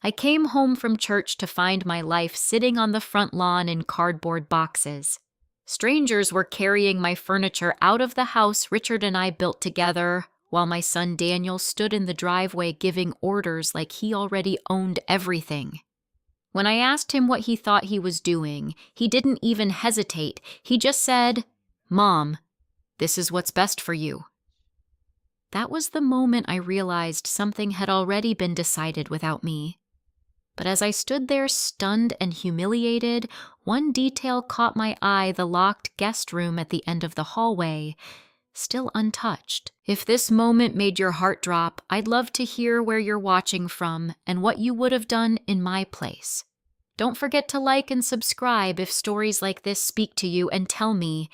I came home from church to find my life sitting on the front lawn in cardboard boxes. Strangers were carrying my furniture out of the house Richard and I built together, while my son Daniel stood in the driveway giving orders like he already owned everything. When I asked him what he thought he was doing, he didn't even hesitate. He just said, "Mom, this is what's best for you." That was the moment I realized something had already been decided without me. But as I stood there stunned and humiliated, one detail caught my eye: the locked guest room at the end of the hallway, still untouched. If this moment made your heart drop, I'd love to hear where you're watching from and what you would have done in my place. Don't forget to like and subscribe if stories like this speak to you, and tell me,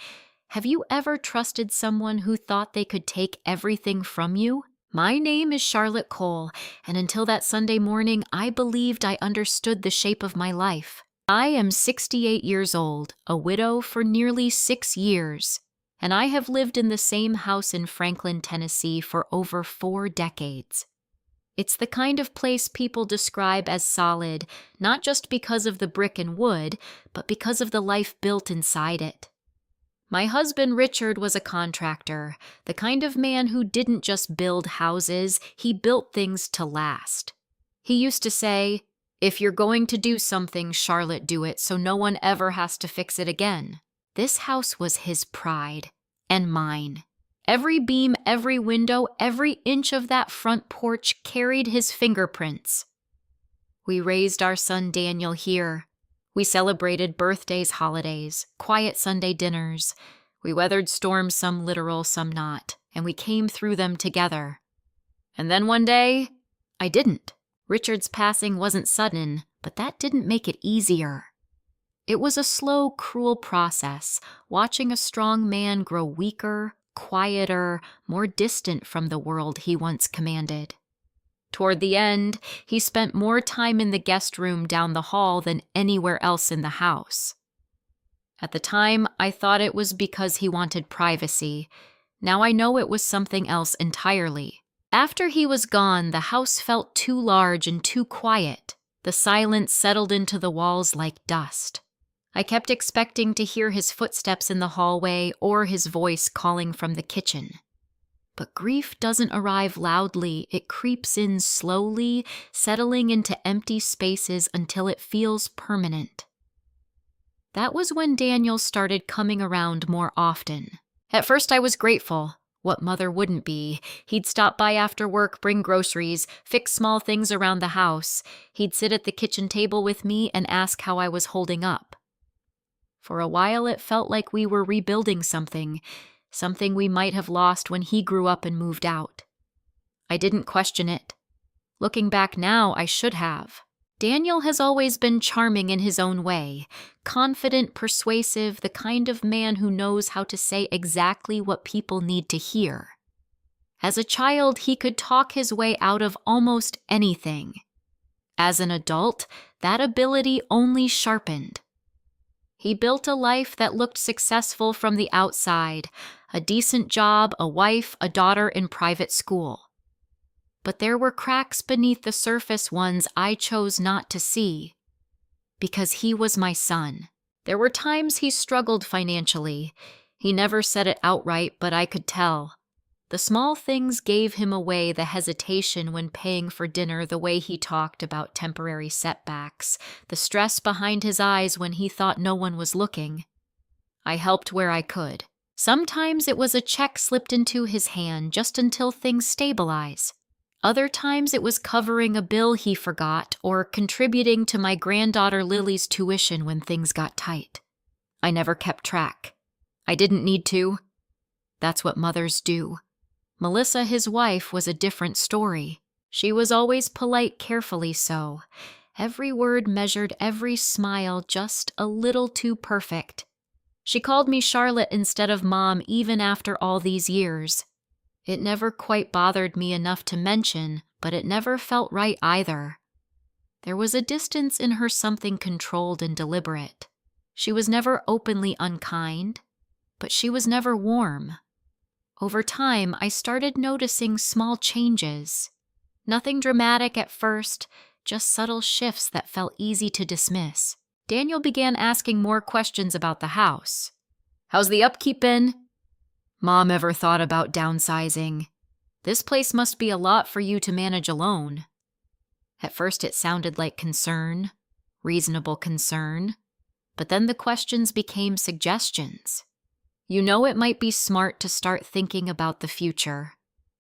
have you ever trusted someone who thought they could take everything from you? My name is Charlotte Cole, and until that Sunday morning, I believed I understood the shape of my life. I am 68 years old, a widow for nearly 6 years, and I have lived in the same house in Franklin, Tennessee for over 4 decades. It's the kind of place people describe as solid, not just because of the brick and wood, but because of the life built inside it. My husband Richard was a contractor, the kind of man who didn't just build houses, he built things to last. He used to say, "If you're going to do something, Charlotte, do it so no one ever has to fix it again." This house was his pride, and mine. Every beam, every window, every inch of that front porch carried his fingerprints. We raised our son Daniel here. We celebrated birthdays, holidays, quiet Sunday dinners. We weathered storms, some literal, some not, and we came through them together. And then one day, I didn't. Richard's passing wasn't sudden, but that didn't make it easier. It was a slow, cruel process, watching a strong man grow weaker, quieter, more distant from the world he once commanded. Toward the end, he spent more time in the guest room down the hall than anywhere else in the house. At the time, I thought it was because he wanted privacy. Now I know it was something else entirely. After he was gone, the house felt too large and too quiet. The silence settled into the walls like dust. I kept expecting to hear his footsteps in the hallway or his voice calling from the kitchen. But grief doesn't arrive loudly, it creeps in slowly, settling into empty spaces until it feels permanent. That was when Daniel started coming around more often. At first I was grateful. What mother wouldn't be? He'd stop by after work, bring groceries, fix small things around the house. He'd sit at the kitchen table with me and ask how I was holding up. For a while it felt like we were rebuilding something we might have lost when he grew up and moved out. I didn't question it. Looking back now, I should have. Daniel has always been charming in his own way, confident, persuasive, the kind of man who knows how to say exactly what people need to hear. As a child, he could talk his way out of almost anything. As an adult, that ability only sharpened. He built a life that looked successful from the outside, a decent job, a wife, a daughter in private school. But there were cracks beneath the surface, ones I chose not to see. Because he was my son. There were times he struggled financially. He never said it outright, but I could tell. The small things gave him away: the hesitation when paying for dinner, the way he talked about temporary setbacks, the stress behind his eyes when he thought no one was looking. I helped where I could. Sometimes it was a check slipped into his hand just until things stabilize. Other times it was covering a bill he forgot or contributing to my granddaughter Lily's tuition when things got tight. I never kept track. I didn't need to. That's what mothers do. Melissa, his wife, was a different story. She was always polite, carefully so. Every word measured, every smile just a little too perfect. She called me Charlotte instead of Mom even after all these years. It never quite bothered me enough to mention, but it never felt right either. There was a distance in her, something controlled and deliberate. She was never openly unkind, but she was never warm. Over time, I started noticing small changes. Nothing dramatic at first, just subtle shifts that felt easy to dismiss. Daniel began asking more questions about the house. "How's the upkeep been? Mom ever thought about downsizing? This place must be a lot for you to manage alone." At first it sounded like concern, reasonable concern, but then the questions became suggestions. "You know it might be smart to start thinking about the future.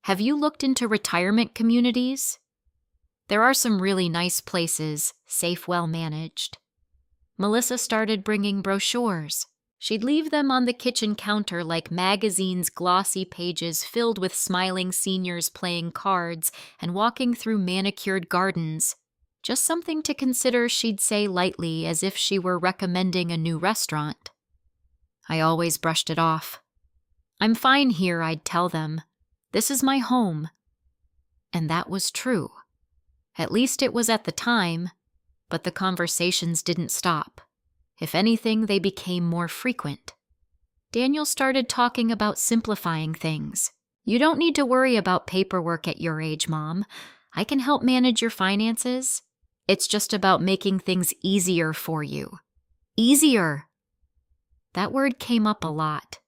Have you looked into retirement communities? There are some really nice places, safe, well managed." Melissa started bringing brochures. She'd leave them on the kitchen counter like magazines' glossy pages filled with smiling seniors playing cards and walking through manicured gardens. Just something to consider, she'd say lightly, as if she were recommending a new restaurant. I always brushed it off. "I'm fine here," I'd tell them. "This is my home." And that was true. At least it was at the time, but the conversations didn't stop. If anything, they became more frequent. Daniel started talking about simplifying things. "You don't need to worry about paperwork at your age, Mom. I can help manage your finances. It's just about making things easier for you." Easier! That word came up a lot.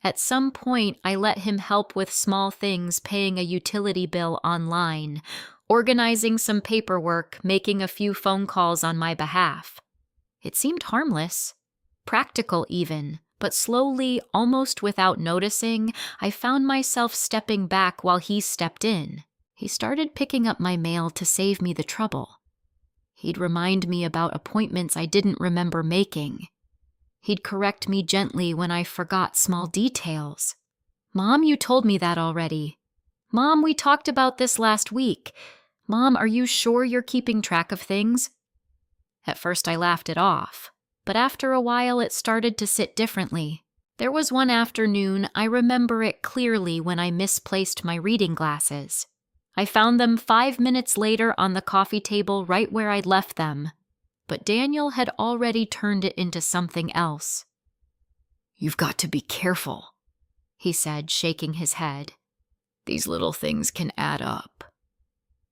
At some point, I let him help with small things, paying a utility bill online, organizing some paperwork, making a few phone calls on my behalf. It seemed harmless, practical even, but slowly, almost without noticing, I found myself stepping back while he stepped in. He started picking up my mail to save me the trouble. He'd remind me about appointments I didn't remember making. He'd correct me gently when I forgot small details. "Mom, you told me that already. Mom, we talked about this last week. Mom, are you sure you're keeping track of things?" At first I laughed it off, but after a while it started to sit differently. There was one afternoon, I remember it clearly, when I misplaced my reading glasses. I found them 5 minutes later on the coffee table right where I'd left them, but Daniel had already turned it into something else. "You've got to be careful," he said, shaking his head. "These little things can add up."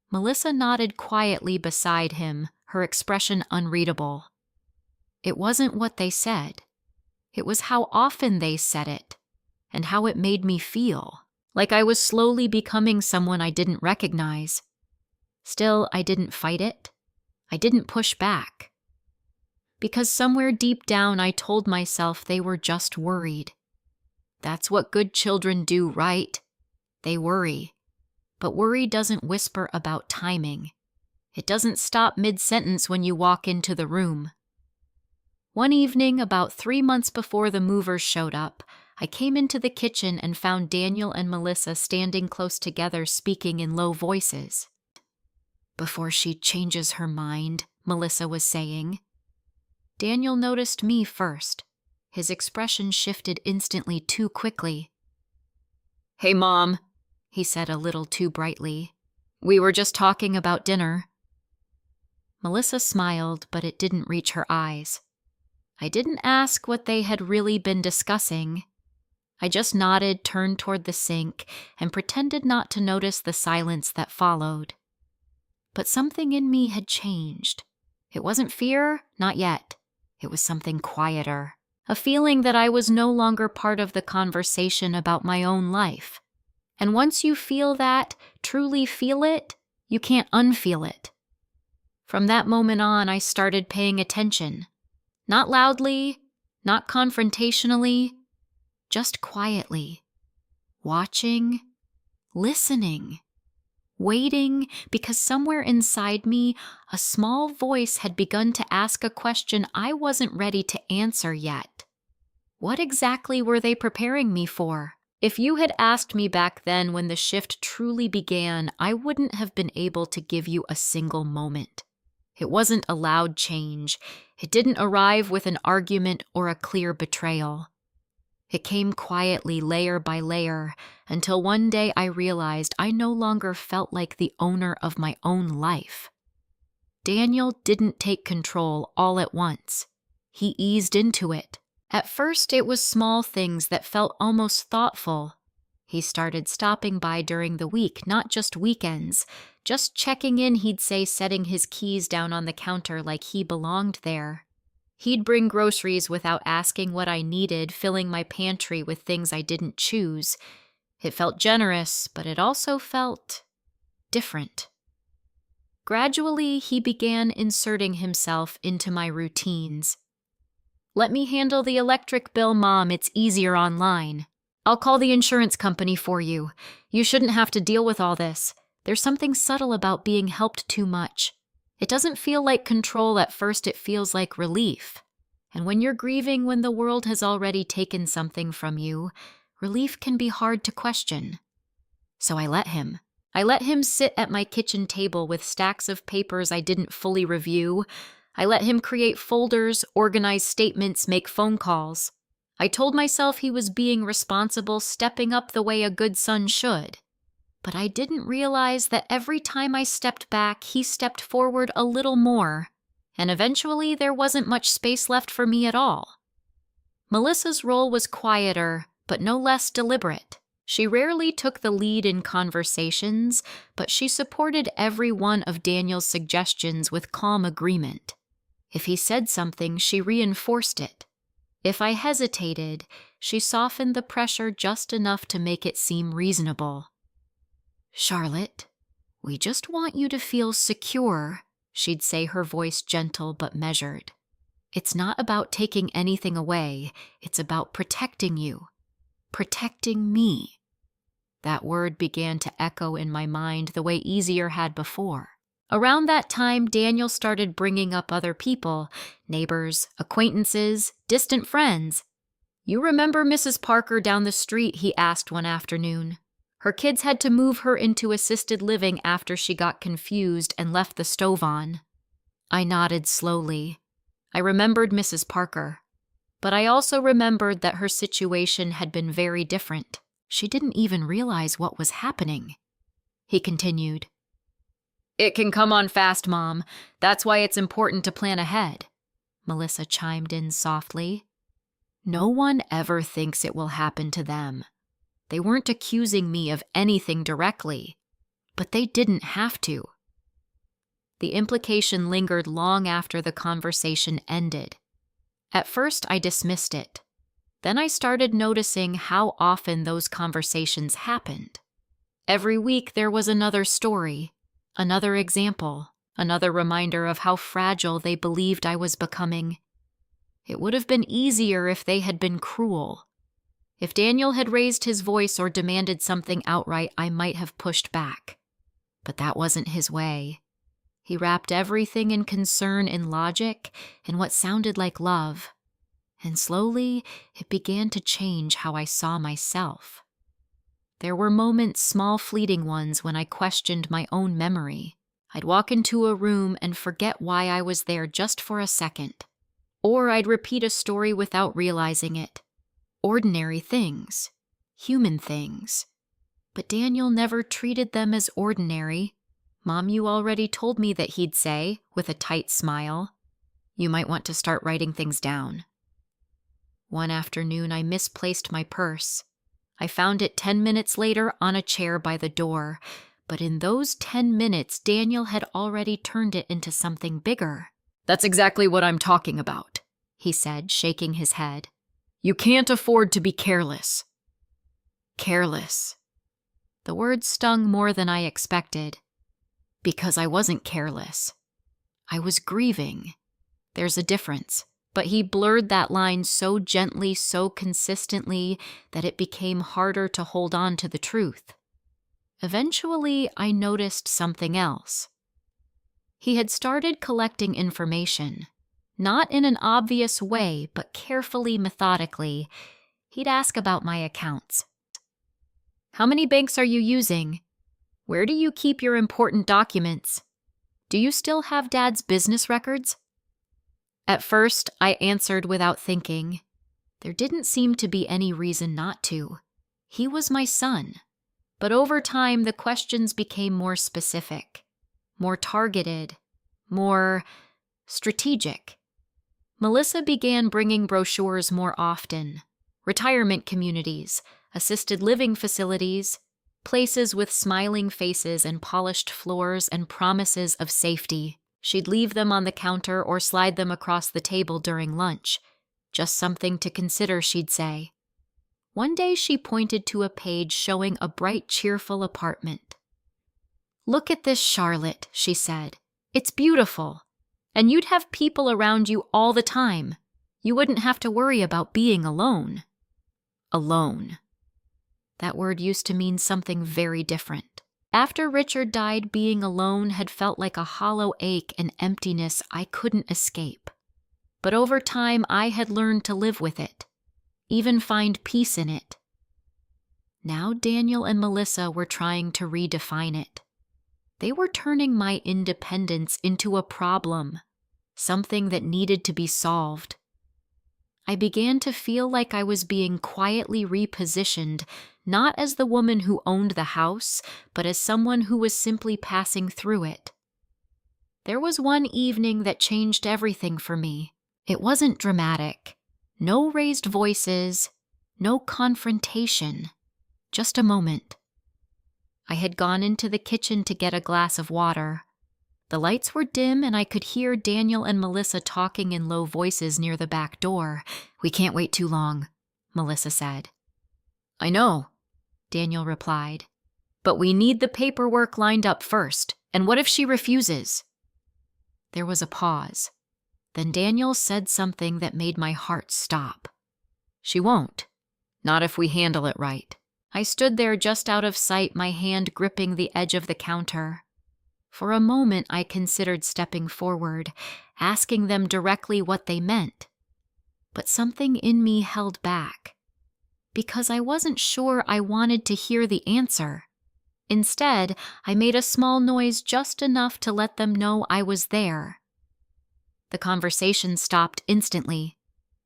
Melissa nodded quietly beside him, her expression unreadable. It wasn't what they said. It was how often they said it, and how it made me feel, like I was slowly becoming someone I didn't recognize. Still, I didn't fight it. I didn't push back. Because somewhere deep down I told myself they were just worried. That's what good children do, right? They worry. But worry doesn't whisper about timing. It doesn't stop mid-sentence when you walk into the room. One evening, about 3 months before the movers showed up, I came into the kitchen and found Daniel and Melissa standing close together, speaking in low voices. "Before she changes her mind," Melissa was saying. Daniel noticed me first. His expression shifted instantly, too quickly. "Hey, Mom," he said a little too brightly. "We were just talking about dinner." Melissa smiled, but it didn't reach her eyes. I didn't ask what they had really been discussing. I just nodded, turned toward the sink, and pretended not to notice the silence that followed. But something in me had changed. It wasn't fear, not yet. It was something quieter, a feeling that I was no longer part of the conversation about my own life. And once you feel that, truly feel it, you can't unfeel it. From that moment on, I started paying attention. Not loudly, not confrontationally, just quietly. Watching, listening, waiting, because somewhere inside me, a small voice had begun to ask a question I wasn't ready to answer yet. What exactly were they preparing me for? If you had asked me back then when the shift truly began, I wouldn't have been able to give you a single moment. It wasn't a loud change. It didn't arrive with an argument or a clear betrayal. It came quietly, layer by layer, until one day I realized I no longer felt like the owner of my own life. Daniel didn't take control all at once. He eased into it. At first, it was small things that felt almost thoughtful. He started stopping by during the week, not just weekends. Just checking in, he'd say, setting his keys down on the counter like he belonged there. He'd bring groceries without asking what I needed, filling my pantry with things I didn't choose. It felt generous, but it also felt different. Gradually, he began inserting himself into my routines. "Let me handle the electric bill, Mom. It's easier online. I'll call the insurance company for you. You shouldn't have to deal with all this. There's something subtle about being helped too much. It doesn't feel like control at first, it feels like relief. And when you're grieving when the world has already taken something from you, relief can be hard to question." So I let him. I let him sit at my kitchen table with stacks of papers I didn't fully review. I let him create folders, organize statements, make phone calls. I told myself he was being responsible, stepping up the way a good son should. But I didn't realize that every time I stepped back, he stepped forward a little more, and eventually there wasn't much space left for me at all. Melissa's role was quieter, but no less deliberate. She rarely took the lead in conversations, but she supported every one of Daniel's suggestions with calm agreement. If he said something, she reinforced it. If I hesitated, she softened the pressure just enough to make it seem reasonable. "Charlotte, we just want you to feel secure," she'd say, her voice gentle but measured. "It's not about taking anything away, it's about protecting you. Protecting me." That word began to echo in my mind the way Easier had before. Around that time, Daniel started bringing up other people, neighbors, acquaintances, distant friends. "You remember Mrs. Parker down the street?" he asked one afternoon. "Her kids had to move her into assisted living after she got confused and left the stove on." I nodded slowly. I remembered Mrs. Parker, but I also remembered that her situation had been very different. She didn't even realize what was happening. He continued, "It can come on fast, Mom. That's why it's important to plan ahead." Melissa chimed in softly. "No one ever thinks it will happen to them. They weren't accusing me of anything directly, but they didn't have to." The implication lingered long after the conversation ended. At first, I dismissed it. Then I started noticing how often those conversations happened. Every week there was another story, another example, another reminder of how fragile they believed I was becoming. It would have been easier if they had been cruel. If Daniel had raised his voice or demanded something outright, I might have pushed back. But that wasn't his way. He wrapped everything in concern, in logic, in what sounded like love. And slowly, it began to change how I saw myself. There were moments, small fleeting ones, when I questioned my own memory. I'd walk into a room and forget why I was there just for a second. Or I'd repeat a story without realizing it. Ordinary things. Human things. But Daniel never treated them as ordinary. "Mom, you already told me that," he'd say, with a tight smile. "You might want to start writing things down." One afternoon, I misplaced my purse. I found it 10 minutes later on a chair by the door, but in those 10 minutes, Daniel had already turned it into something bigger. "That's exactly what I'm talking about," he said, shaking his head. "You can't afford to be careless." Careless. The word stung more than I expected. Because I wasn't careless. I was grieving. There's a difference. But he blurred that line so gently, so consistently, that it became harder to hold on to the truth. Eventually, I noticed something else. He had started collecting information. Not in an obvious way, but carefully, methodically. He'd ask about my accounts. "How many banks are you using? Where do you keep your important documents? Do you still have Dad's business records?" At first, I answered without thinking. There didn't seem to be any reason not to. He was my son. But over time, the questions became more specific, more targeted, more strategic. Melissa began bringing brochures more often. Retirement communities, assisted living facilities, places with smiling faces and polished floors and promises of safety. She'd leave them on the counter or slide them across the table during lunch. Just something to consider, she'd say. One day she pointed to a page showing a bright, cheerful apartment. "Look at this, Charlotte," she said. "It's beautiful. And you'd have people around you all the time. You wouldn't have to worry about being alone." Alone. That word used to mean something very different. After Richard died, being alone had felt like a hollow ache and emptiness I couldn't escape. But over time, I had learned to live with it, even find peace in it. Now Daniel and Melissa were trying to redefine it. They were turning my independence into a problem, something that needed to be solved. I began to feel like I was being quietly repositioned, not as the woman who owned the house, but as someone who was simply passing through it. There was one evening that changed everything for me. It wasn't dramatic. No raised voices, no confrontation, just a moment. I had gone into the kitchen to get a glass of water. The lights were dim and I could hear Daniel and Melissa talking in low voices near the back door. "We can't wait too long," Melissa said. "I know," Daniel replied. "But we need the paperwork lined up first. And what if she refuses?" There was a pause. Then Daniel said something that made my heart stop. "She won't. Not if we handle it right." I stood there just out of sight, my hand gripping the edge of the counter. For a moment, I considered stepping forward, asking them directly what they meant. But something in me held back, because I wasn't sure I wanted to hear the answer. Instead, I made a small noise just enough to let them know I was there. The conversation stopped instantly.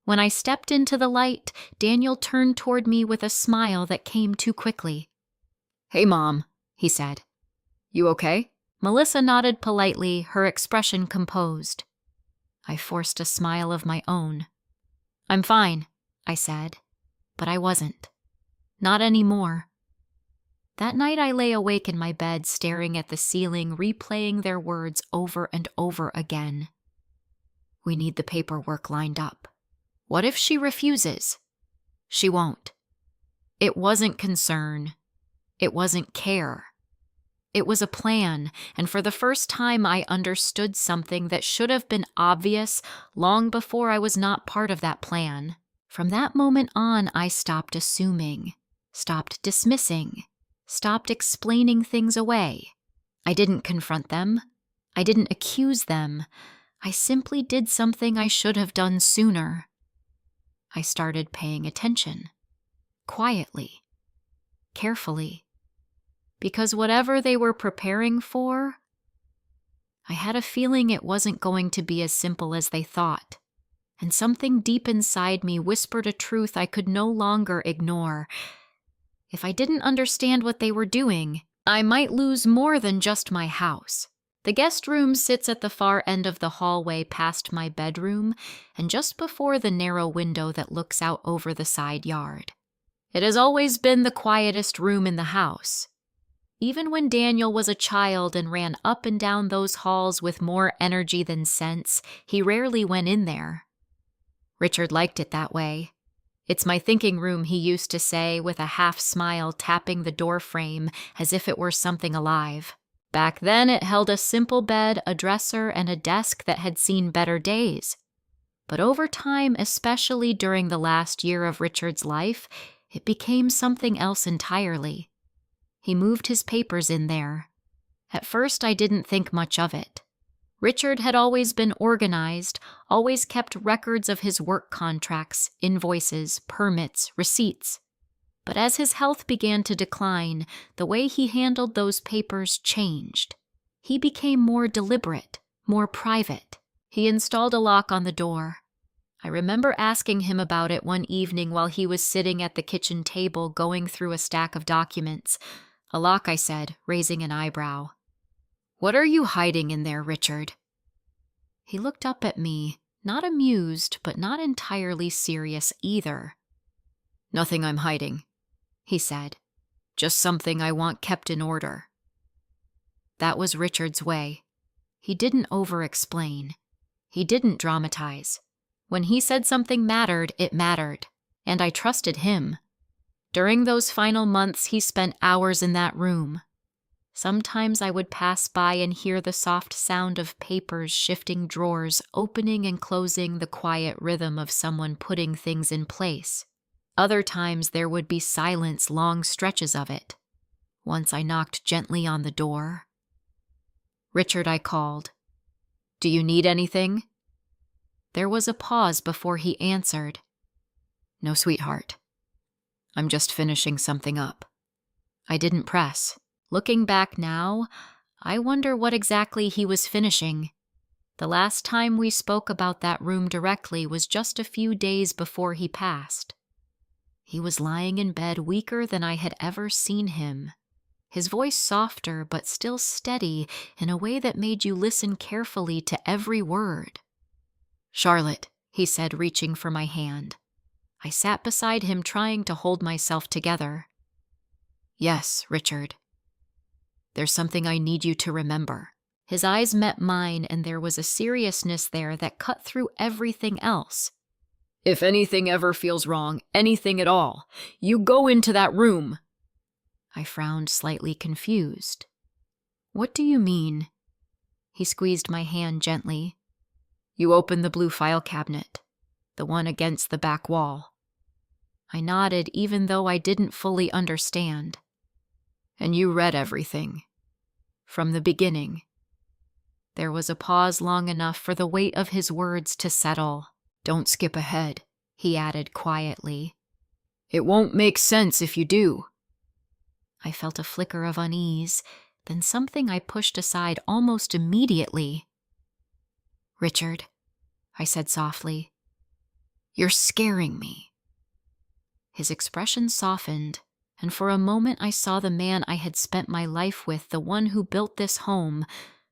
When I stepped into the light, Daniel turned toward me with a smile that came too quickly. "Hey, Mom," he said. "You okay?" Melissa nodded politely, her expression composed. I forced a smile of my own. "I'm fine," I said, but I wasn't. Not anymore. That night I lay awake in my bed, staring at the ceiling, replaying their words over and over again. We need the paperwork lined up. What if she refuses? She won't. It wasn't concern. It wasn't care. It was a plan, and for the first time I understood something that should have been obvious long before I was not part of that plan. From that moment on, I stopped assuming, stopped dismissing, stopped explaining things away. I didn't confront them. I didn't accuse them. I simply did something I should have done sooner. I started paying attention. Quietly. Carefully. Because whatever they were preparing for, I had a feeling it wasn't going to be as simple as they thought. And something deep inside me whispered a truth I could no longer ignore. If I didn't understand what they were doing, I might lose more than just my house. The guest room sits at the far end of the hallway past my bedroom and just before the narrow window that looks out over the side yard. It has always been the quietest room in the house. Even when Daniel was a child and ran up and down those halls with more energy than sense, he rarely went in there. Richard liked it that way. "It's my thinking room," he used to say, with a half smile, tapping the door frame as if it were something alive. Back then, it held a simple bed, a dresser, and a desk that had seen better days. But over time, especially during the last year of Richard's life, it became something else entirely. He moved his papers in there. At first, I didn't think much of it. Richard had always been organized, always kept records of his work contracts, invoices, permits, receipts. But as his health began to decline, the way he handled those papers changed. He became more deliberate, more private. He installed a lock on the door. I remember asking him about it one evening while he was sitting at the kitchen table going through a stack of documents. "A lock," I said, raising an eyebrow. "What are you hiding in there, Richard?" He looked up at me, not amused, but not entirely serious either. "Nothing I'm hiding. he said. "Just something I want kept in order." That was Richard's way. He didn't over-explain. He didn't dramatize. When he said something mattered, it mattered, and I trusted him. During those final months, he spent hours in that room. Sometimes I would pass by and hear the soft sound of papers shifting drawers, opening and closing, the quiet rhythm of someone putting things in place. Other times there would be silence, long stretches of it. Once I knocked gently on the door. "Richard," I called. "Do you need anything?" There was a pause before he answered. "No, sweetheart. I'm just finishing something up." I didn't press. Looking back now, I wonder what exactly he was finishing. The last time we spoke about that room directly was just a few days before he passed. He was lying in bed, weaker than I had ever seen him. His voice softer but still steady in a way that made you listen carefully to every word. "Charlotte," he said, reaching for my hand. I sat beside him, trying to hold myself together. "Yes, Richard. There's something I need you to remember." His eyes met mine, and there was a seriousness there that cut through everything else. "If anything ever feels wrong, anything at all, you go into that room." I frowned, slightly confused. "What do you mean?" He squeezed my hand gently. "You open the blue file cabinet, the one against the back wall." I nodded, even though I didn't fully understand. "And you read everything. From the beginning." There was a pause long enough for the weight of his words to settle. "Don't skip ahead," he added quietly. "It won't make sense if you do." I felt a flicker of unease, then something I pushed aside almost immediately. "Richard," I said softly, "you're scaring me." His expression softened, and for a moment I saw the man I had spent my life with, the one who built this home,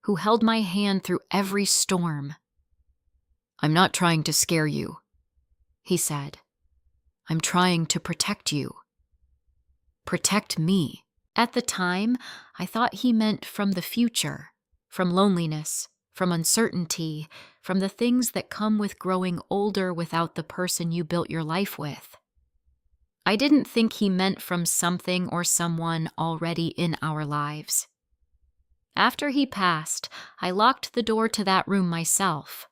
who held my hand through every storm. "I'm not trying to scare you," he said. "I'm trying to protect you. Protect me." At the time, I thought he meant from the future, from loneliness, from uncertainty, from the things that come with growing older without the person you built your life with. I didn't think he meant from something or someone already in our lives. After he passed, I locked the door to that room myself.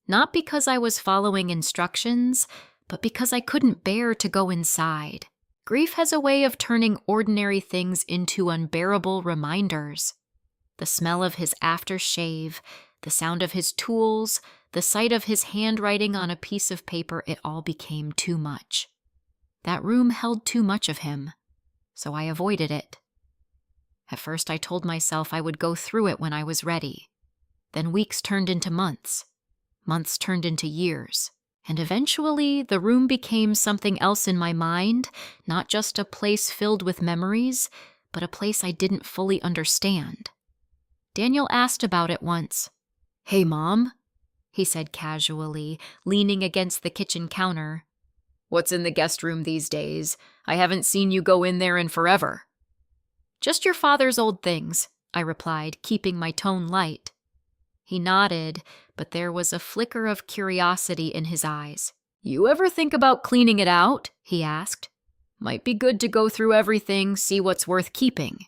Not because I was following instructions, but because I couldn't bear to go inside. Grief has a way of turning ordinary things into unbearable reminders. The smell of his aftershave, the sound of his tools, the sight of his handwriting on a piece of paper, it all became too much. That room held too much of him, so I avoided it. At first I told myself I would go through it when I was ready. Then weeks turned into months. Months turned into years. And eventually, the room became something else in my mind, not just a place filled with memories, but a place I didn't fully understand. Daniel asked about it once. "Hey, Mom," he said casually, leaning against the kitchen counter. "What's in the guest room these days? I haven't seen you go in there in forever." "Just your father's old things," I replied, keeping my tone light. He nodded, but there was a flicker of curiosity in his eyes. "You ever think about cleaning it out?" he asked. "Might be good to go through everything, see what's worth keeping."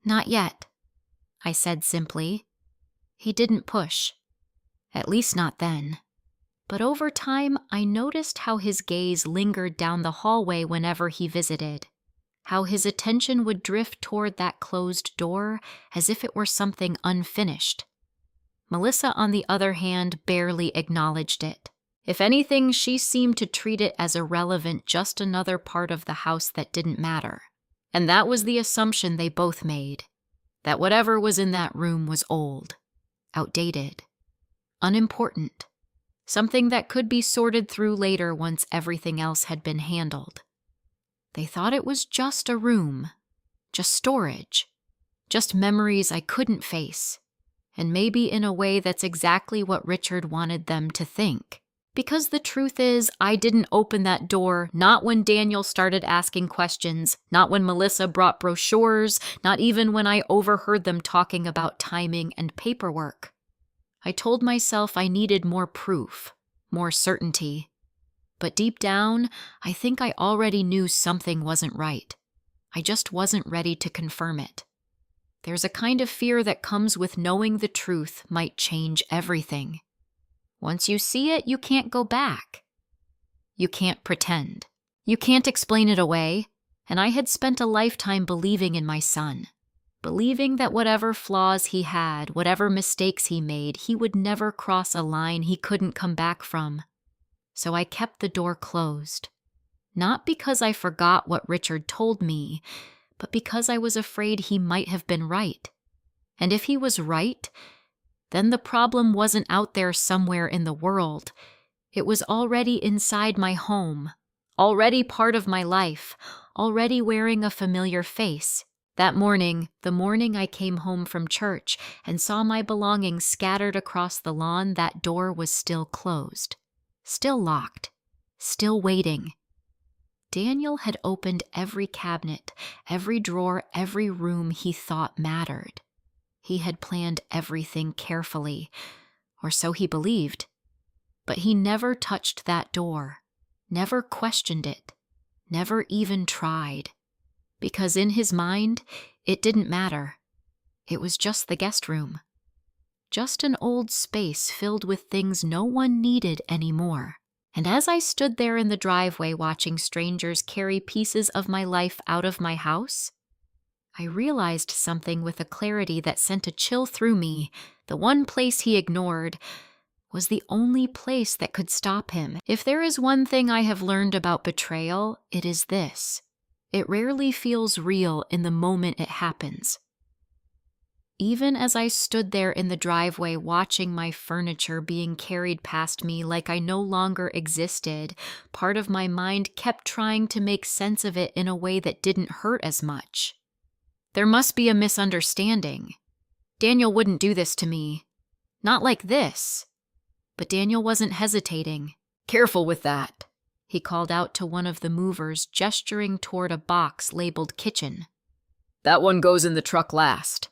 "Not yet," I said simply. He didn't push. At least not then. But over time, I noticed how his gaze lingered down the hallway whenever he visited. How his attention would drift toward that closed door as if it were something unfinished. Melissa, on the other hand, barely acknowledged it. If anything, she seemed to treat it as irrelevant, just another part of the house that didn't matter. And that was the assumption they both made, that whatever was in that room was old, outdated, unimportant, something that could be sorted through later once everything else had been handled. They thought it was just a room, just storage, just memories I couldn't face. And maybe in a way that's exactly what Richard wanted them to think. Because the truth is, I didn't open that door, not when Daniel started asking questions, not when Melissa brought brochures, not even when I overheard them talking about timing and paperwork. I told myself I needed more proof, more certainty. But deep down, I think I already knew something wasn't right. I just wasn't ready to confirm it. There's a kind of fear that comes with knowing the truth might change everything. Once you see it, you can't go back. You can't pretend. You can't explain it away. And I had spent a lifetime believing in my son, believing that whatever flaws he had, whatever mistakes he made, he would never cross a line he couldn't come back from. So I kept the door closed. Not because I forgot what Richard told me, but because I was afraid he might have been right. And if he was right, then the problem wasn't out there somewhere in the world. It was already inside my home, already part of my life, already wearing a familiar face. That morning, the morning I came home from church and saw my belongings scattered across the lawn, that door was still closed, still locked, still waiting. Daniel had opened every cabinet, every drawer, every room he thought mattered. He had planned everything carefully, or so he believed. But he never touched that door, never questioned it, never even tried. Because in his mind, it didn't matter. It was just the guest room. Just an old space filled with things no one needed anymore. And as I stood there in the driveway watching strangers carry pieces of my life out of my house, I realized something with a clarity that sent a chill through me. The one place he ignored was the only place that could stop him. If there is one thing I have learned about betrayal, it is this. It rarely feels real in the moment it happens. Even as I stood there in the driveway watching my furniture being carried past me like I no longer existed, part of my mind kept trying to make sense of it in a way that didn't hurt as much. There must be a misunderstanding. Daniel wouldn't do this to me. Not like this. But Daniel wasn't hesitating. "Careful with that," he called out to one of the movers, gesturing toward a box labeled kitchen. "That one goes in the truck last."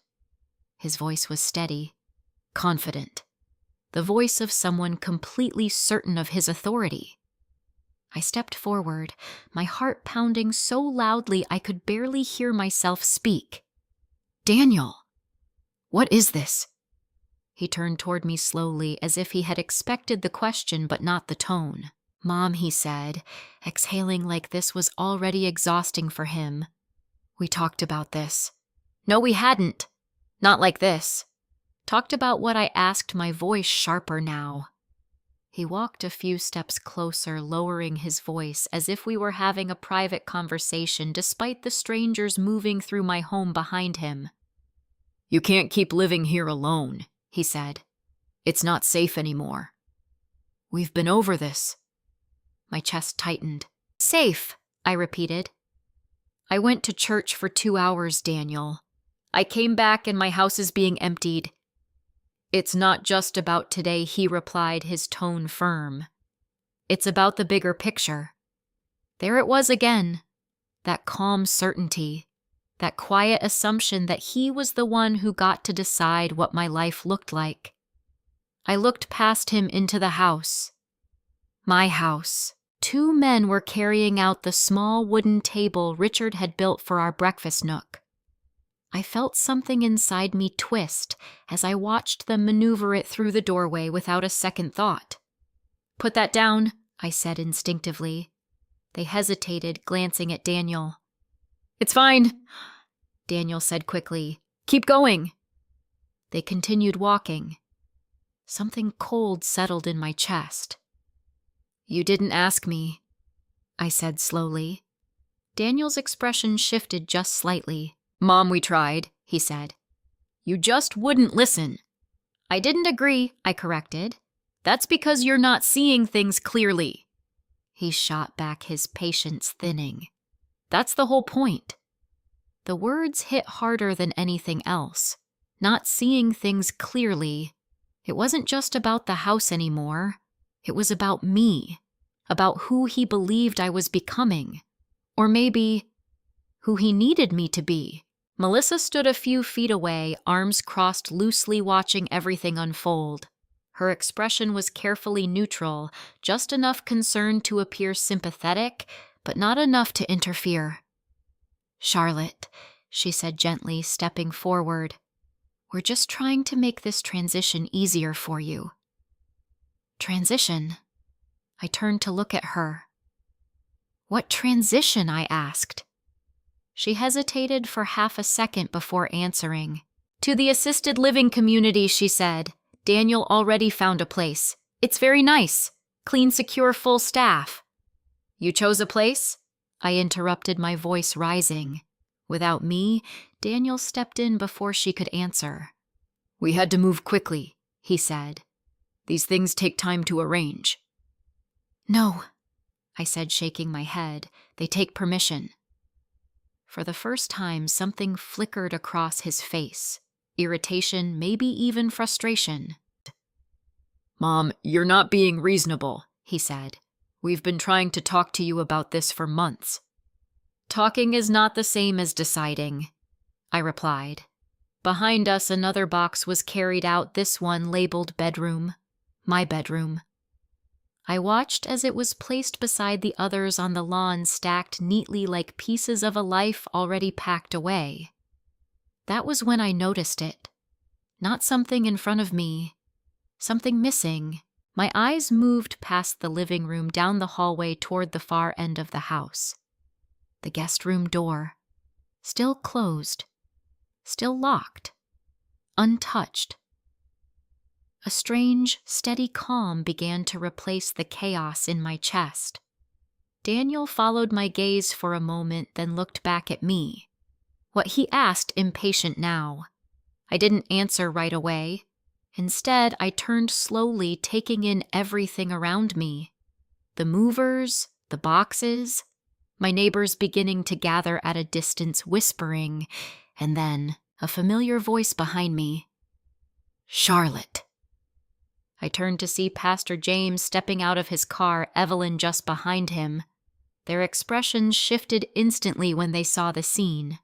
His voice was steady, confident. The voice of someone completely certain of his authority. I stepped forward, my heart pounding so loudly I could barely hear myself speak. "Daniel, what is this?" He turned toward me slowly, as if he had expected the question but not the tone. "Mom," he said, exhaling like this was already exhausting for him. "We talked about this." "No, we hadn't. Not like this." Talked about what I asked, my voice sharper now. He walked a few steps closer, lowering his voice as if we were having a private conversation despite the strangers moving through my home behind him. "You can't keep living here alone," he said. "It's not safe anymore." "We've been over this." My chest tightened. "Safe," I repeated. "I went to church for 2 hours, Daniel. I came back and my house is being emptied." "It's not just about today," he replied, his tone firm. "It's about the bigger picture." There it was again, that calm certainty, that quiet assumption that he was the one who got to decide what my life looked like. I looked past him into the house. My house. 2 men were carrying out the small wooden table Richard had built for our breakfast nook. I felt something inside me twist as I watched them maneuver it through the doorway without a second thought. "Put that down," I said instinctively. They hesitated, glancing at Daniel. "It's fine," Daniel said quickly. "Keep going." They continued walking. Something cold settled in my chest. "You didn't ask me," I said slowly. Daniel's expression shifted just slightly. "Mom, we tried," he said. "You just wouldn't listen." "I didn't agree," I corrected. "That's because you're not seeing things clearly." He shot back, his patience thinning. "That's the whole point." The words hit harder than anything else. Not seeing things clearly. It wasn't just about the house anymore. It was about me, about who he believed I was becoming, or maybe who he needed me to be. Melissa stood a few feet away, arms crossed loosely, watching everything unfold. Her expression was carefully neutral, just enough concern to appear sympathetic, but not enough to interfere. "Charlotte," she said gently, stepping forward, "we're just trying to make this transition easier for you." "Transition?" I turned to look at her. "What transition?" I asked. She hesitated for half a second before answering. "To the assisted living community," she said. "Daniel already found a place. It's very nice. Clean, secure, full staff." "You chose a place?" I interrupted, my voice rising. Without me, Daniel stepped in before she could answer. "We had to move quickly," he said. "These things take time to arrange." "No," I said, shaking my head. "They take permission." For the first time, something flickered across his face. Irritation, maybe even frustration. "Mom, you're not being reasonable," he said. "We've been trying to talk to you about this for months." "Talking is not the same as deciding," I replied. Behind us, another box was carried out, this one labeled bedroom. My bedroom. I watched as it was placed beside the others on the lawn, stacked neatly like pieces of a life already packed away. That was when I noticed it. Not something in front of me. Something missing. My eyes moved past the living room, down the hallway toward the far end of the house. The guest room door. Still closed. Still locked. Untouched. A strange, steady calm began to replace the chaos in my chest. Daniel followed my gaze for a moment, then looked back at me. What he asked, impatient now. I didn't answer right away. Instead, I turned slowly, taking in everything around me. The movers, the boxes, my neighbors beginning to gather at a distance, whispering, and then a familiar voice behind me. "Charlotte." I turned to see Pastor James stepping out of his car, Evelyn just behind him. Their expressions shifted instantly when they saw the scene.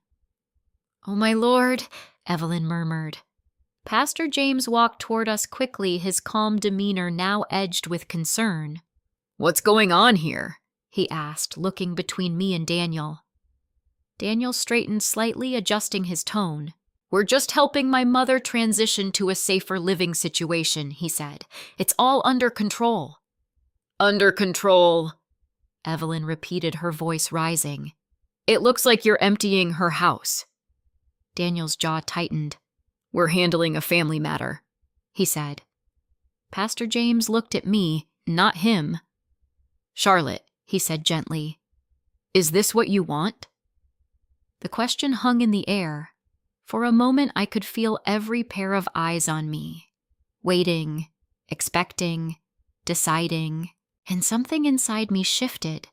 "Oh, my Lord," Evelyn murmured. Pastor James walked toward us quickly, his calm demeanor now edged with concern. "What's going on here?" he asked, looking between me and Daniel. Daniel straightened slightly, adjusting his tone. "We're just helping my mother transition to a safer living situation," he said. "It's all under control." "Under control," Evelyn repeated, her voice rising. "It looks like you're emptying her house." Daniel's jaw tightened. "We're handling a family matter," he said. Pastor James looked at me, not him. "Charlotte," he said gently, "is this what you want?" The question hung in the air. For a moment, I could feel every pair of eyes on me, waiting, expecting, deciding, and something inside me shifted.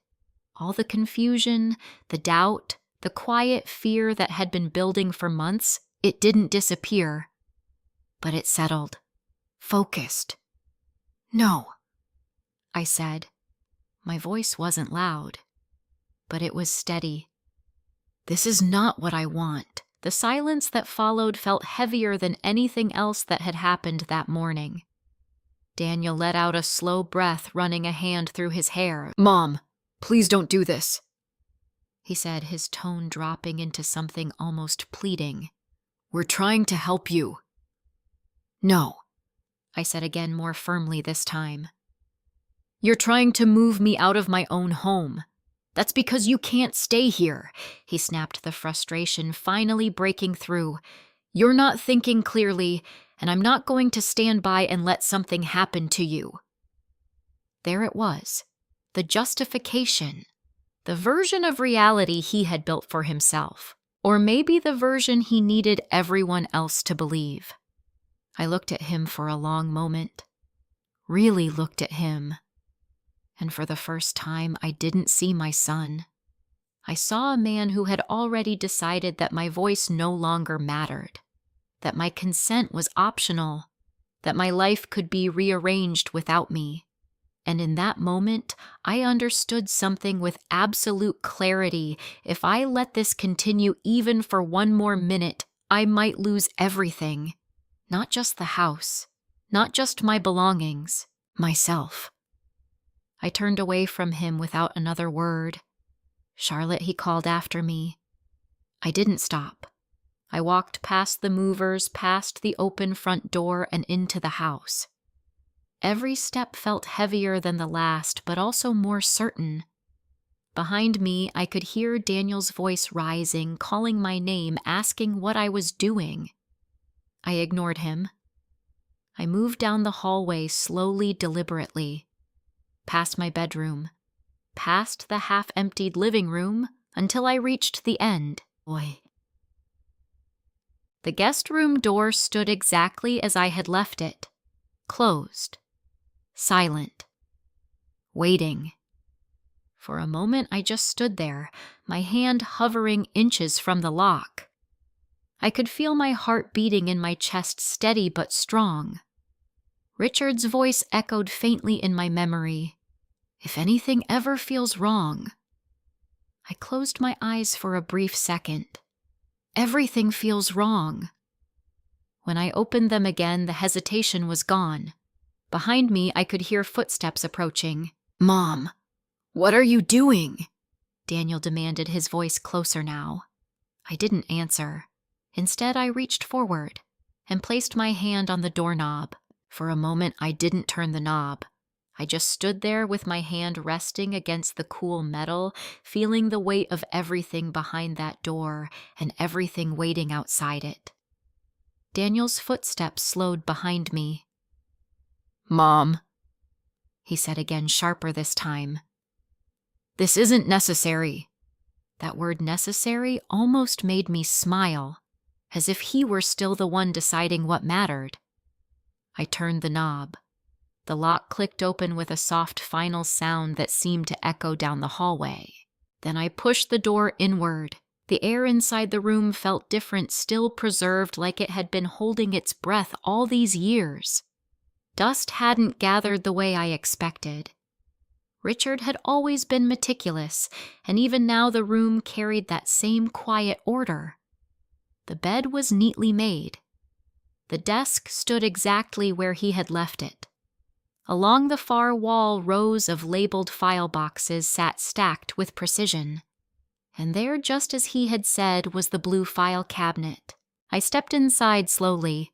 All the confusion, the doubt, the quiet fear that had been building for months, it didn't disappear, but it settled, focused. "No," I said. My voice wasn't loud, but it was steady. "This is not what I want." The silence that followed felt heavier than anything else that had happened that morning. Daniel let out a slow breath, running a hand through his hair. "Mom, please don't do this," he said, his tone dropping into something almost pleading. "We're trying to help you." "No," I said again, more firmly this time. "You're trying to move me out of my own home. That's because you can't stay here," he snapped, the frustration finally breaking through. "You're not thinking clearly, and I'm not going to stand by and let something happen to you." There it was, the justification, the version of reality he had built for himself, or maybe the version he needed everyone else to believe. I looked at him for a long moment, really looked at him. And for the first time, I didn't see my son. I saw a man who had already decided that my voice no longer mattered, that my consent was optional, that my life could be rearranged without me. And in that moment, I understood something with absolute clarity. If I let this continue even for one more minute, I might lose everything. Not just the house, not just my belongings, myself. I turned away from him without another word. "Charlotte," he called after me. I didn't stop. I walked past the movers, past the open front door, and into the house. Every step felt heavier than the last, but also more certain. Behind me, I could hear Daniel's voice rising, calling my name, asking what I was doing. I ignored him. I moved down the hallway slowly, deliberately, past my bedroom, past the half-emptied living room, until I reached the end. The guest room door stood exactly as I had left it, closed, silent, waiting. For a moment I just stood there, my hand hovering inches from the lock. I could feel my heart beating in my chest, steady but strong. Richard's voice echoed faintly in my memory. "If anything ever feels wrong." I closed my eyes for a brief second. Everything feels wrong. When I opened them again, the hesitation was gone. Behind me, I could hear footsteps approaching. "Mom, what are you doing?" Daniel demanded, his voice closer now. I didn't answer. Instead, I reached forward and placed my hand on the doorknob. For a moment, I didn't turn the knob. I just stood there with my hand resting against the cool metal, feeling the weight of everything behind that door and everything waiting outside it. Daniel's footsteps slowed behind me. "Mom," he said again, sharper this time. "This isn't necessary." That word necessary almost made me smile, as if he were still the one deciding what mattered. I turned the knob. The lock clicked open with a soft final sound that seemed to echo down the hallway. Then I pushed the door inward. The air inside the room felt different, still preserved, like it had been holding its breath all these years. Dust hadn't gathered the way I expected. Richard had always been meticulous, and even now the room carried that same quiet order. The bed was neatly made. The desk stood exactly where he had left it. Along the far wall, rows of labeled file boxes sat stacked with precision. And there, just as he had said, was the blue file cabinet. I stepped inside slowly.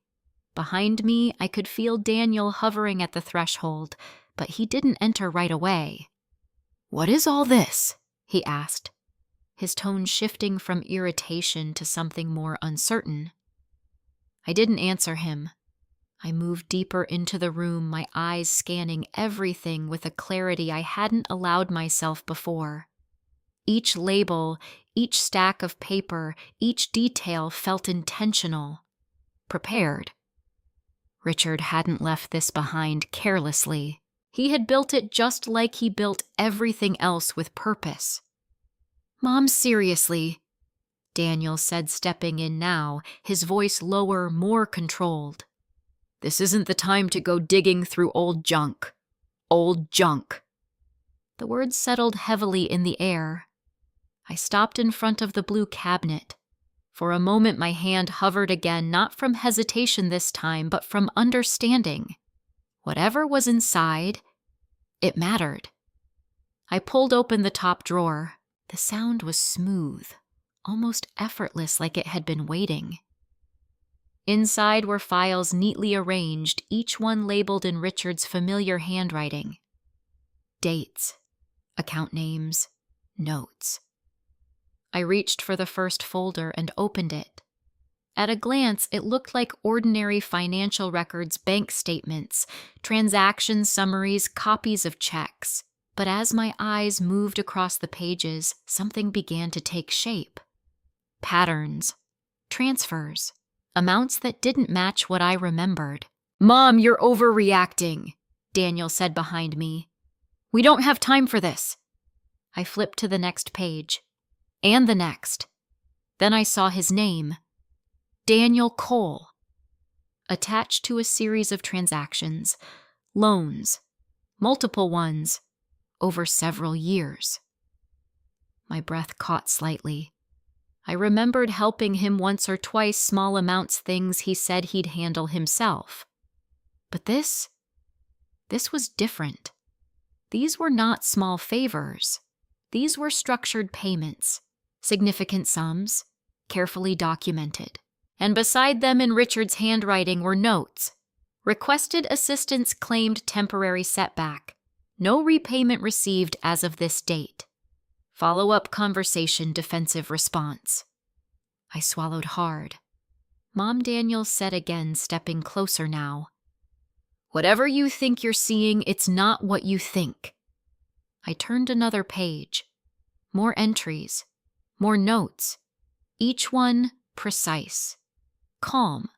Behind me, I could feel Daniel hovering at the threshold, but he didn't enter right away. "What is all this?" he asked, his tone shifting from irritation to something more uncertain. I didn't answer him. I moved deeper into the room, my eyes scanning everything with a clarity I hadn't allowed myself before. Each label, each stack of paper, each detail felt intentional, prepared. Richard hadn't left this behind carelessly. He had built it just like he built everything else, with purpose. "Mom, seriously," Daniel said, stepping in now, his voice lower, more controlled. "This isn't the time to go digging through old junk. Old junk." The words settled heavily in the air. I stopped in front of the blue cabinet. For a moment my hand hovered again, not from hesitation this time, but from understanding. Whatever was inside, it mattered. I pulled open the top drawer. The sound was smooth, almost effortless, like it had been waiting. Inside were files neatly arranged, each one labeled in Richard's familiar handwriting. Dates, account names, notes. I reached for the first folder and opened it. At a glance, it looked like ordinary financial records, bank statements, transaction summaries, copies of checks. But as my eyes moved across the pages, something began to take shape. Patterns, transfers, amounts that didn't match what I remembered. "Mom, you're overreacting," Daniel said behind me. "We don't have time for this." I flipped to the next page. And the next. Then I saw his name. Daniel Cole. Attached to a series of transactions, loans, multiple ones, over several years. My breath caught slightly. I remembered helping him once or twice, small amounts, things he said he'd handle himself. But this was different. These were not small favors. These were structured payments, significant sums, carefully documented. And beside them in Richard's handwriting were notes. Requested assistance claimed, temporary setback. No repayment received as of this date. Follow-up conversation, defensive response. I swallowed hard. Mom Daniel said again, stepping closer now. Whatever you think you're seeing, it's not what you think. I turned another page. More entries. More notes. Each one precise. Calm.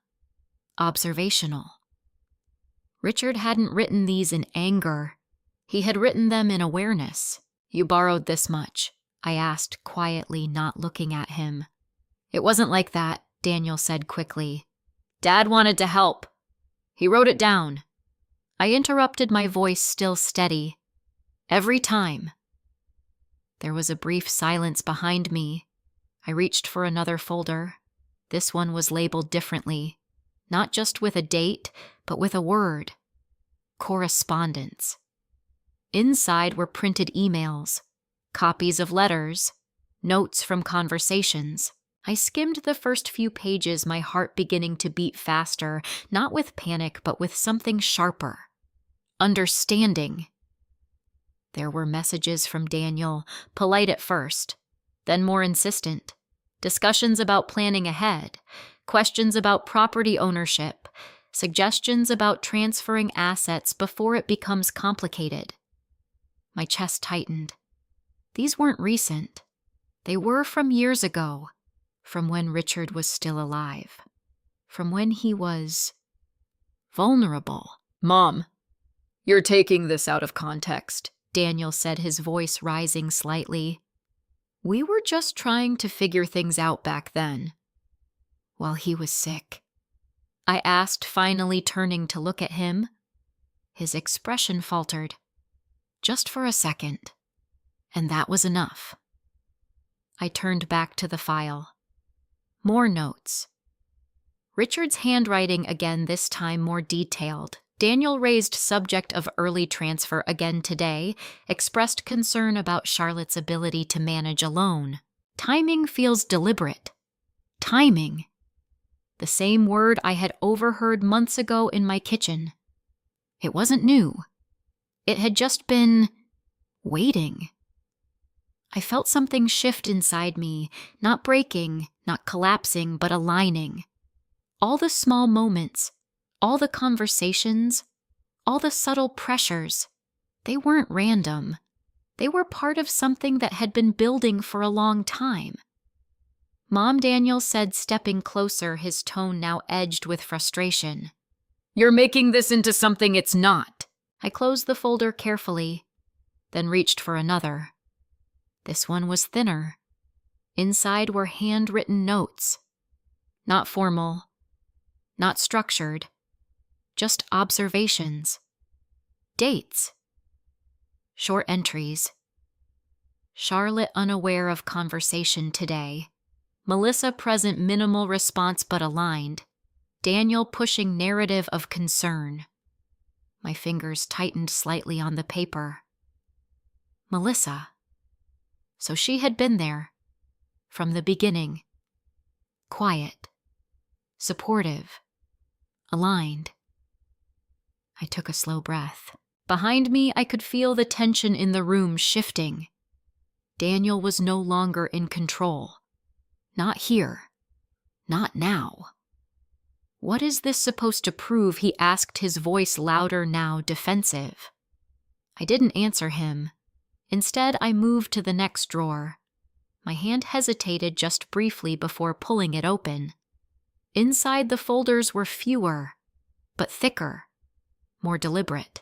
Observational. Richard hadn't written these in anger. He had written them in awareness. You borrowed this much, I asked quietly, not looking at him. It wasn't like that, Daniel said quickly. Dad wanted to help. He wrote it down. I interrupted, my voice still steady. Every time. There was a brief silence behind me. I reached for another folder. This one was labeled differently, not just with a date, but with a word. Correspondence. Inside were printed emails, copies of letters, notes from conversations. I skimmed the first few pages, my heart beginning to beat faster, not with panic, but with something sharper. Understanding. There were messages from Daniel, polite at first, then more insistent. Discussions about planning ahead, questions about property ownership, suggestions about transferring assets before it becomes complicated. My chest tightened. These weren't recent. They were from years ago, from when Richard was still alive, from when he was vulnerable. Mom, you're taking this out of context, Daniel said, his voice rising slightly. We were just trying to figure things out back then, while he was sick. I asked, finally turning to look at him. His expression faltered. Just for a second. And that was enough. I turned back to the file. More notes. Richard's handwriting again, this time more detailed. Daniel raised subject of early transfer again today, expressed concern about Charlotte's ability to manage alone. Timing feels deliberate. Timing. The same word I had overheard months ago in my kitchen. It wasn't new. It had just been waiting. I felt something shift inside me, not breaking, not collapsing, but aligning. All the small moments, all the conversations, all the subtle pressures, they weren't random. They were part of something that had been building for a long time. Mom Daniel said, stepping closer, his tone now edged with frustration. You're making this into something it's not. I closed the folder carefully, then reached for another. This one was thinner. Inside were handwritten notes. Not formal, not structured, just observations. Dates. Short entries. Charlotte unaware of conversation today. Melissa present, minimal response but aligned. Daniel pushing narrative of concern. My fingers tightened slightly on the paper. Melissa. So she had been there. From the beginning. Quiet. Supportive. Aligned. I took a slow breath. Behind me, I could feel the tension in the room shifting. Daniel was no longer in control. Not here. Not now. What is this supposed to prove? He asked, his voice louder now, defensive. I didn't answer him. Instead, I moved to the next drawer. My hand hesitated just briefly before pulling it open. Inside, the folders were fewer, but thicker, more deliberate.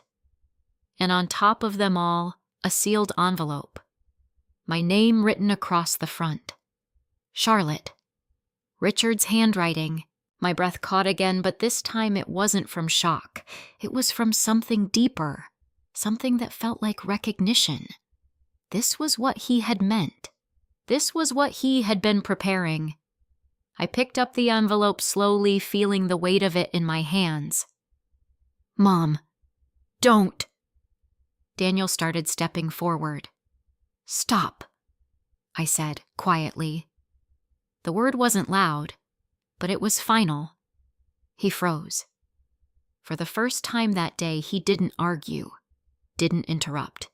And on top of them all, a sealed envelope. My name written across the front. Charlotte. Richard's handwriting. My breath caught again, but this time it wasn't from shock. It was from something deeper, something that felt like recognition. This was what he had meant. This was what he had been preparing. I picked up the envelope slowly, feeling the weight of it in my hands. "Mom, don't." Daniel started stepping forward. "Stop," I said quietly. The word wasn't loud, but it was final. He froze. For the first time that day, he didn't argue, didn't interrupt,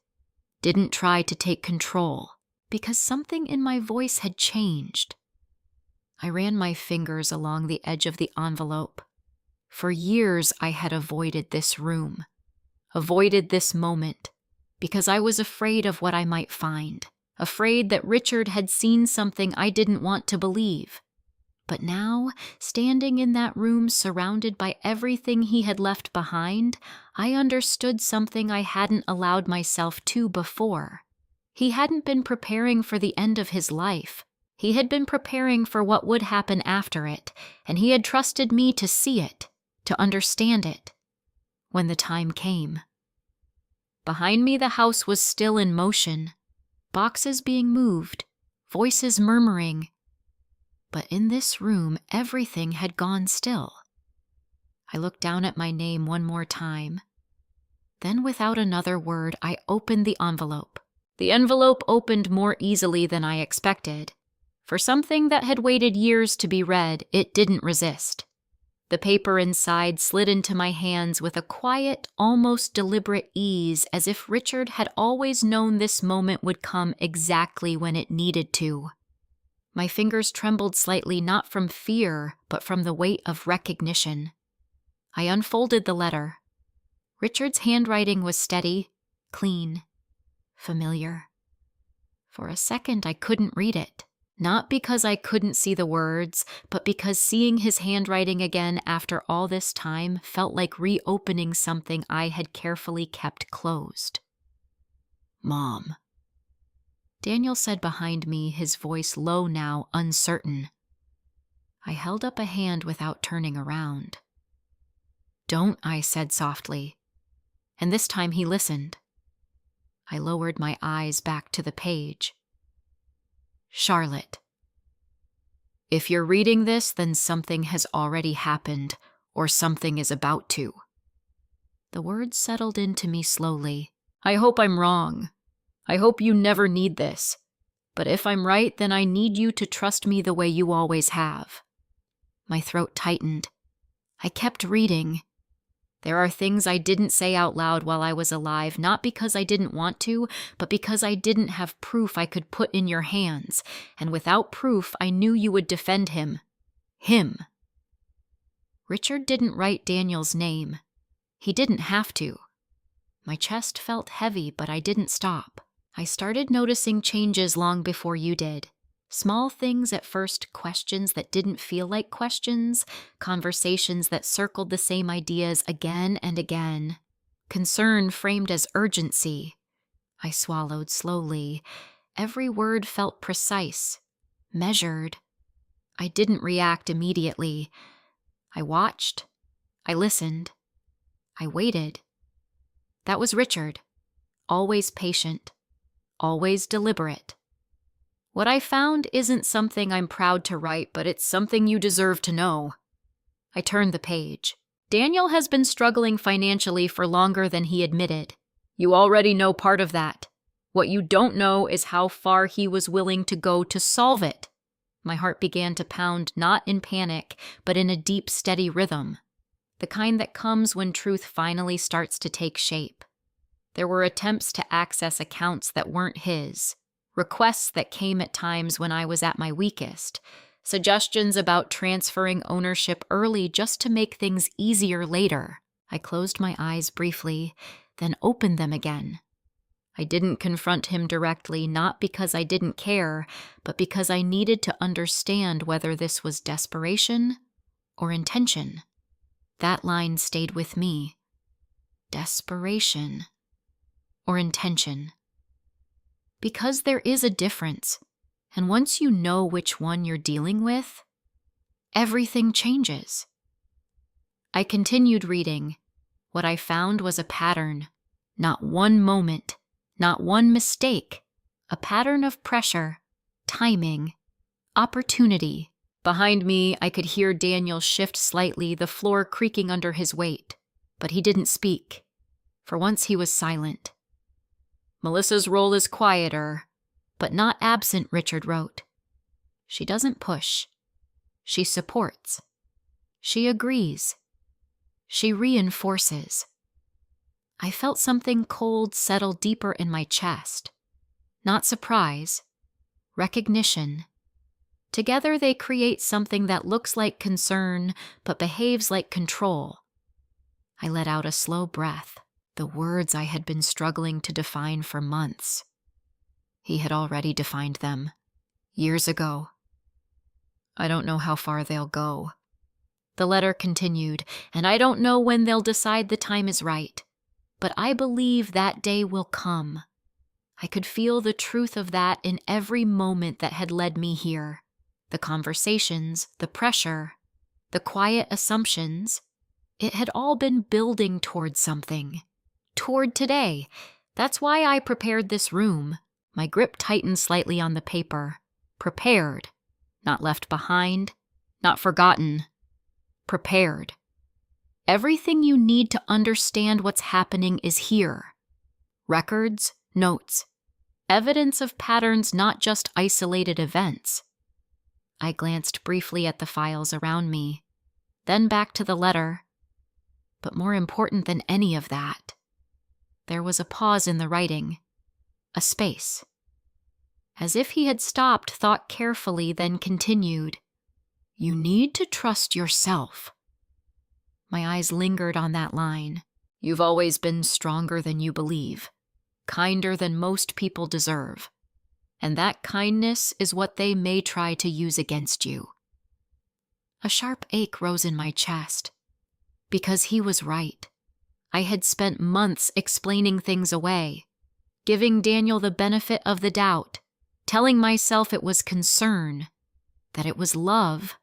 didn't try to take control, because something in my voice had changed. I ran my fingers along the edge of the envelope. For years, I had avoided this room, avoided this moment, because I was afraid of what I might find, afraid that Richard had seen something I didn't want to believe. But now, standing in that room surrounded by everything he had left behind, I understood something I hadn't allowed myself to before. He hadn't been preparing for the end of his life. He had been preparing for what would happen after it, and he had trusted me to see it, to understand it, when the time came. Behind me, the house was still in motion, boxes being moved, voices murmuring. But in this room, everything had gone still. I looked down at my name one more time. Then, without another word, I opened the envelope. The envelope opened more easily than I expected. For something that had waited years to be read, it didn't resist. The paper inside slid into my hands with a quiet, almost deliberate ease, as if Richard had always known this moment would come exactly when it needed to. My fingers trembled slightly, not from fear, but from the weight of recognition. I unfolded the letter. Richard's handwriting was steady, clean, familiar. For a second, I couldn't read it. Not because I couldn't see the words, but because seeing his handwriting again after all this time felt like reopening something I had carefully kept closed. "Mom," Daniel said behind me, his voice low now, uncertain. I held up a hand without turning around. "Don't," I said softly, and this time he listened. I lowered my eyes back to the page. "Charlotte, if you're reading this, then something has already happened, or something is about to." The words settled into me slowly. "I hope I'm wrong. I hope you never need this. But if I'm right, then I need you to trust me the way you always have." My throat tightened. I kept reading. There are things I didn't say out loud while I was alive, not because I didn't want to, but because I didn't have proof I could put in your hands, and without proof I knew you would defend him. Him. Richard didn't write Daniel's name. He didn't have to. My chest felt heavy, but I didn't stop. I started noticing changes long before you did. Small things at first, questions that didn't feel like questions, conversations that circled the same ideas again and again, concern framed as urgency. I swallowed slowly. Every word felt precise, measured. I didn't react immediately. I watched. I listened. I waited. That was Richard, always patient, always deliberate. What I found isn't something I'm proud to write, but it's something you deserve to know. I turned the page. Daniel has been struggling financially for longer than he admitted. You already know part of that. What you don't know is how far he was willing to go to solve it. My heart began to pound, not in panic, but in a deep, steady rhythm. The kind that comes when truth finally starts to take shape. There were attempts to access accounts that weren't his. Requests that came at times when I was at my weakest, suggestions about transferring ownership early just to make things easier later. I closed my eyes briefly, then opened them again. I didn't confront him directly, not because I didn't care, but because I needed to understand whether this was desperation or intention. That line stayed with me. Desperation or intention. Because there is a difference, and once you know which one you're dealing with, everything changes. I continued reading. What I found was a pattern, Not one moment, not one mistake. A pattern of pressure, timing, opportunity. Behind me, I could hear Daniel shift slightly, the floor creaking under his weight. But he didn't speak. For once he was silent. Melissa's role is quieter, but not absent, Richard wrote. She doesn't push. She supports. She agrees. She reinforces. I felt something cold settle deeper in my chest. Not surprise. Recognition. Together they create something that looks like concern, but behaves like control. I let out a slow breath, the words I had been struggling to define for months. He had already defined them, years ago. I don't know how far they'll go. The letter continued, and I don't know when they'll decide the time is right. But I believe that day will come. I could feel the truth of that in every moment that had led me here. The conversations, the pressure, the quiet assumptions. It had all been building toward something. Toward today. That's why I prepared this room. My grip tightened slightly on the paper. Prepared. Not left behind. Not forgotten. Prepared. Everything you need to understand what's happening is here. Records, notes, evidence of patterns, not just isolated events. I glanced briefly at the files around me, then back to the letter. But more important than any of that, there was a pause in the writing, a space. As if he had stopped, thought carefully, then continued. You need to trust yourself. My eyes lingered on that line. You've always been stronger than you believe, kinder than most people deserve. And that kindness is what they may try to use against you. A sharp ache rose in my chest. Because he was right. I had spent months explaining things away, giving Daniel the benefit of the doubt, telling myself it was concern, that it was love,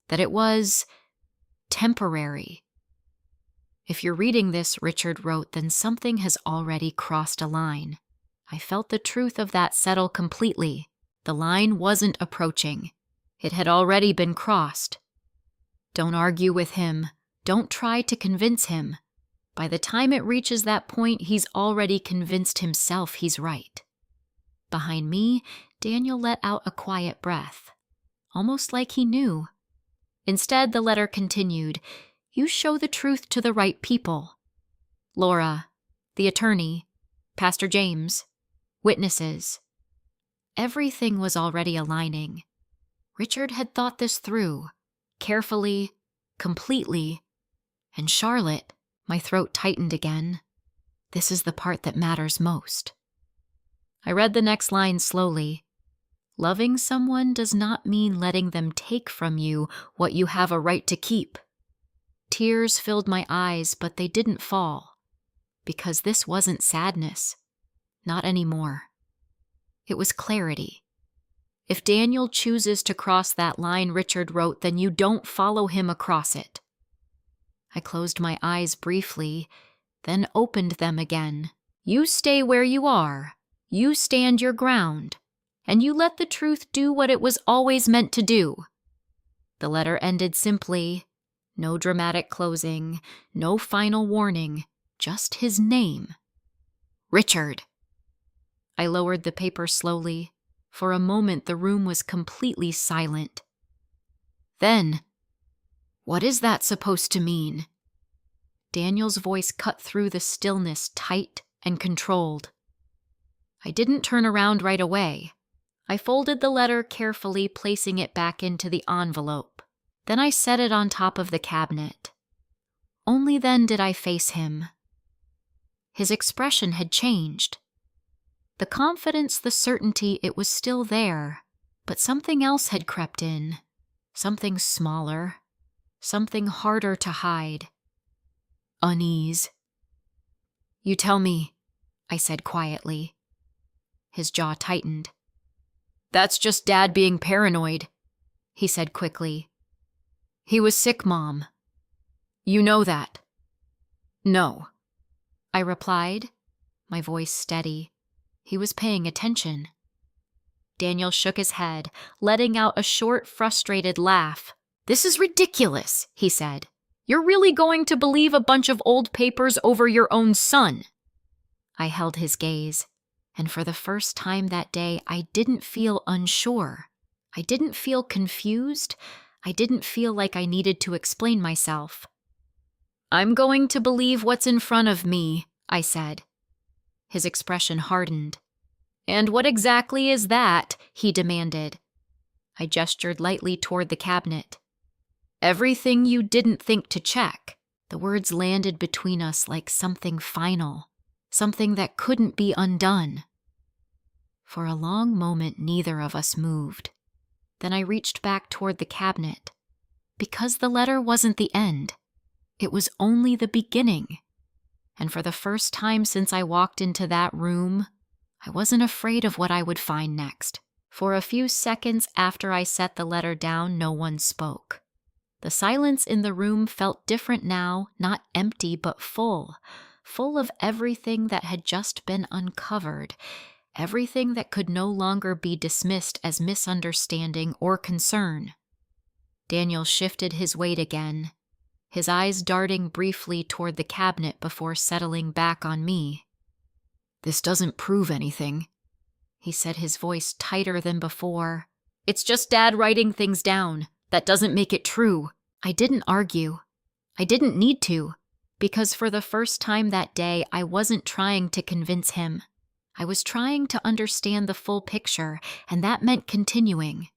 that it was temporary. If you're reading this, Richard wrote, then something has already crossed a line. I felt the truth of that settle completely. The line wasn't approaching. It had already been crossed. Don't argue with him. Don't try to convince him. By the time it reaches that point, he's already convinced himself he's right. Behind me, Daniel let out a quiet breath, almost like he knew. Instead, the letter continued, You show the truth to the right people. Laura, the attorney, Pastor James, witnesses. Everything was already aligning. Richard had thought this through, carefully, completely. And Charlotte, my throat tightened again. This is the part that matters most. I read the next line slowly. Loving someone does not mean letting them take from you what you have a right to keep. Tears filled my eyes, but they didn't fall. Because this wasn't sadness. Not anymore. It was clarity. If Daniel chooses to cross that line, Richard wrote, then you don't follow him across it. I closed my eyes briefly, then opened them again. You stay where you are. You stand your ground. And you let the truth do what it was always meant to do. The letter ended simply. No dramatic closing, no final warning, just his name. Richard. I lowered the paper slowly. For a moment, the room was completely silent. Then, what is that supposed to mean? Daniel's voice cut through the stillness, tight and controlled. I didn't turn around right away. I folded the letter carefully, placing it back into the envelope. Then I set it on top of the cabinet. Only then did I face him. His expression had changed. The confidence, the certainty, it was still there, but something else had crept in. Something smaller. Something harder to hide. Unease. You tell me, I said quietly. His jaw tightened. That's just Dad being paranoid, he said quickly. He was sick, Mom. You know that. No, I replied, my voice steady. He was paying attention. Daniel shook his head, letting out a short, frustrated laugh. "This is ridiculous," he said. "You're really going to believe a bunch of old papers over your own son?" I held his gaze, and for the first time that day, I didn't feel unsure. I didn't feel confused. I didn't feel like I needed to explain myself. "I'm going to believe what's in front of me," I said. His expression hardened. "And what exactly is that?" he demanded. I gestured lightly toward the cabinet. "Everything you didn't think to check." The words landed between us like something final, something that couldn't be undone. For a long moment, neither of us moved. Then I reached back toward the cabinet. Because the letter wasn't the end. It was only the beginning. And for the first time since I walked into that room, I wasn't afraid of what I would find next. For a few seconds after I set the letter down, no one spoke. The silence in the room felt different now, not empty but full of everything that had just been uncovered, everything that could no longer be dismissed as misunderstanding or concern. Daniel shifted his weight again, his eyes darting briefly toward the cabinet before settling back on me. "This doesn't prove anything," he said, his voice tighter than before. "It's just Dad writing things down. That doesn't make it true." I didn't argue. I didn't need to, because for the first time that day, I wasn't trying to convince him. I was trying to understand the full picture, and that meant continuing.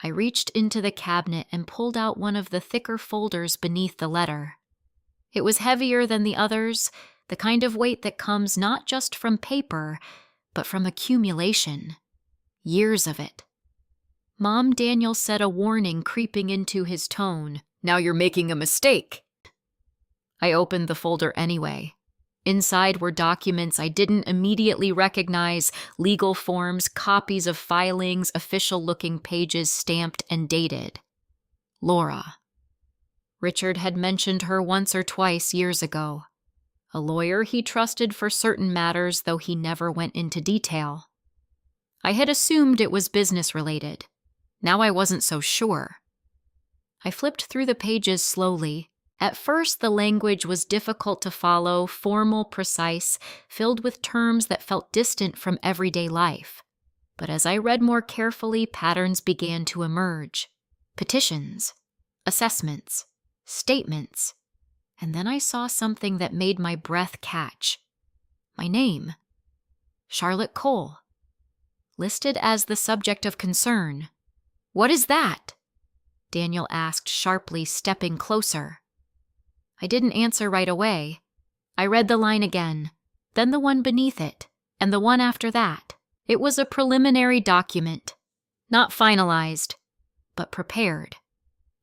I reached into the cabinet and pulled out one of the thicker folders beneath the letter. It was heavier than the others, the kind of weight that comes not just from paper, but from accumulation. Years of it. Mom Daniel said a warning creeping into his tone. "Now you're making a mistake." I opened the folder anyway. Inside were documents I didn't immediately recognize, legal forms, copies of filings, official-looking pages stamped and dated. Laura. Richard had mentioned her once or twice years ago. A lawyer he trusted for certain matters, though he never went into detail. I had assumed it was business-related. Now I wasn't so sure. I flipped through the pages slowly. At first, the language was difficult to follow, formal, precise, filled with terms that felt distant from everyday life. But as I read more carefully, patterns began to emerge. Petitions, assessments, statements. And then I saw something that made my breath catch. My name. Charlotte Cole. Listed as the subject of concern. "What is that?" Daniel asked sharply, stepping closer. I didn't answer right away. I read the line again, then the one beneath it, and the one after that. It was a preliminary document. Not finalized, but prepared.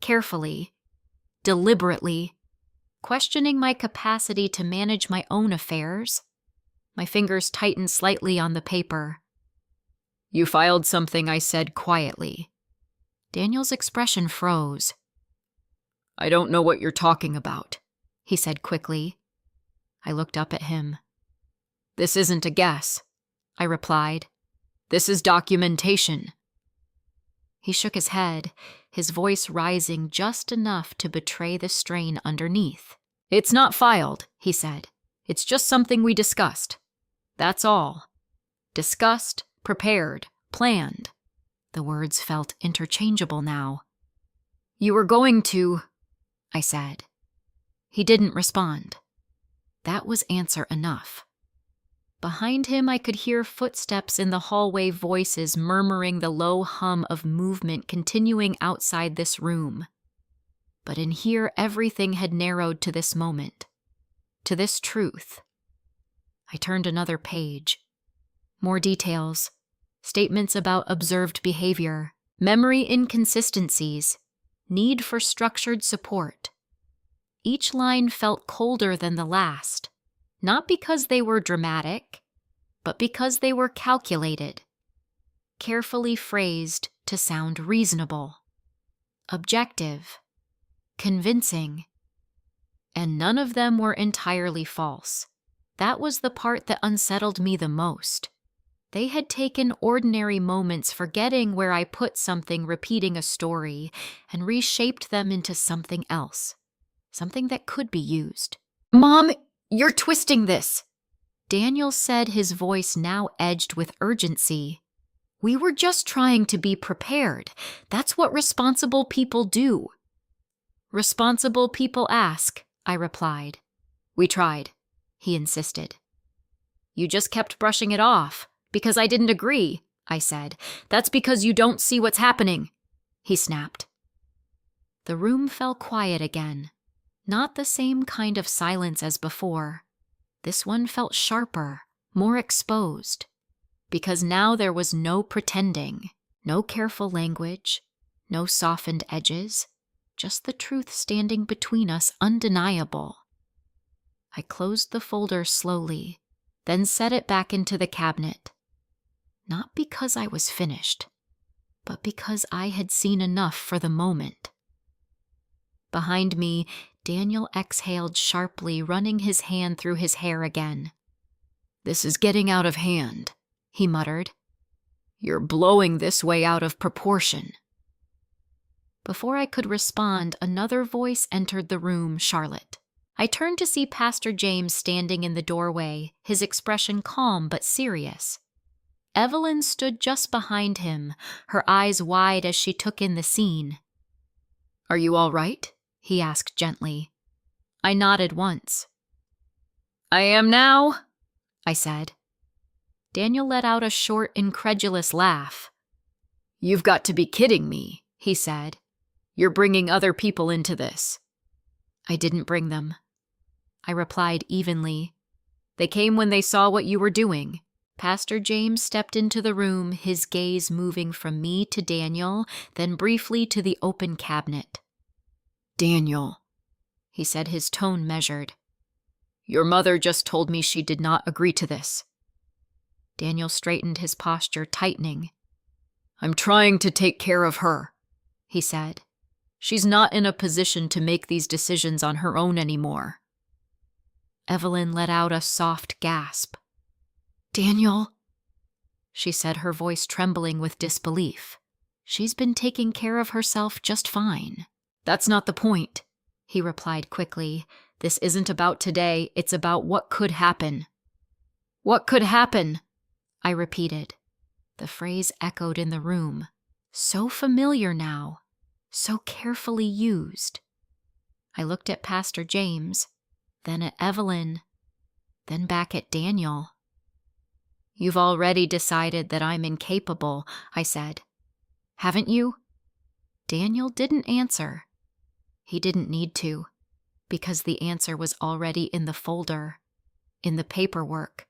Carefully. Deliberately. Questioning my capacity to manage my own affairs. My fingers tightened slightly on the paper. "You filed something," I said quietly. Daniel's expression froze. "I don't know what you're talking about," he said quickly. I looked up at him. "This isn't a guess," I replied. "This is documentation." He shook his head, his voice rising just enough to betray the strain underneath. "It's not filed," he said. "It's just something we discussed. That's all. Discussed, prepared, planned." The words felt interchangeable now. "You were going to," I said. He didn't respond. That was answer enough. Behind him, I could hear footsteps in the hallway, voices murmuring the low hum of movement continuing outside this room. But in here, everything had narrowed to this moment, to this truth. I turned another page. More details. Statements about observed behavior, memory inconsistencies, need for structured support. Each line felt colder than the last, not because they were dramatic, but because they were calculated, carefully phrased to sound reasonable, objective, convincing, and none of them were entirely false. That was the part that unsettled me the most. They had taken ordinary moments, forgetting where I put something, repeating a story, and reshaped them into something else. Something that could be used. "Mom, you're twisting this," Daniel said, his voice now edged with urgency. "We were just trying to be prepared. That's what responsible people do." "Responsible people ask," I replied. "We tried," he insisted. "You just kept brushing it off. Because I didn't agree," I said. "That's because you don't see what's happening," he snapped. The room fell quiet again. Not the same kind of silence as before. This one felt sharper, more exposed. Because now there was no pretending, no careful language, no softened edges, just the truth standing between us, undeniable. I closed the folder slowly, then set it back into the cabinet. Not because I was finished, but because I had seen enough for the moment. Behind me, Daniel exhaled sharply, running his hand through his hair again. "This is getting out of hand," he muttered. "You're blowing this way out of proportion." Before I could respond, another voice entered the room, Charlotte. I turned to see Pastor James standing in the doorway, his expression calm but serious. Evelyn stood just behind him, her eyes wide as she took in the scene. "Are you all right?" he asked gently. I nodded once. "I am now," I said. Daniel let out a short, incredulous laugh. "You've got to be kidding me," he said. "You're bringing other people into this." "I didn't bring them," I replied evenly. "They came when they saw what you were doing." Pastor James stepped into the room, his gaze moving from me to Daniel, then briefly to the open cabinet. "Daniel," he said, his tone measured. "Your mother just told me she did not agree to this." Daniel straightened, his posture tightening. "I'm trying to take care of her," he said. "She's not in a position to make these decisions on her own anymore." Evelyn let out a soft gasp. "Daniel," she said, her voice trembling with disbelief. "She's been taking care of herself just fine." "That's not the point," he replied quickly. "This isn't about today, it's about what could happen." "What could happen?" I repeated. The phrase echoed in the room. So familiar now, so carefully used. I looked at Pastor James, then at Evelyn, then back at Daniel. "You've already decided that I'm incapable," I said. "Haven't you?" Daniel didn't answer. He didn't need to, because the answer was already in the folder, in the paperwork,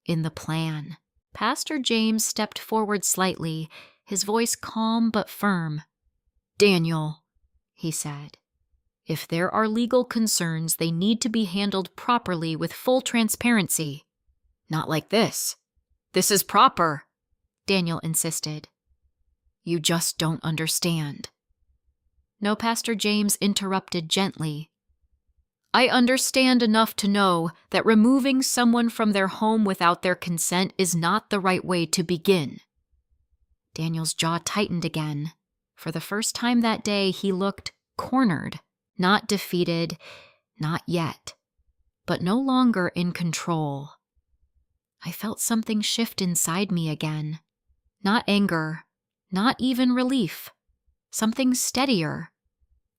in the plan. Pastor James stepped forward slightly, his voice calm but firm. "Daniel," he said, "if there are legal concerns, they need to be handled properly with full transparency. Not like this. This is proper," Daniel insisted. "You just don't understand." No, Pastor James interrupted gently. "I understand enough to know that removing someone from their home without their consent is not the right way to begin." Daniel's jaw tightened again. For the first time that day, he looked cornered, not defeated, not yet, but no longer in control. I felt something shift inside me again. Not anger, not even relief. Something steadier,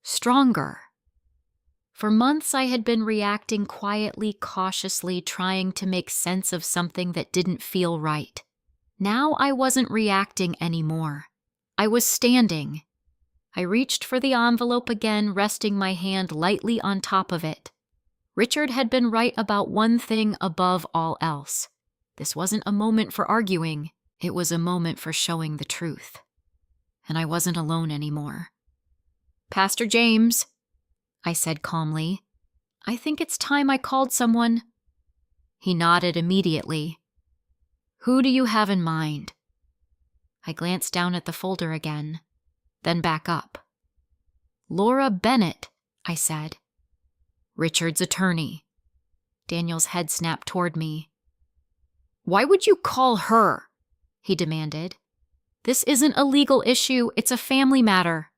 stronger. For months I had been reacting quietly, cautiously, trying to make sense of something that didn't feel right. Now I wasn't reacting anymore. I was standing. I reached for the envelope again, resting my hand lightly on top of it. Richard had been right about one thing above all else. This wasn't a moment for arguing. It was a moment for showing the truth. And I wasn't alone anymore. "Pastor James," I said calmly, "I think it's time I called someone." He nodded immediately. "Who do you have in mind?" I glanced down at the folder again, then back up. "Laura Bennett," I said. "Richard's attorney." Daniel's head snapped toward me. "Why would you call her?" he demanded. "This isn't a legal issue, it's a family matter."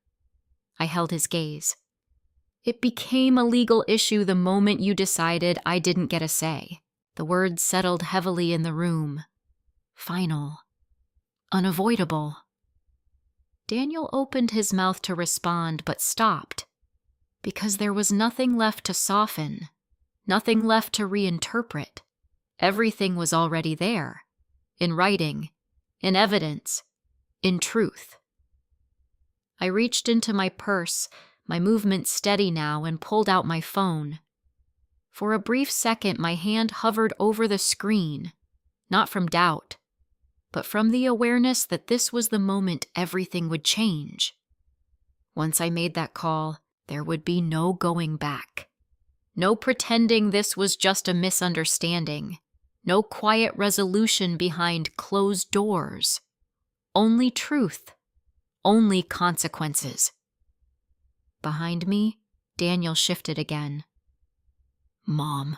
I held his gaze. "It became a legal issue the moment you decided I didn't get a say." The words settled heavily in the room. Final. Unavoidable. Daniel opened his mouth to respond, but stopped, because there was nothing left to soften, nothing left to reinterpret. Everything was already there, in writing, in evidence, in truth. I reached into my purse, my movement steady now, and pulled out my phone. For a brief second, my hand hovered over the screen, not from doubt, but from the awareness that this was the moment everything would change. Once I made that call, there would be no going back. No pretending this was just a misunderstanding. No quiet resolution behind closed doors. Only truth. Only consequences. Behind me, Daniel shifted again. "Mom,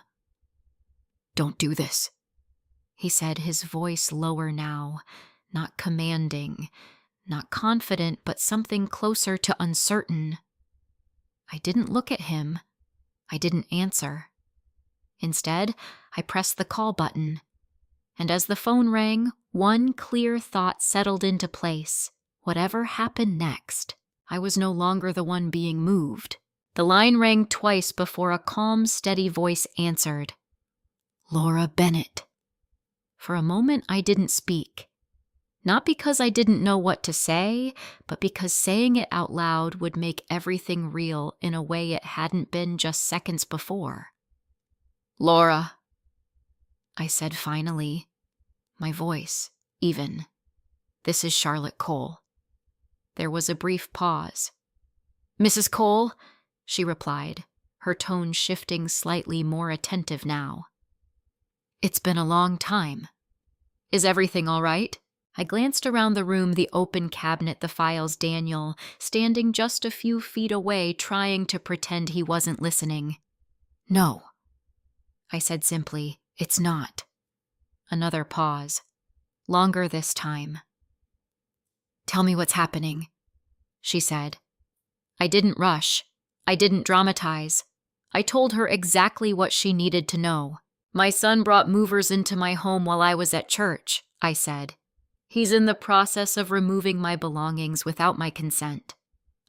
don't do this," he said, his voice lower now, not commanding, not confident, but something closer to uncertain. I didn't look at him. I didn't answer. Instead, I pressed the call button, and as the phone rang, one clear thought settled into place. Whatever happened next, I was no longer the one being moved. The line rang twice before a calm, steady voice answered. "Laura Bennett." For a moment, I didn't speak. Not because I didn't know what to say, but because saying it out loud would make everything real in a way it hadn't been just seconds before. "Laura," I said finally, my voice even. "This is Charlotte Cole." There was a brief pause. "Mrs. Cole," she replied, her tone shifting slightly more attentive now. "It's been a long time. Is everything all right?" I glanced around the room, the open cabinet, the files, Daniel, standing just a few feet away, trying to pretend he wasn't listening. "No," I said simply, "it's not." Another pause. Longer this time. "Tell me what's happening," she said. I didn't rush. I didn't dramatize. I told her exactly what she needed to know. "My son brought movers into my home while I was at church," I said. "He's in the process of removing my belongings without my consent.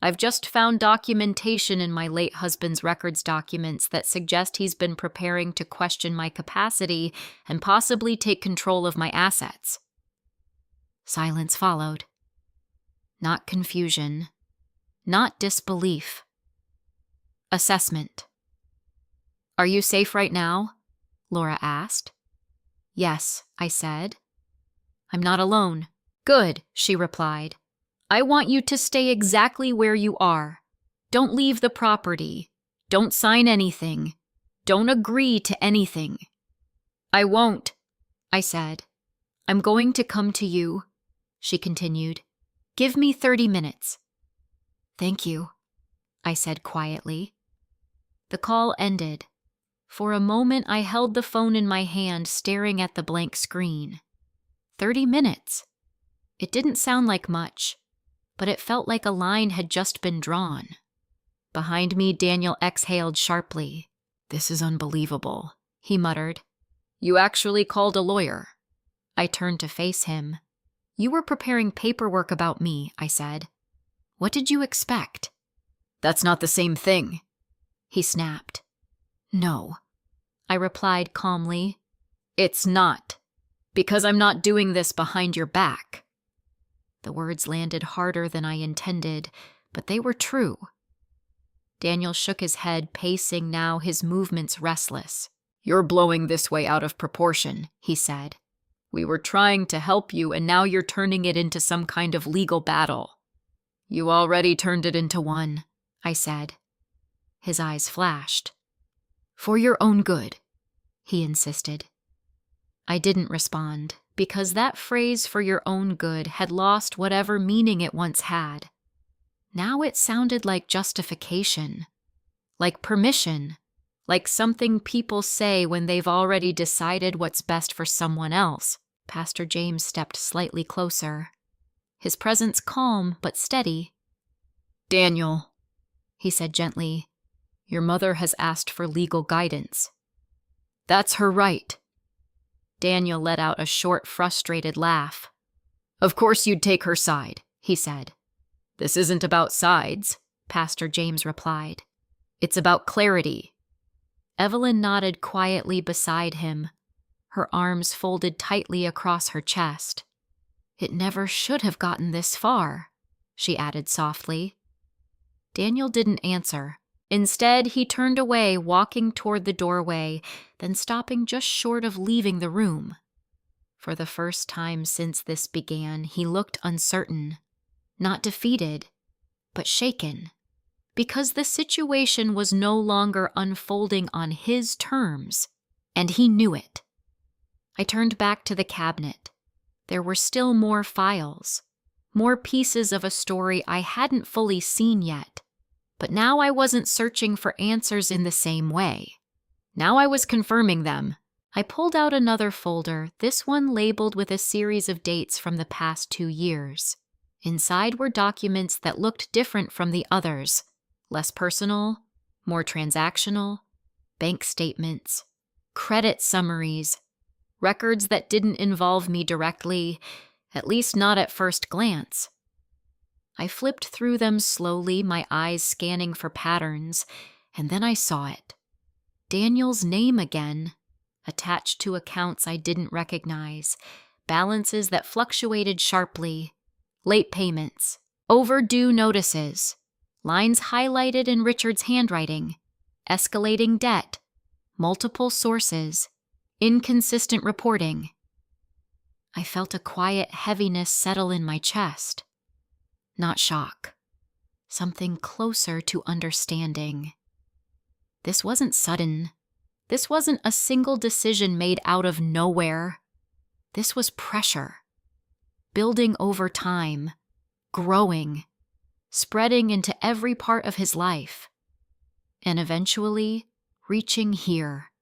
I've just found documentation in my late husband's records documents that suggest he's been preparing to question my capacity and possibly take control of my assets." Silence followed. Not confusion. Not disbelief. Assessment. "Are you safe right now?" Laura asked. "Yes," I said. "I'm not alone." "Good," she replied. "I want you to stay exactly where you are. Don't leave the property. Don't sign anything. Don't agree to anything." "I won't," I said. "I'm going to come to you," she continued. "Give me 30 minutes. "Thank you," I said quietly. The call ended. For a moment, I held the phone in my hand, staring at the blank screen. 30 minutes. It didn't sound like much, but it felt like a line had just been drawn. Behind me, Daniel exhaled sharply. "This is unbelievable," he muttered. "You actually called a lawyer." I turned to face him. "You were preparing paperwork about me," I said. "What did you expect?" "That's not the same thing," he snapped. "No," I replied calmly. "It's not. Because I'm not doing this behind your back." The words landed harder than I intended, but they were true. Daniel shook his head, pacing now, his movements restless. "You're blowing this way out of proportion," he said. "We were trying to help you, and now you're turning it into some kind of legal battle." "You already turned it into one," I said. His eyes flashed. "For your own good," he insisted. I didn't respond, because that phrase, "for your own good," had lost whatever meaning it once had. Now it sounded like justification, like permission, like something people say when they've already decided what's best for someone else. Pastor James stepped slightly closer, his presence calm but steady. "Daniel," he said gently, "your mother has asked for legal guidance." "That's her right." Daniel let out a short, frustrated laugh. "Of course you'd take her side," he said. "This isn't about sides," Pastor James replied. "It's about clarity." Evelyn nodded quietly beside him, her arms folded tightly across her chest. "It never should have gotten this far," she added softly. Daniel didn't answer. Instead, he turned away, walking toward the doorway, then stopping just short of leaving the room. For the first time since this began, he looked uncertain, not defeated, but shaken, because the situation was no longer unfolding on his terms, and he knew it. I turned back to the cabinet. There were still more files, more pieces of a story I hadn't fully seen yet. But now I wasn't searching for answers in the same way. Now I was confirming them. I pulled out another folder, this one labeled with a series of dates from the past 2 years. Inside were documents that looked different from the others, less personal, more transactional, bank statements, credit summaries, records that didn't involve me directly, at least not at first glance. I flipped through them slowly, my eyes scanning for patterns, and then I saw it. Daniel's name again, attached to accounts I didn't recognize, balances that fluctuated sharply, late payments, overdue notices, lines highlighted in Richard's handwriting, escalating debt, multiple sources, inconsistent reporting. I felt a quiet heaviness settle in my chest. Not shock. Something closer to understanding. This wasn't sudden. This wasn't a single decision made out of nowhere. This was pressure. Building over time. Growing. Spreading into every part of his life. And eventually, reaching here.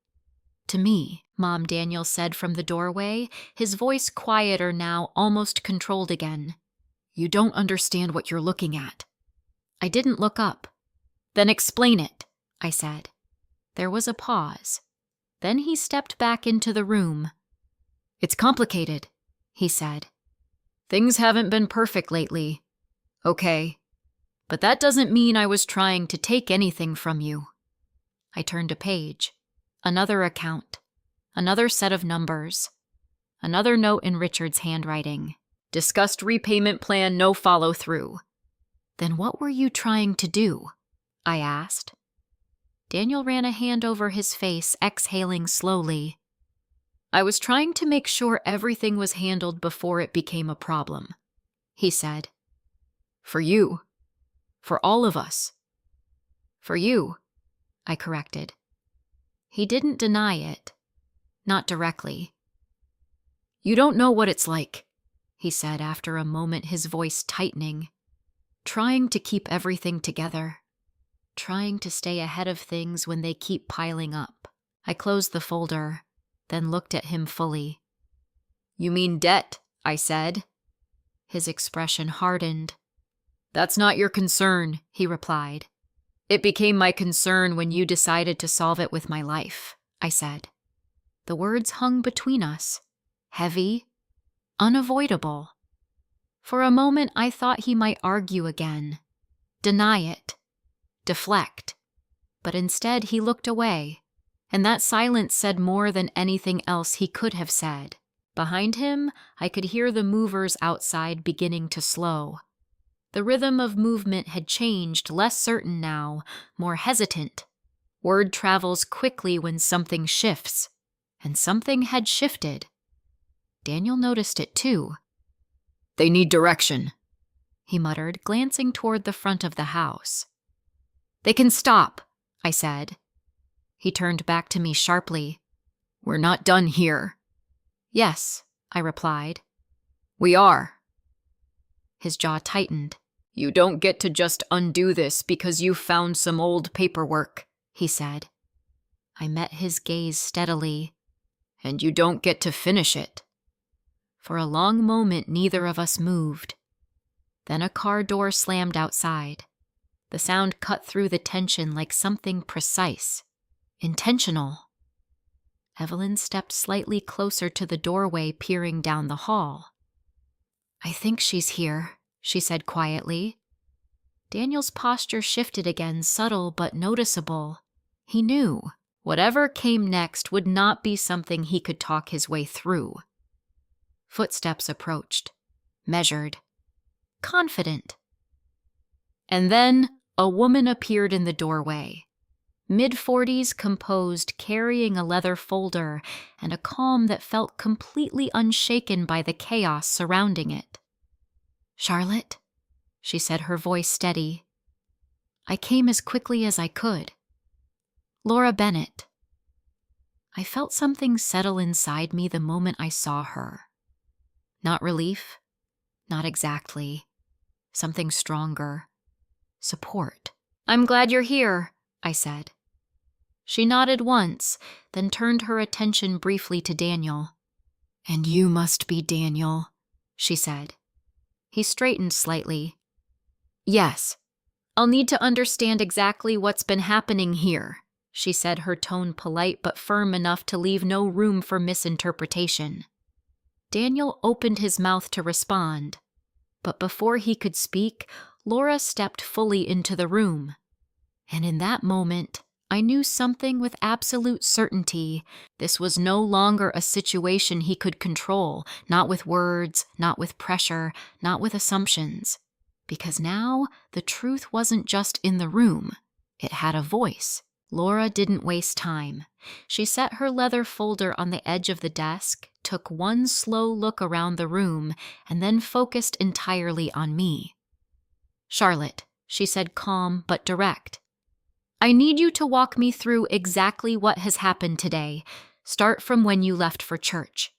To me, Mom, Daniel said from the doorway, his voice quieter now, almost controlled again. "You don't understand what you're looking at." I didn't look up. "Then explain it," I said. There was a pause. Then he stepped back into the room. "It's complicated," he said. "Things haven't been perfect lately. Okay. But that doesn't mean I was trying to take anything from you." I turned a page. Another account. Another set of numbers. Another note in Richard's handwriting. "Discussed repayment plan, no follow-through." "Then what were you trying to do?" I asked. Daniel ran a hand over his face, exhaling slowly. "I was trying to make sure everything was handled before it became a problem," he said. "For you. For all of us." "For you," I corrected. He didn't deny it. Not directly. "You don't know what it's like," he said after a moment, his voice tightening. "Trying to keep everything together. Trying to stay ahead of things when they keep piling up." I closed the folder, then looked at him fully. "You mean debt," I said. His expression hardened. "That's not your concern," he replied. "It became my concern when you decided to solve it with my life," I said. The words hung between us, heavy, unavoidable. For a moment I thought he might argue again, deny it, deflect. But instead he looked away, and that silence said more than anything else he could have said. Behind him, I could hear the movers outside beginning to slow. The rhythm of movement had changed, less certain now, more hesitant. Word travels quickly when something shifts, and something had shifted. Daniel noticed it too. "They need direction," he muttered, glancing toward the front of the house. "They can stop," I said. He turned back to me sharply. "We're not done here." "Yes," I replied. "We are." His jaw tightened. "You don't get to just undo this because you found some old paperwork," he said. I met his gaze steadily. "And you don't get to finish it." For a long moment, neither of us moved. Then a car door slammed outside. The sound cut through the tension like something precise, intentional. Evelyn stepped slightly closer to the doorway, peering down the hall. "I think she's here," she said quietly. Daniel's posture shifted again, subtle but noticeable. He knew whatever came next would not be something he could talk his way through. Footsteps approached, measured, confident. And then a woman appeared in the doorway, mid-40s, composed, carrying a leather folder and a calm that felt completely unshaken by the chaos surrounding it. "Charlotte," she said, her voice steady. "I came as quickly as I could. Laura Bennett." I felt something settle inside me the moment I saw her. Not relief, not exactly. Something stronger. Support. "I'm glad you're here," I said. She nodded once, then turned her attention briefly to Daniel. "And you must be Daniel," she said. He straightened slightly. "Yes. I'll need to understand exactly what's been happening here," she said, her tone polite but firm enough to leave no room for misinterpretation. Daniel opened his mouth to respond, but before he could speak, Laura stepped fully into the room. And in that moment, I knew something with absolute certainty. This was no longer a situation he could control, not with words, not with pressure, not with assumptions. Because now, the truth wasn't just in the room. It had a voice. Laura didn't waste time. She set her leather folder on the edge of the desk, took one slow look around the room, and then focused entirely on me. "Charlotte," she said, calm but direct. "I need you to walk me through exactly what has happened today. Start from when you left for church."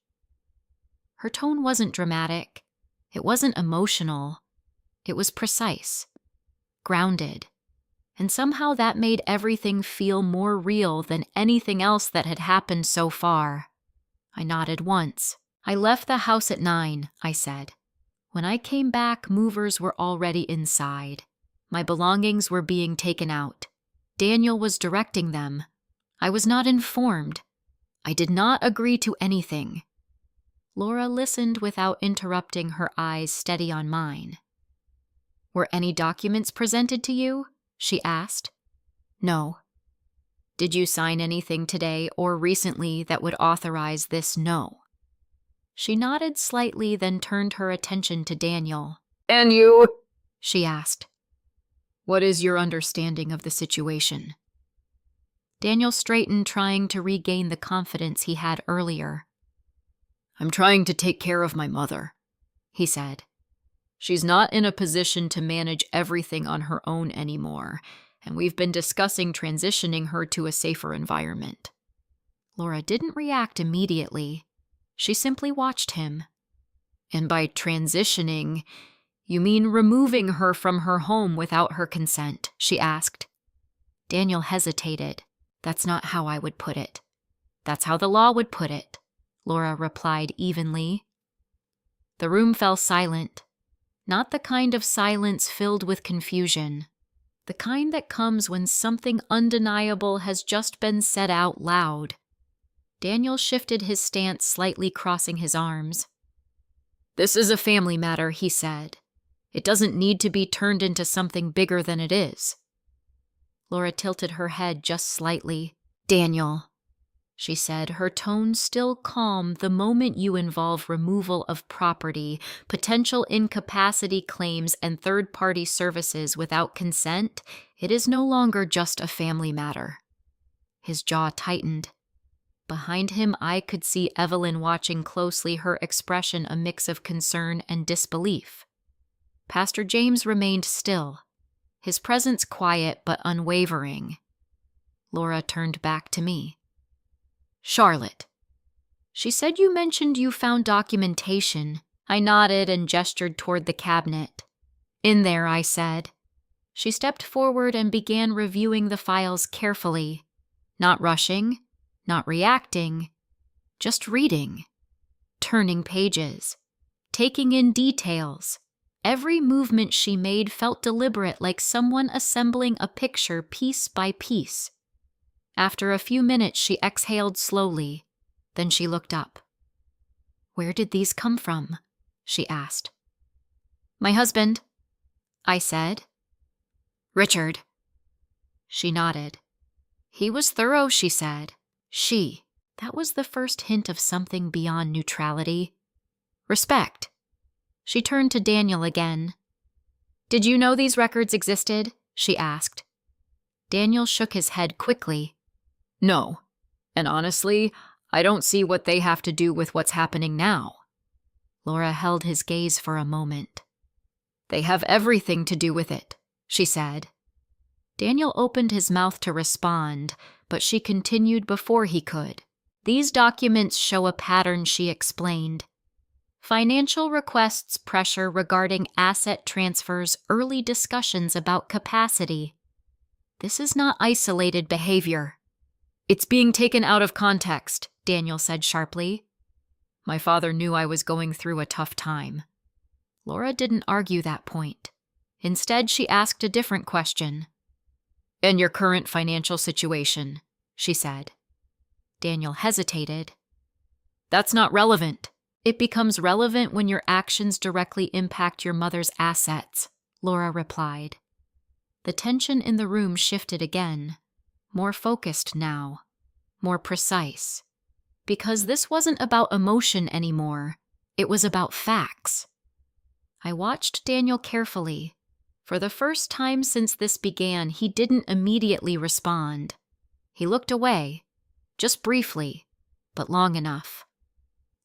Her tone wasn't dramatic. It wasn't emotional. It was precise, grounded. And somehow that made everything feel more real than anything else that had happened so far. I nodded once. "I left the house at 9, I said. When I came back, movers were already inside. My belongings were being taken out. Daniel was directing them. I was not informed. I did not agree to anything." Laura listened without interrupting, her eyes steady on mine. "Were any documents presented to you?" she asked. "No." "Did you sign anything today or recently that would authorize this no?" She nodded slightly, then turned her attention to Daniel. "And you?" she asked. "What is your understanding of the situation?" Daniel straightened, trying to regain the confidence he had earlier. "I'm trying to take care of my mother," he said. "She's not in a position to manage everything on her own anymore, and we've been discussing transitioning her to a safer environment." Laura didn't react immediately. She simply watched him. "And by transitioning, you mean removing her from her home without her consent?" she asked. Daniel hesitated. "That's not how I would put it. That's how the law would put it," Laura replied evenly. The room fell silent. Not the kind of silence filled with confusion. The kind that comes when something undeniable has just been said out loud. Daniel shifted his stance slightly, crossing his arms. "This is a family matter," he said. "It doesn't need to be turned into something bigger than it is." Laura tilted her head just slightly. "Daniel," she said, her tone still calm, "the moment you involve removal of property, potential incapacity claims, and third-party services without consent, it is no longer just a family matter." His jaw tightened. Behind him, I could see Evelyn watching closely, her expression a mix of concern and disbelief. Pastor James remained still, his presence quiet but unwavering. Laura turned back to me. "Charlotte, she said you mentioned you found documentation." I nodded and gestured toward the cabinet. "In there," I said. She stepped forward and began reviewing the files carefully. Not rushing, not reacting, just reading, turning pages, taking in details. Every movement she made felt deliberate, like someone assembling a picture piece by piece. After a few minutes, she exhaled slowly. Then she looked up. "Where did these come from?" she asked. "My husband," I said. "Richard." She nodded. "He was thorough," she said. That was the first hint of something beyond neutrality. Respect. She turned to Daniel again. "Did you know these records existed?" she asked. Daniel shook his head quickly. "No. And honestly, I don't see what they have to do with what's happening now." Laura held his gaze for a moment. "They have everything to do with it," she said. Daniel opened his mouth to respond, but she continued before he could. "These documents show a pattern," she explained. "Financial requests, pressure regarding asset transfers, early discussions about capacity. This is not isolated behavior." "It's being taken out of context," Daniel said sharply. "My father knew I was going through a tough time." Laura didn't argue that point. Instead, she asked a different question. "And your current financial situation," she said. Daniel hesitated. "That's not relevant." "It becomes relevant when your actions directly impact your mother's assets," Laura replied. The tension in the room shifted again, more focused now, more precise. Because this wasn't about emotion anymore, it was about facts. I watched Daniel carefully. For the first time since this began, he didn't immediately respond. He looked away, just briefly, but long enough.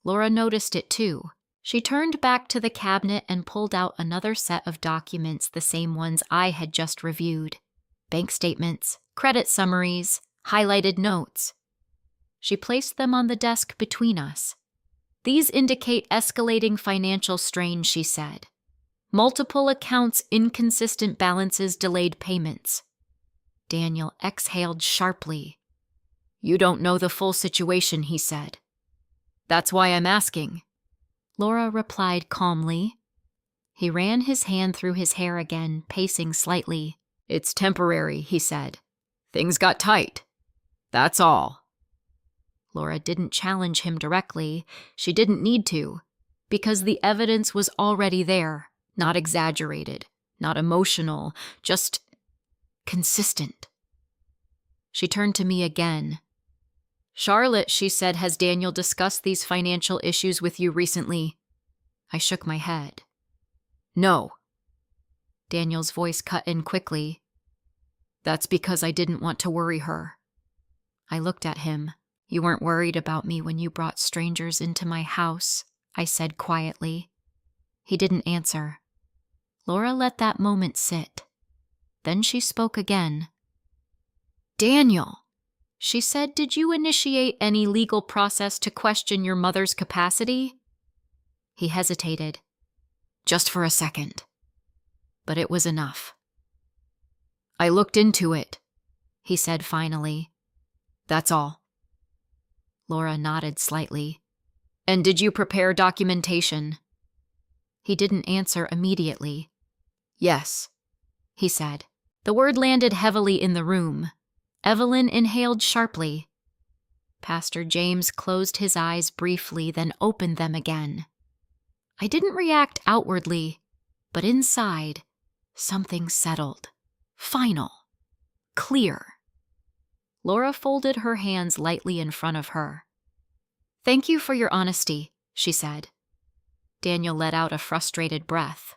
Laura noticed it too. She turned back to the cabinet and pulled out another set of documents, the same ones I had just reviewed. Bank statements, credit summaries, highlighted notes. She placed them on the desk between us. "These indicate escalating financial strain," she said. "Multiple accounts, inconsistent balances, delayed payments." Daniel exhaled sharply. "You don't know the full situation," he said. "That's why I'm asking." Laura replied calmly. He ran his hand through his hair again, pacing slightly. "It's temporary," he said. "Things got tight. That's all." Laura didn't challenge him directly. She didn't need to, because the evidence was already there, not exaggerated, not emotional, just consistent. She turned to me again. "Charlotte," she said, "has Daniel discussed these financial issues with you recently?" I shook my head. "No." Daniel's voice cut in quickly. "That's because I didn't want to worry her." I looked at him. "You weren't worried about me when you brought strangers into my house," I said quietly. He didn't answer. Laura let that moment sit. Then she spoke again. "Daniel," she said, "did you initiate any legal process to question your mother's capacity?" He hesitated. Just for a second. But it was enough. "I looked into it," he said finally. "That's all." Laura nodded slightly. "And did you prepare documentation?" He didn't answer immediately. "Yes," he said. The word landed heavily in the room. Evelyn inhaled sharply. Pastor James closed his eyes briefly, then opened them again. I didn't react outwardly, but inside, something settled. Final. Clear. Laura folded her hands lightly in front of her. "Thank you for your honesty," she said. Daniel let out a frustrated breath.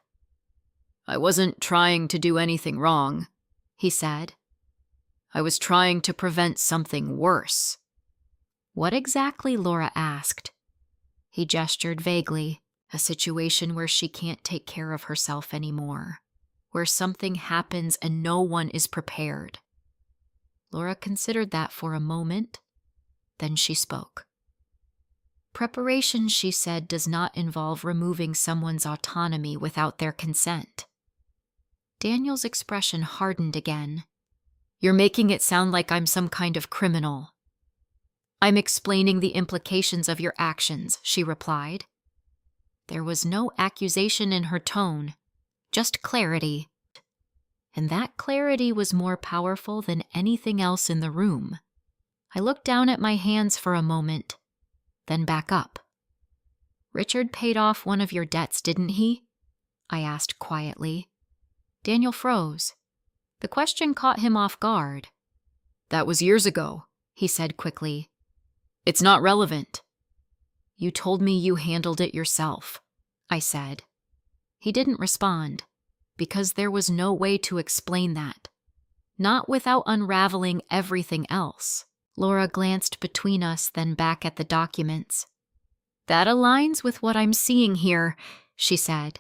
"I wasn't trying to do anything wrong," he said. "I was trying to prevent something worse." "What exactly?" Laura asked. He gestured vaguely. "A situation where she can't take care of herself anymore, where something happens and no one is prepared." Laura considered that for a moment. Then she spoke. "Preparation," she said, "does not involve removing someone's autonomy without their consent." Daniel's expression hardened again. You're making it sound like I'm some kind of criminal. I'm explaining the implications of your actions, she replied. There was no accusation in her tone, just clarity. And that clarity was more powerful than anything else in the room. I looked down at my hands for a moment, then back up. Richard paid off one of your debts, didn't he? I asked quietly. Daniel froze. The question caught him off guard. That was years ago, he said quickly. It's not relevant. You told me you handled it yourself, I said. He didn't respond, because there was no way to explain that. Not without unraveling everything else. Laura glanced between us, then back at the documents. That aligns with what I'm seeing here, she said.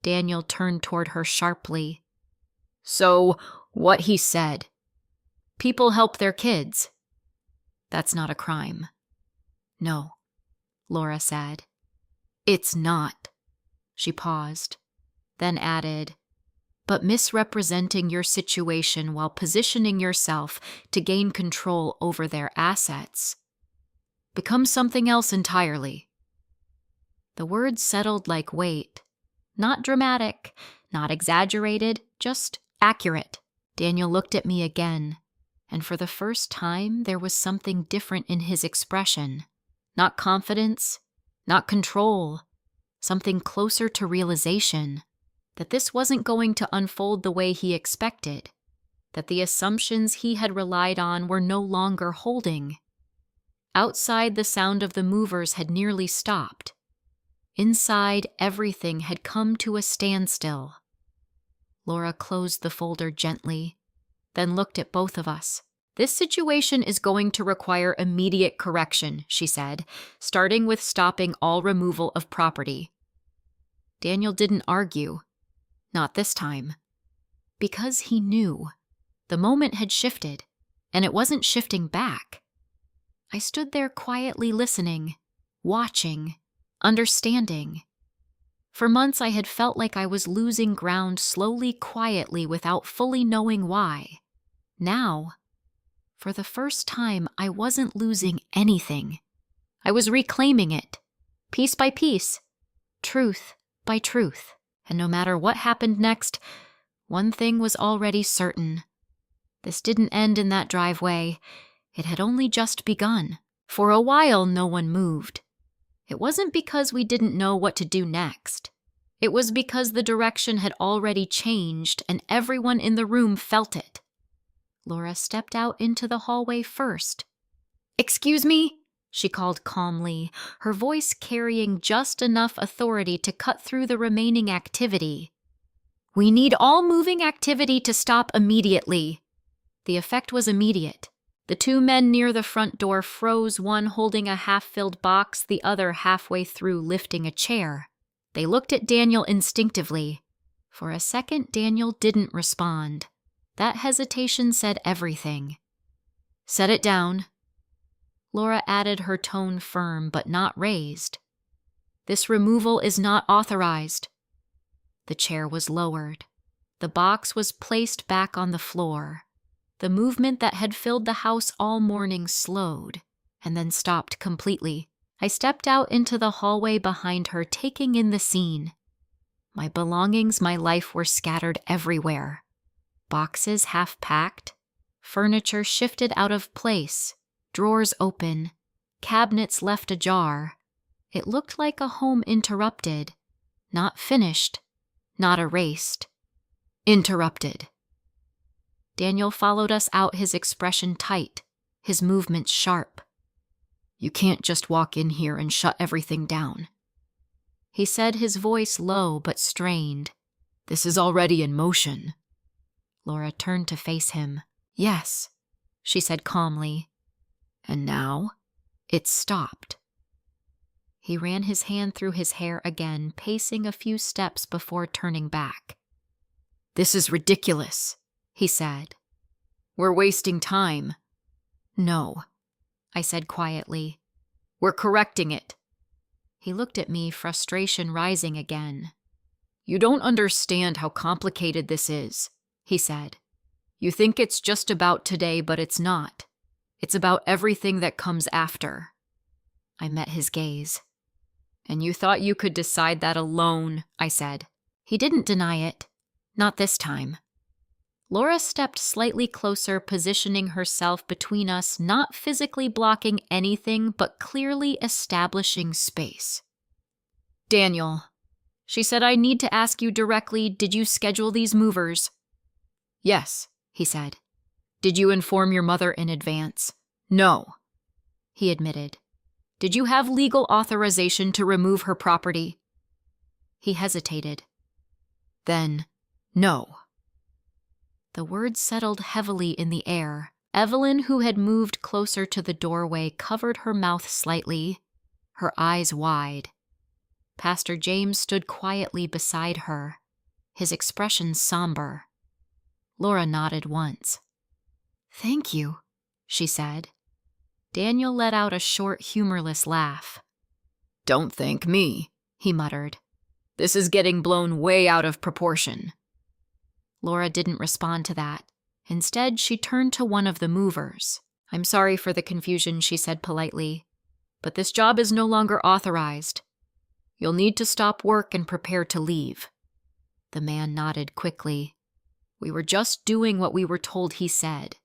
Daniel turned toward her sharply. So, what he said. People help their kids. That's not a crime. No, Laura said. It's not. She paused, then added, but misrepresenting your situation while positioning yourself to gain control over their assets becomes something else entirely. The words settled like weight. Not dramatic, not exaggerated, just accurate. Daniel looked at me again, and for the first time there was something different in his expression. Not confidence, not control, something closer to realization that this wasn't going to unfold the way he expected, that the assumptions he had relied on were no longer holding. Outside, the sound of the movers had nearly stopped. Inside, everything had come to a standstill. Laura closed the folder gently, then looked at both of us. This situation is going to require immediate correction, she said, starting with stopping all removal of property. Daniel didn't argue. Not this time. Because he knew. The moment had shifted, and it wasn't shifting back. I stood there quietly listening, watching, understanding. For months I had felt like I was losing ground slowly, quietly, without fully knowing why. Now, for the first time, I wasn't losing anything. I was reclaiming it, piece by piece, truth by truth. And no matter what happened next, one thing was already certain. This didn't end in that driveway. It had only just begun. For a while, no one moved. It wasn't because we didn't know what to do next. It was because the direction had already changed and everyone in the room felt it. Laura stepped out into the hallway first. "Excuse me?" she called calmly, her voice carrying just enough authority to cut through the remaining activity. "We need all moving activity to stop immediately." The effect was immediate. The two men near the front door froze, one holding a half-filled box, the other halfway through lifting a chair. They looked at Daniel instinctively. For a second, Daniel didn't respond. That hesitation said everything. "Set it down." Laura added, her tone firm but not raised. "This removal is not authorized." The chair was lowered. The box was placed back on the floor. The movement that had filled the house all morning slowed, and then stopped completely. I stepped out into the hallway behind her, taking in the scene. My belongings, my life were scattered everywhere. Boxes half-packed, furniture shifted out of place, drawers open, cabinets left ajar. It looked like a home interrupted, not finished, not erased. Interrupted. Daniel followed us out, his expression tight, his movements sharp. "You can't just walk in here and shut everything down," he said, his voice low but strained. "This is already in motion." Laura turned to face him. "Yes," she said calmly. "And now, it's stopped." He ran his hand through his hair again, pacing a few steps before turning back. "This is ridiculous," he said. "We're wasting time." "No," I said quietly. "We're correcting it." He looked at me, frustration rising again. "You don't understand how complicated this is," he said. You think it's just about today, but it's not. It's about everything that comes after. I met his gaze. And you thought you could decide that alone, I said. He didn't deny it. Not this time. Laura stepped slightly closer, positioning herself between us, not physically blocking anything, but clearly establishing space. Daniel, she said, I need to ask you directly, did you schedule these movers? Yes, he said. Did you inform your mother in advance? No, he admitted. Did you have legal authorization to remove her property? He hesitated. Then, no. The words settled heavily in the air. Evelyn, who had moved closer to the doorway, covered her mouth slightly, her eyes wide. Pastor James stood quietly beside her, his expression somber. Laura nodded once. Thank you, she said. Daniel let out a short, humorless laugh. Don't thank me, he muttered. This is getting blown way out of proportion. Laura didn't respond to that. Instead, she turned to one of the movers. I'm sorry for the confusion, she said politely, but this job is no longer authorized. You'll need to stop work and prepare to leave. The man nodded quickly. We were just doing what we were told, he said.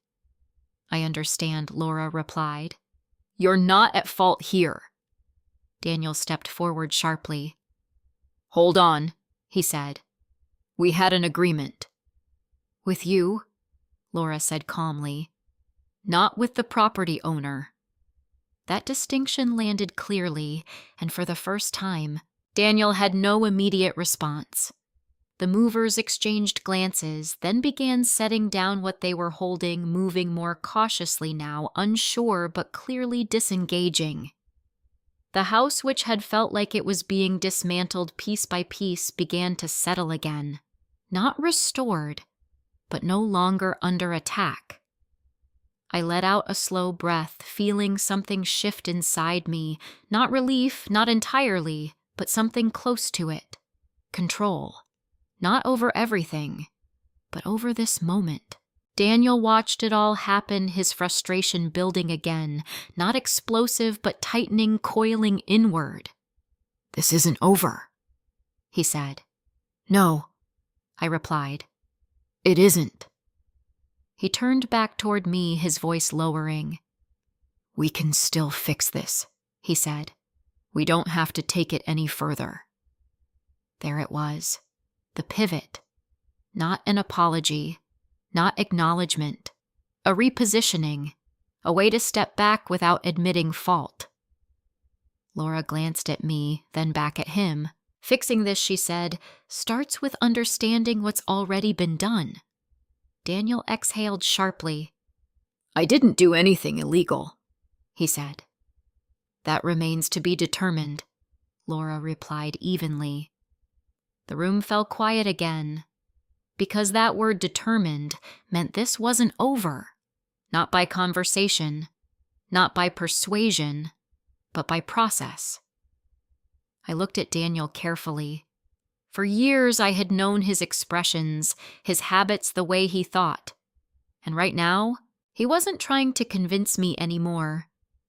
I understand, Laura replied. You're not at fault here. Daniel stepped forward sharply. Hold on, he said. We had an agreement. With you? Laura said calmly. Not with the property owner. That distinction landed clearly, and for the first time, Daniel had no immediate response. The movers exchanged glances, then began setting down what they were holding, moving more cautiously now, unsure but clearly disengaging. The house, which had felt like it was being dismantled piece by piece, began to settle again. Not restored, but no longer under attack. I let out a slow breath, feeling something shift inside me, not relief, not entirely, but something close to it. Control. Not over everything, but over this moment. Daniel watched it all happen, his frustration building again, not explosive, but tightening, coiling inward. This isn't over, he said. No, I replied. It isn't. He turned back toward me, his voice lowering. We can still fix this, he said. We don't have to take it any further. There it was. The pivot. Not an apology. Not acknowledgement. A repositioning. A way to step back without admitting fault. Laura glanced at me, then back at him. Fixing this, she said, starts with understanding what's already been done. Daniel exhaled sharply. I didn't do anything illegal, he said. That remains to be determined, Laura replied evenly. The room fell quiet again, because that word determined meant this wasn't over. Not by conversation, not by persuasion, but by process. I looked at Daniel carefully. For years I had known his expressions, his habits, the way he thought. And right now, he wasn't trying to convince me anymore.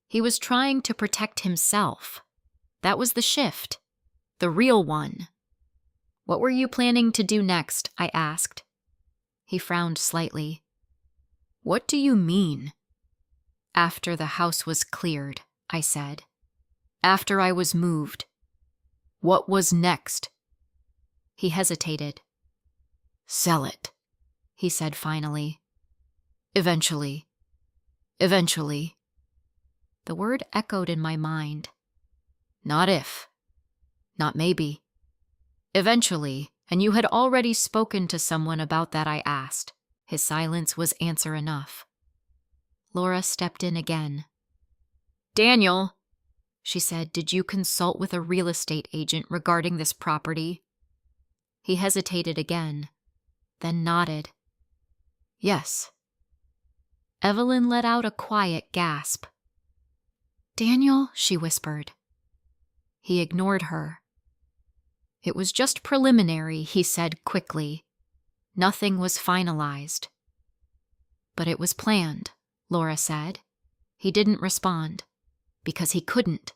He was trying to protect himself. That was the shift, the real one. What were you planning to do next? I asked. He frowned slightly. What do you mean? After the house was cleared, I said. After I was moved. What was next? He hesitated. Sell it, he said finally. Eventually. Eventually. The word echoed in my mind. Not if. Not maybe. Eventually, and you had already spoken to someone about that, I asked. His silence was answer enough. Laura stepped in again. Daniel, she said, did you consult with a real estate agent regarding this property? He hesitated again, then nodded. Yes. Evelyn let out a quiet gasp. Daniel, she whispered. He ignored her. It was just preliminary, he said quickly. Nothing was finalized. But it was planned, Laura said. He didn't respond, because he couldn't.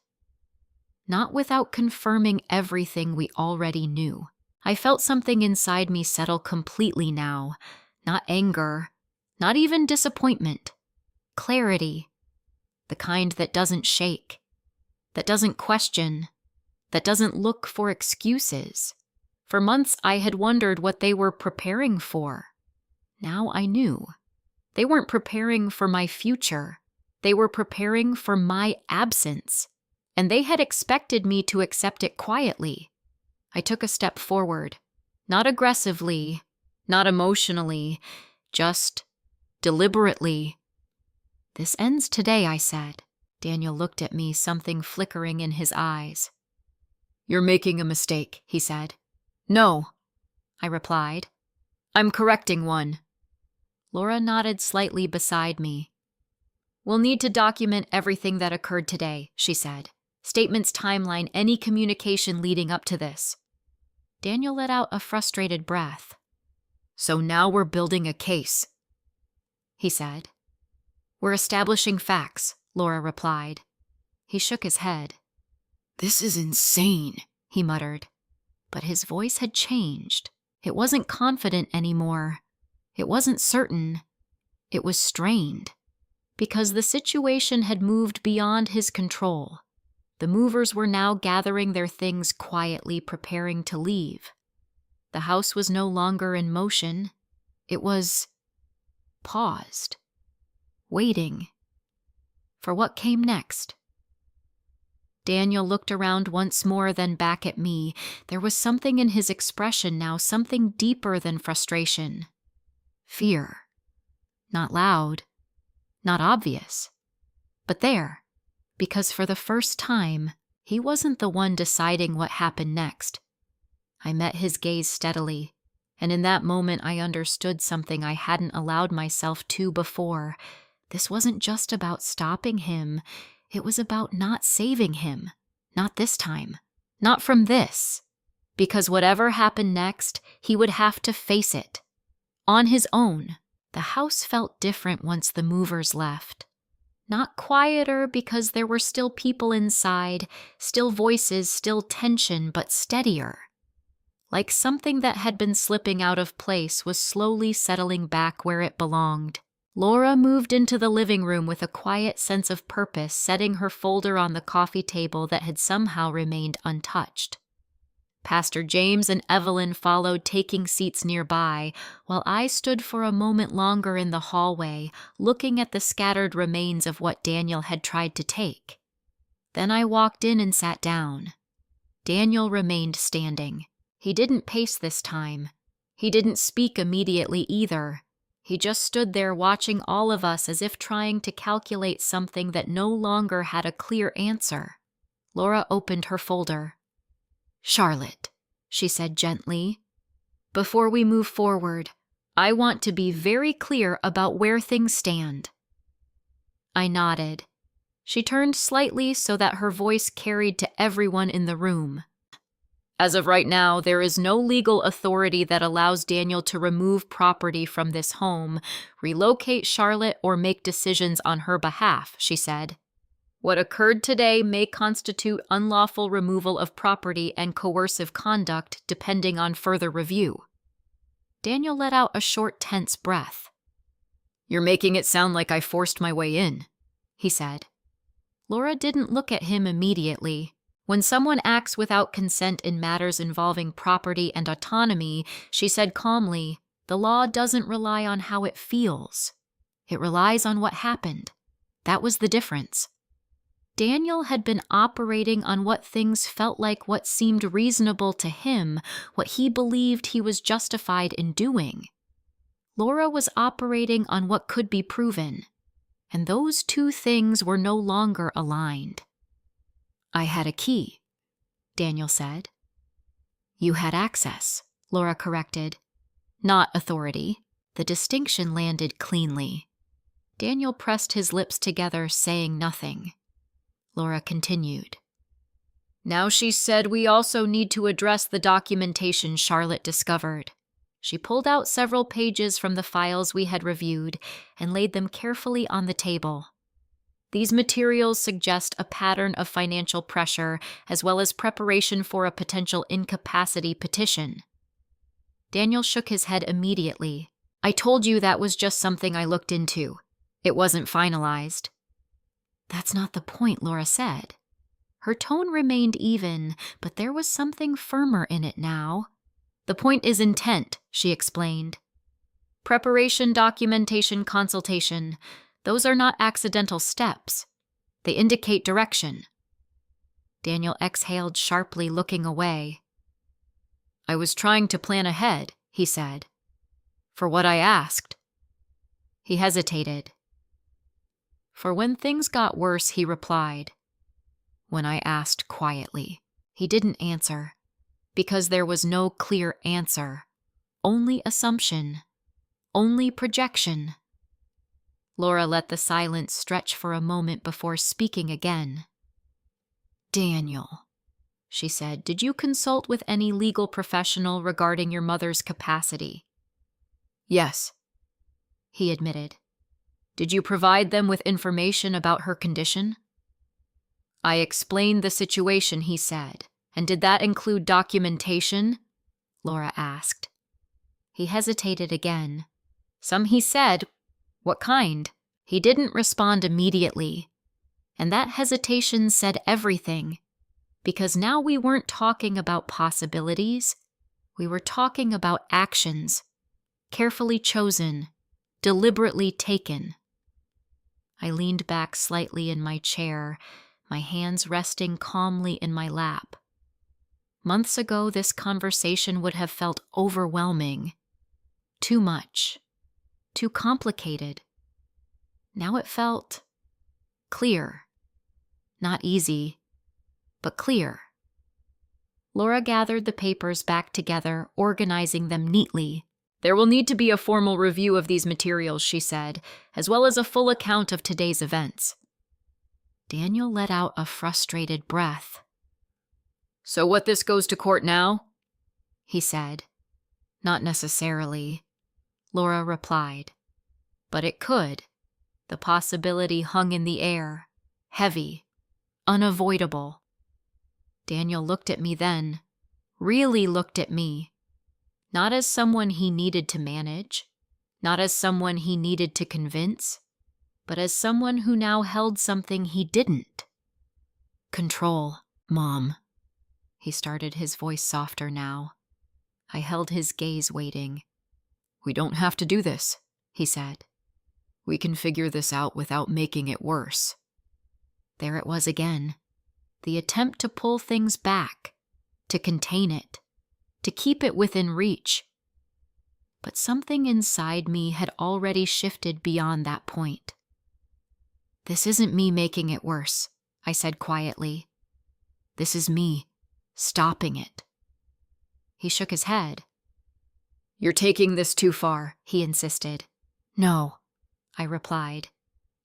Not without confirming everything we already knew. I felt something inside me settle completely now. Not anger, not even disappointment. Clarity. The kind that doesn't shake, that doesn't question, that doesn't look for excuses. For months I had wondered what they were preparing for. Now I knew. They weren't preparing for my future. They were preparing for my absence. And they had expected me to accept it quietly. I took a step forward. Not aggressively, not emotionally, just deliberately. "This ends today," I said. Daniel looked at me, something flickering in his eyes. "You're making a mistake," he said. "No," I replied. "I'm correcting one." Laura nodded slightly beside me. "We'll need to document everything that occurred today," she said. "Statements, timeline, any communication leading up to this." Daniel let out a frustrated breath. "So now we're building a case," he said. "We're establishing facts," Laura replied. He shook his head. "This is insane," he muttered. But his voice had changed. It wasn't confident anymore. It wasn't certain. It was strained. Because the situation had moved beyond his control. The movers were now gathering their things quietly, preparing to leave. The house was no longer in motion. It was paused, waiting for what came next. Daniel looked around once more, then back at me. There was something in his expression now, something deeper than frustration. Fear. Not loud, not obvious, but there. Because for the first time, he wasn't the one deciding what happened next. I met his gaze steadily, and in that moment I understood something I hadn't allowed myself to before. This wasn't just about stopping him. It was about not saving him. Not this time. Not from this. Because whatever happened next, he would have to face it. On his own. The house felt different once the movers left. Not quieter because there were still people inside, still voices, still tension, but steadier. Like something that had been slipping out of place was slowly settling back where it belonged. Laura moved into the living room with a quiet sense of purpose, setting her folder on the coffee table that had somehow remained untouched. Pastor James and Evelyn followed, taking seats nearby, while I stood for a moment longer in the hallway, looking at the scattered remains of what Daniel had tried to take. Then I walked in and sat down. Daniel remained standing. He didn't pace this time. He didn't speak immediately either. He just stood there watching all of us as if trying to calculate something that no longer had a clear answer. Laura opened her folder. "Charlotte," she said gently, "before we move forward, I want to be very clear about where things stand." I nodded. She turned slightly so that her voice carried to everyone in the room. "As of right now, there is no legal authority that allows Daniel to remove property from this home, relocate Charlotte, or make decisions on her behalf," she said. "What occurred today may constitute unlawful removal of property and coercive conduct depending on further review." Daniel let out a short, tense breath. "You're making it sound like I forced my way in," he said. Laura didn't look at him immediately. When someone acts without consent in matters involving property and autonomy, she said calmly, the law doesn't rely on how it feels. It relies on what happened. That was the difference. Daniel had been operating on what things felt like, what seemed reasonable to him, what he believed he was justified in doing. Laura was operating on what could be proven, and those two things were no longer aligned. "I had a key," Daniel said. "You had access," Laura corrected. "Not authority." The distinction landed cleanly. Daniel pressed his lips together, saying nothing. Laura continued. "Now she said we also need to address the documentation Charlotte discovered. She pulled out several pages from the files we had reviewed and laid them carefully on the table. These materials suggest a pattern of financial pressure as well as preparation for a potential incapacity petition. Daniel shook his head immediately. I told you that was just something I looked into. It wasn't finalized. That's not the point, Laura said. Her tone remained even, but there was something firmer in it now. The point is intent, she explained. Preparation, documentation, consultation. Those are not accidental steps. They indicate direction. Daniel exhaled sharply, looking away. I was trying to plan ahead, he said. For what I asked. He hesitated. For when things got worse, he replied. When I asked quietly, he didn't answer, because there was no clear answer, only assumption, only projection. Laura let the silence stretch for a moment before speaking again. Daniel, she said, did you consult with any legal professional regarding your mother's capacity? Yes, he admitted. Did you provide them with information about her condition? I explained the situation, he said. And did that include documentation? Laura asked. He hesitated again. Some, he said. What kind? He didn't respond immediately. And that hesitation said everything. Because now we weren't talking about possibilities. We were talking about actions. Carefully chosen. Deliberately taken. I leaned back slightly in my chair, my hands resting calmly in my lap. Months ago, this conversation would have felt overwhelming. Too much. Too complicated. Now it felt clear. Not easy, but clear. Laura gathered the papers back together, organizing them neatly. There will need to be a formal review of these materials, she said, as well as a full account of today's events. Daniel let out a frustrated breath. So what, this goes to court now? He said. Not necessarily, Laura replied. But it could. The possibility hung in the air, heavy, unavoidable. Daniel looked at me then, really looked at me. Not as someone he needed to manage, not as someone he needed to convince, but as someone who now held something he didn't. Control, Mom. He started, his voice softer now. I held his gaze, waiting. We don't have to do this, he said. We can figure this out without making it worse. There it was again. The attempt to pull things back, to contain it, to keep it within reach. But something inside me had already shifted beyond that point. This isn't me making it worse, I said quietly. This is me stopping it. He shook his head. You're taking this too far, he insisted. No, I replied.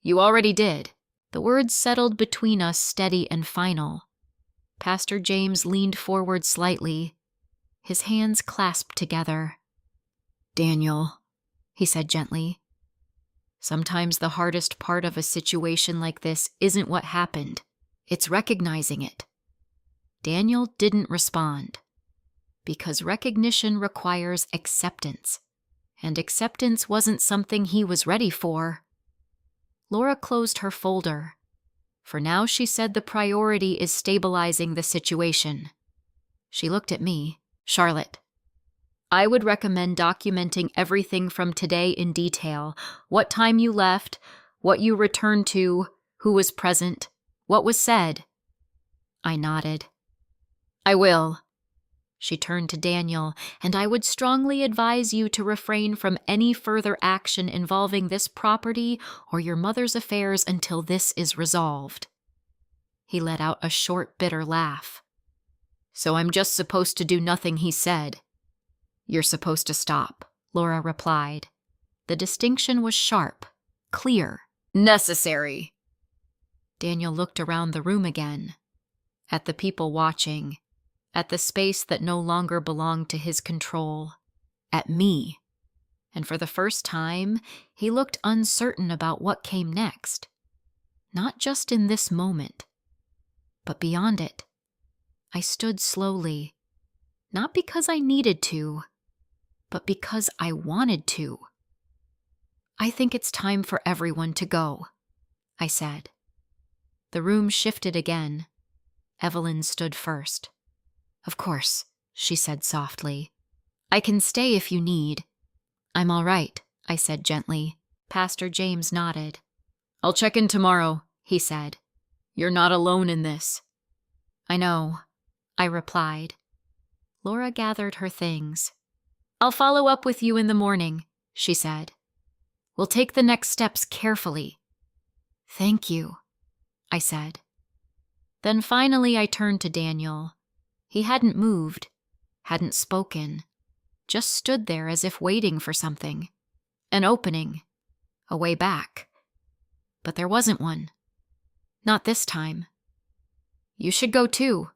You already did. The words settled between us, steady and final. Pastor James leaned forward slightly, his hands clasped together. Daniel, he said gently. Sometimes the hardest part of a situation like this isn't what happened. It's recognizing it. Daniel didn't respond. Because recognition requires acceptance. And acceptance wasn't something he was ready for. Laura closed her folder. For now, she said, the priority is stabilizing the situation. She looked at me. Charlotte, I would recommend documenting everything from today in detail. What time you left, what you returned to, who was present, what was said. I nodded. I will. She turned to Daniel, and I would strongly advise you to refrain from any further action involving this property or your mother's affairs until this is resolved. He let out a short, bitter laugh. So I'm just supposed to do nothing he said. You're supposed to stop, Laura replied. The distinction was sharp, clear, necessary. Daniel looked around the room again, at the people watching, at the space that no longer belonged to his control, at me. And for the first time, he looked uncertain about what came next. Not just in this moment, but beyond it. I stood slowly, not because I needed to, but because I wanted to. "I think it's time for everyone to go," I said. The room shifted again. Evelyn stood first. "Of course," she said softly. "I can stay if you need." "I'm all right," I said gently. Pastor James nodded. "I'll check in tomorrow," he said. "You're not alone in this." "I know," I replied. Laura gathered her things. "I'll follow up with you in the morning," she said. "We'll take the next steps carefully." "Thank you," I said. Then finally I turned to Daniel. He hadn't moved, hadn't spoken, just stood there as if waiting for something. An opening, a way back. But there wasn't one. Not this time. "You should go too,"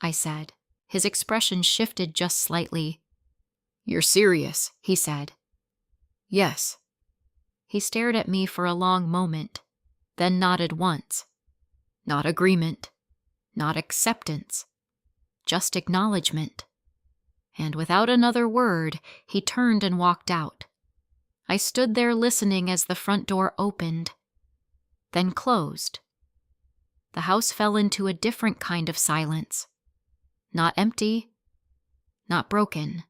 I said. His expression shifted just slightly. "You're serious," he said. "Yes." He stared at me for a long moment, then nodded once. Not agreement, not acceptance, just acknowledgement. And without another word, he turned and walked out. I stood there listening as the front door opened, then closed. The house fell into a different kind of silence. Not empty, not broken,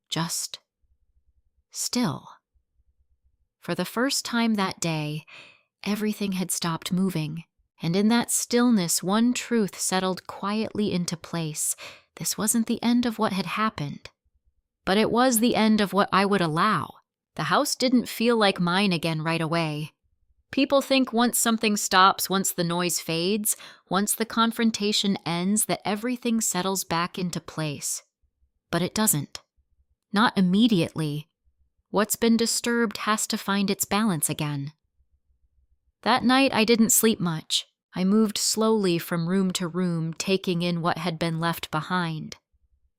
just still. For the first time that day, everything had stopped moving, and in that stillness one truth settled quietly into place. This wasn't the end of what had happened, but it was the end of what I would allow. The house didn't feel like mine again right away. People think once something stops, once the noise fades, once the confrontation ends, that everything settles back into place. But it doesn't. Not immediately. What's been disturbed has to find its balance again. That night I didn't sleep much. I moved slowly from room to room, taking in what had been left behind.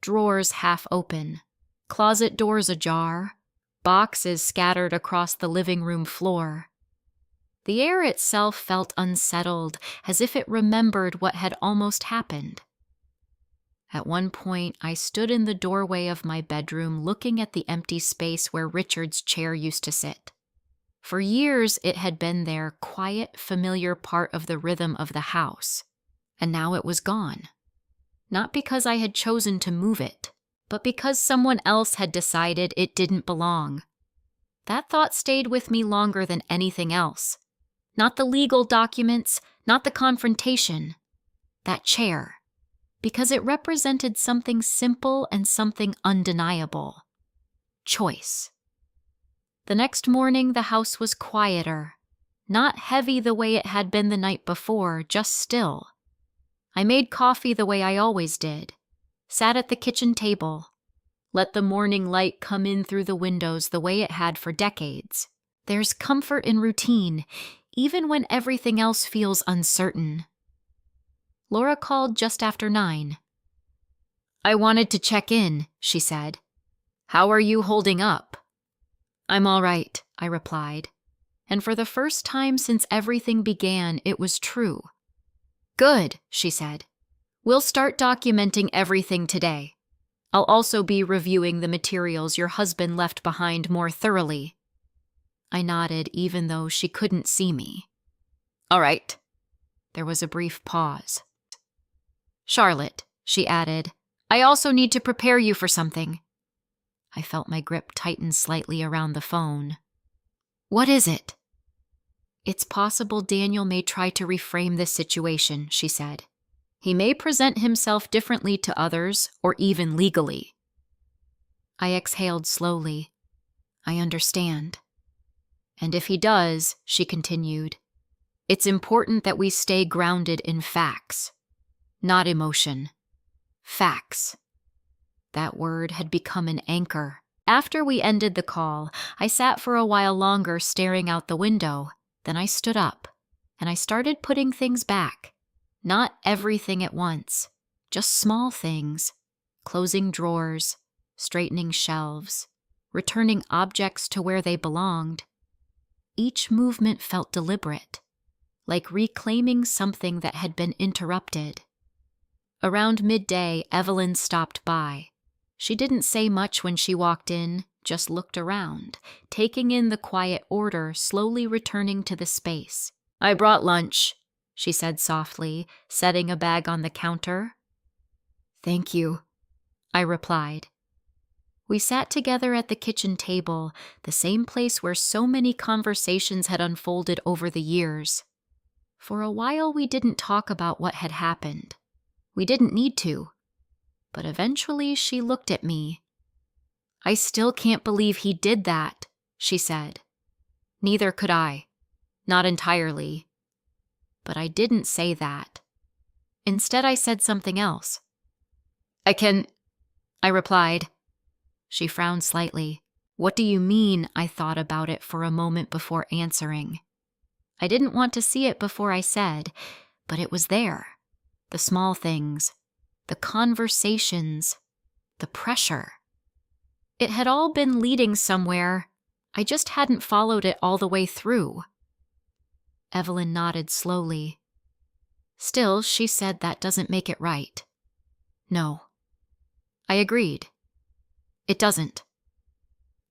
Drawers half open, closet doors ajar, boxes scattered across the living room floor. The air itself felt unsettled, as if it remembered what had almost happened. At one point, I stood in the doorway of my bedroom looking at the empty space where Richard's chair used to sit. For years, it had been their quiet, familiar part of the rhythm of the house, and now it was gone. Not because I had chosen to move it, but because someone else had decided it didn't belong. That thought stayed with me longer than anything else. Not the legal documents, not the confrontation. That chair. Because it represented something simple and something undeniable. Choice. The next morning, the house was quieter. Not heavy the way it had been the night before, just still. I made coffee the way I always did. Sat at the kitchen table. Let the morning light come in through the windows the way it had for decades. There's comfort in routine, even when everything else feels uncertain. Laura called just after 9. "I wanted to check in," she said. "How are you holding up?" "I'm all right," I replied. And for the first time since everything began, it was true. "Good," she said. "We'll start documenting everything today. I'll also be reviewing the materials your husband left behind more thoroughly." I nodded, even though she couldn't see me. "All right." There was a brief pause. "Charlotte," she added, "I also need to prepare you for something." I felt my grip tighten slightly around the phone. "What is it?" "It's possible Daniel may try to reframe this situation," she said. "He may present himself differently to others, or even legally." I exhaled slowly. "I understand." "And if he does," she continued, "it's important that we stay grounded in facts, not emotion. Facts." That word had become an anchor. After we ended the call, I sat for a while longer staring out the window. Then I stood up, and I started putting things back. Not everything at once, just small things. Closing drawers, straightening shelves, returning objects to where they belonged. Each movement felt deliberate, like reclaiming something that had been interrupted. Around midday, Evelyn stopped by. She didn't say much when she walked in, just looked around, taking in the quiet order, slowly returning to the space. "I brought lunch," she said softly, setting a bag on the counter. "Thank you," I replied. We sat together at the kitchen table, the same place where so many conversations had unfolded over the years. For a while, we didn't talk about what had happened. We didn't need to. But eventually, she looked at me. "I still can't believe he did that," she said. Neither could I. Not entirely. But I didn't say that. Instead, I said something else. I replied. She frowned slightly. "What do you mean?" I thought about it for a moment before answering. I didn't want to see it before I said, but it was there. The small things, the conversations, the pressure. It had all been leading somewhere. I just hadn't followed it all the way through. Evelyn nodded slowly. Still, she said that doesn't make it right. No. I agreed. It doesn't.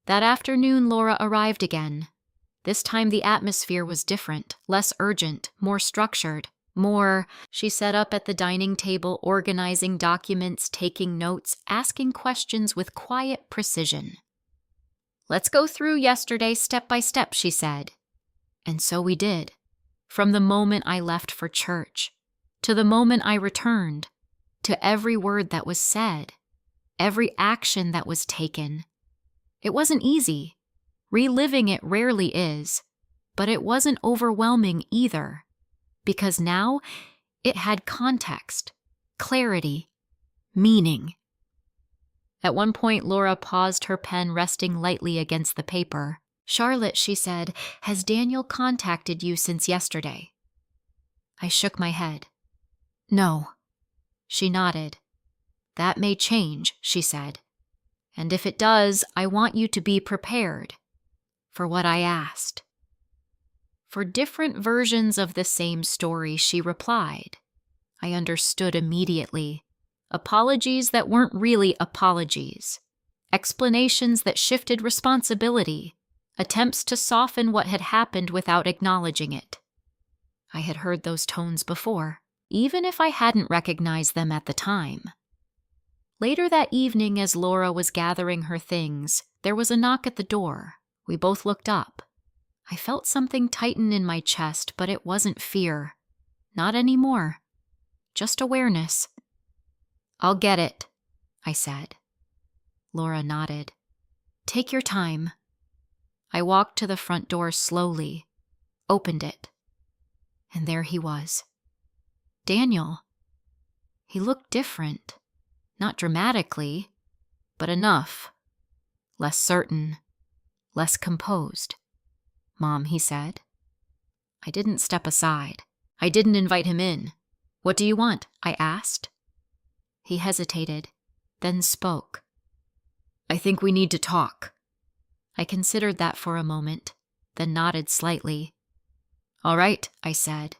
That afternoon, Laura arrived again. This time the atmosphere was different, less urgent, more structured, she sat up at the dining table, organizing documents, taking notes, asking questions with quiet precision. "Let's go through yesterday step by step," she said. And so we did. From the moment I left for church, to the moment I returned, to every word that was said, every action that was taken. It wasn't easy. Reliving it rarely is, but it wasn't overwhelming either, because now it had context, clarity, meaning. At one point, Laura paused, her pen resting lightly against the paper. "Charlotte," she said, "has Daniel contacted you since yesterday?" I shook my head. "No." She nodded. "That may change," she said. "And if it does, I want you to be prepared for what I asked." For different versions of the same story, she replied. I understood immediately. Apologies that weren't really apologies. Explanations that shifted responsibility. Attempts to soften what had happened without acknowledging it. I had heard those tones before, even if I hadn't recognized them at the time. Later that evening, as Laura was gathering her things, there was a knock at the door. We both looked up. I felt something tighten in my chest, but it wasn't fear. Not anymore. Just awareness. "I'll get it," I said. Laura nodded. "Take your time." I walked to the front door slowly, opened it, and there he was. Daniel. He looked different. Not dramatically, but enough. Less certain, less composed. "Mom," he said. I didn't step aside. I didn't invite him in. "What do you want?" I asked. He hesitated, then spoke. "I think we need to talk." I considered that for a moment, then nodded slightly. "All right," I said.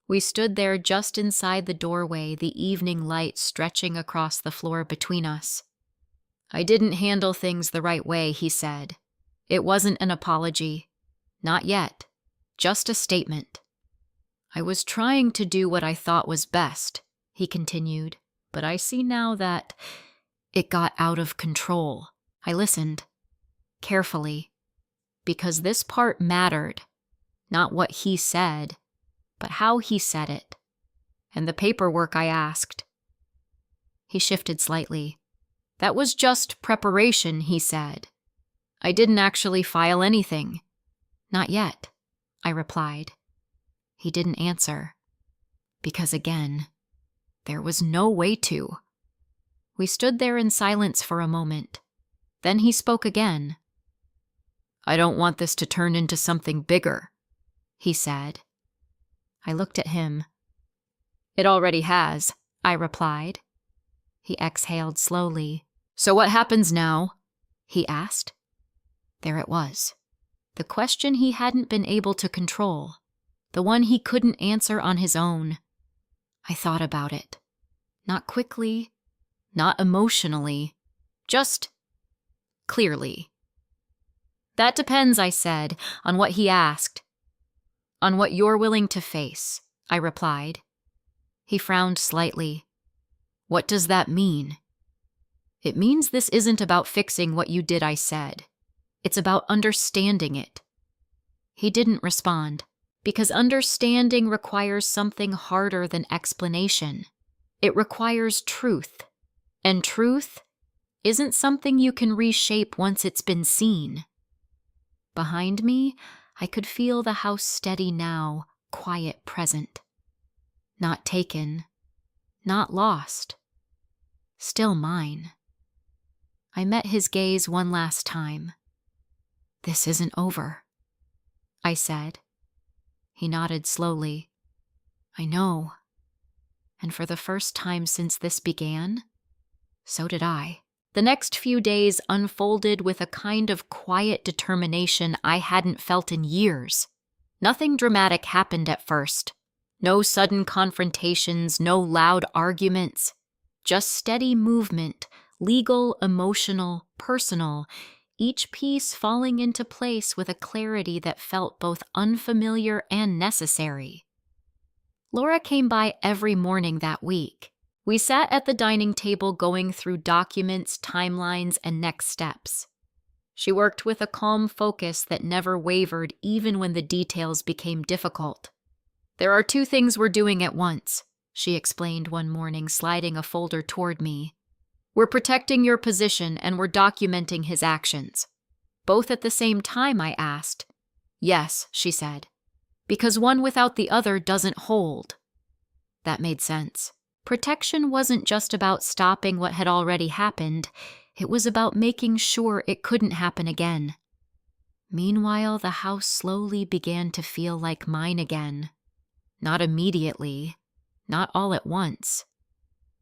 We stood there just inside the doorway, the evening light stretching across the floor between us. "I didn't handle things the right way," he said. "It wasn't an apology. Not yet. Just a statement." "I was trying to do what I thought was best," he continued, "but I see now that it got out of control." I listened. Carefully. Because this part mattered. Not what he said, but how he said it. And the paperwork I asked. He shifted slightly. "That was just preparation," he said. "I didn't actually file anything." "Not yet," I replied. He didn't answer. Because again, there was no way to. We stood there in silence for a moment. Then he spoke again. "I don't want this to turn into something bigger," he said. I looked at him. "It already has," I replied. He exhaled slowly, "So what happens now?" he asked. There it was. The question he hadn't been able to control. The one he couldn't answer on his own. I thought about it. Not quickly, not emotionally, just clearly. "That depends," I said, "on what he asked." "On what you're willing to face," I replied. He frowned slightly. "What does that mean?" "It means this isn't about fixing what you did," I said. "It's about understanding it." He didn't respond, because understanding requires something harder than explanation. It requires truth, and truth isn't something you can reshape once it's been seen. Behind me, I could feel the house steady now, quiet present. Not taken, not lost, still mine. I met his gaze one last time. "This isn't over," I said. He nodded slowly. "I know. And for the first time since this began, so did I." The next few days unfolded with a kind of quiet determination I hadn't felt in years. Nothing dramatic happened at first. No sudden confrontations, no loud arguments. Just steady movement, legal, emotional, personal, each piece falling into place with a clarity that felt both unfamiliar and necessary. Laura came by every morning that week. We sat at the dining table going through documents, timelines, and next steps. She worked with a calm focus that never wavered even when the details became difficult. "There are 2 things we're doing at once," she explained one morning, sliding a folder toward me. "We're protecting your position and we're documenting his actions." "Both at the same time?" I asked. "Yes," she said, "because one without the other doesn't hold." That made sense. Protection wasn't just about stopping what had already happened, it was about making sure it couldn't happen again. Meanwhile, the house slowly began to feel like mine again. Not immediately, not all at once,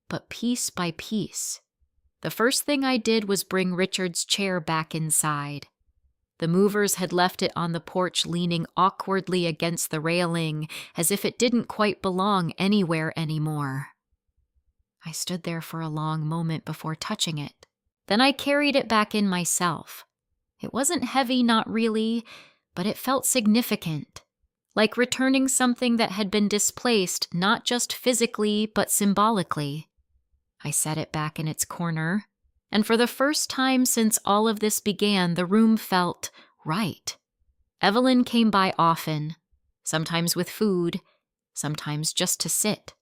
but piece by piece. The first thing I did was bring Richard's chair back inside. The movers had left it on the porch leaning awkwardly against the railing, as if it didn't quite belong anywhere anymore. I stood there for a long moment before touching it. Then I carried it back in myself. It wasn't heavy, not really, but it felt significant, like returning something that had been displaced not just physically but symbolically. I set it back in its corner, and for the first time since all of this began, the room felt right. Evelyn came by often, sometimes with food, sometimes just to sit.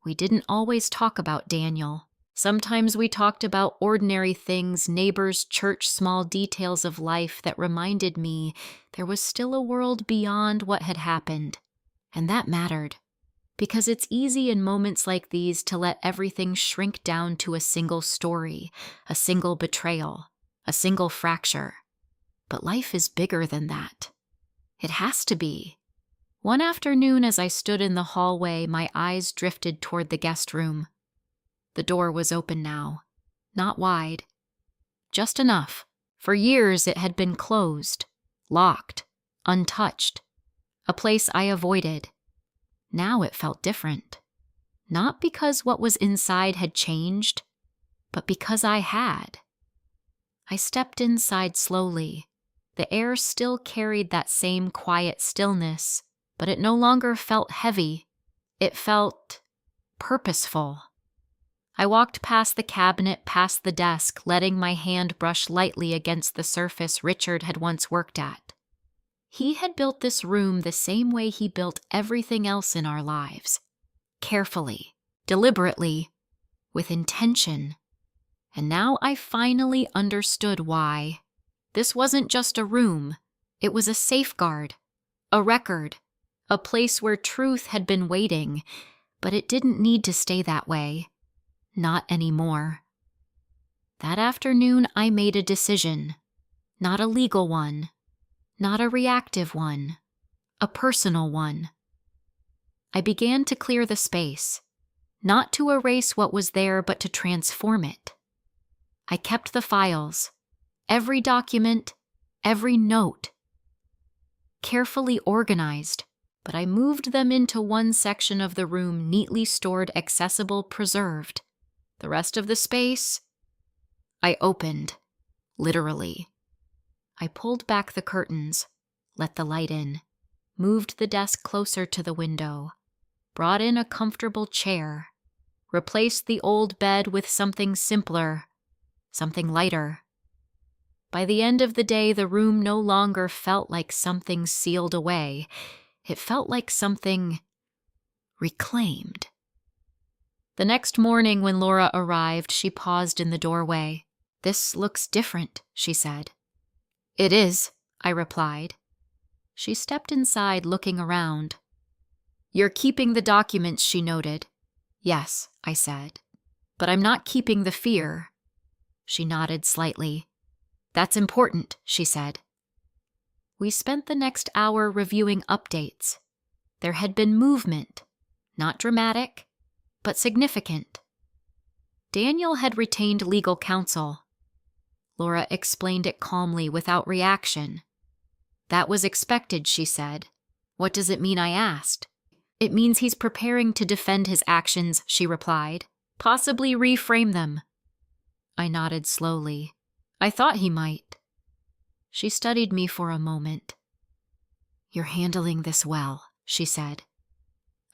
We didn't always talk about Daniel. Sometimes we talked about ordinary things, neighbors, church, small details of life that reminded me there was still a world beyond what had happened. And that mattered, because it's easy in moments like these to let everything shrink down to a single story, a single betrayal, a single fracture. But life is bigger than that. It has to be. One afternoon, as I stood in the hallway, my eyes drifted toward the guest room. The door was open now, not wide, just enough. For years it had been closed, locked, untouched, a place I avoided. Now it felt different, not because what was inside had changed, but because I had. I stepped inside slowly. The air still carried that same quiet stillness, but it no longer felt heavy. It felt purposeful. I walked past the cabinet, past the desk, letting my hand brush lightly against the surface Richard had once worked at. He had built this room the same way he built everything else in our lives. Carefully, deliberately, with intention. And now I finally understood why. This wasn't just a room. It was a safeguard, a record, a place where truth had been waiting, but it didn't need to stay that way. Not anymore. That afternoon, I made a decision. Not a legal one. Not a reactive one. A personal one. I began to clear the space. Not to erase what was there, but to transform it. I kept the files, every document, every note, carefully organized, but I moved them into one section of the room, neatly stored, accessible, preserved. The rest of the space, I opened, literally. I pulled back the curtains, let the light in, moved the desk closer to the window, brought in a comfortable chair, replaced the old bed with something simpler, something lighter. By the end of the day, the room no longer felt like something sealed away. It felt like something reclaimed. The next morning when Laura arrived, she paused in the doorway. "This looks different," she said. "It is," I replied. She stepped inside, looking around. "You're keeping the documents," she noted. "Yes," I said. "But I'm not keeping the fear." She nodded slightly. "That's important," she said. We spent the next hour reviewing updates. There had been movement, not dramatic, but significant. Daniel had retained legal counsel. Laura explained it calmly, without reaction. "That was expected," she said. "What does it mean?" I asked. "It means he's preparing to defend his actions," she replied. "Possibly reframe them." I nodded slowly. "I thought he might." She studied me for a moment. "You're handling this well," she said.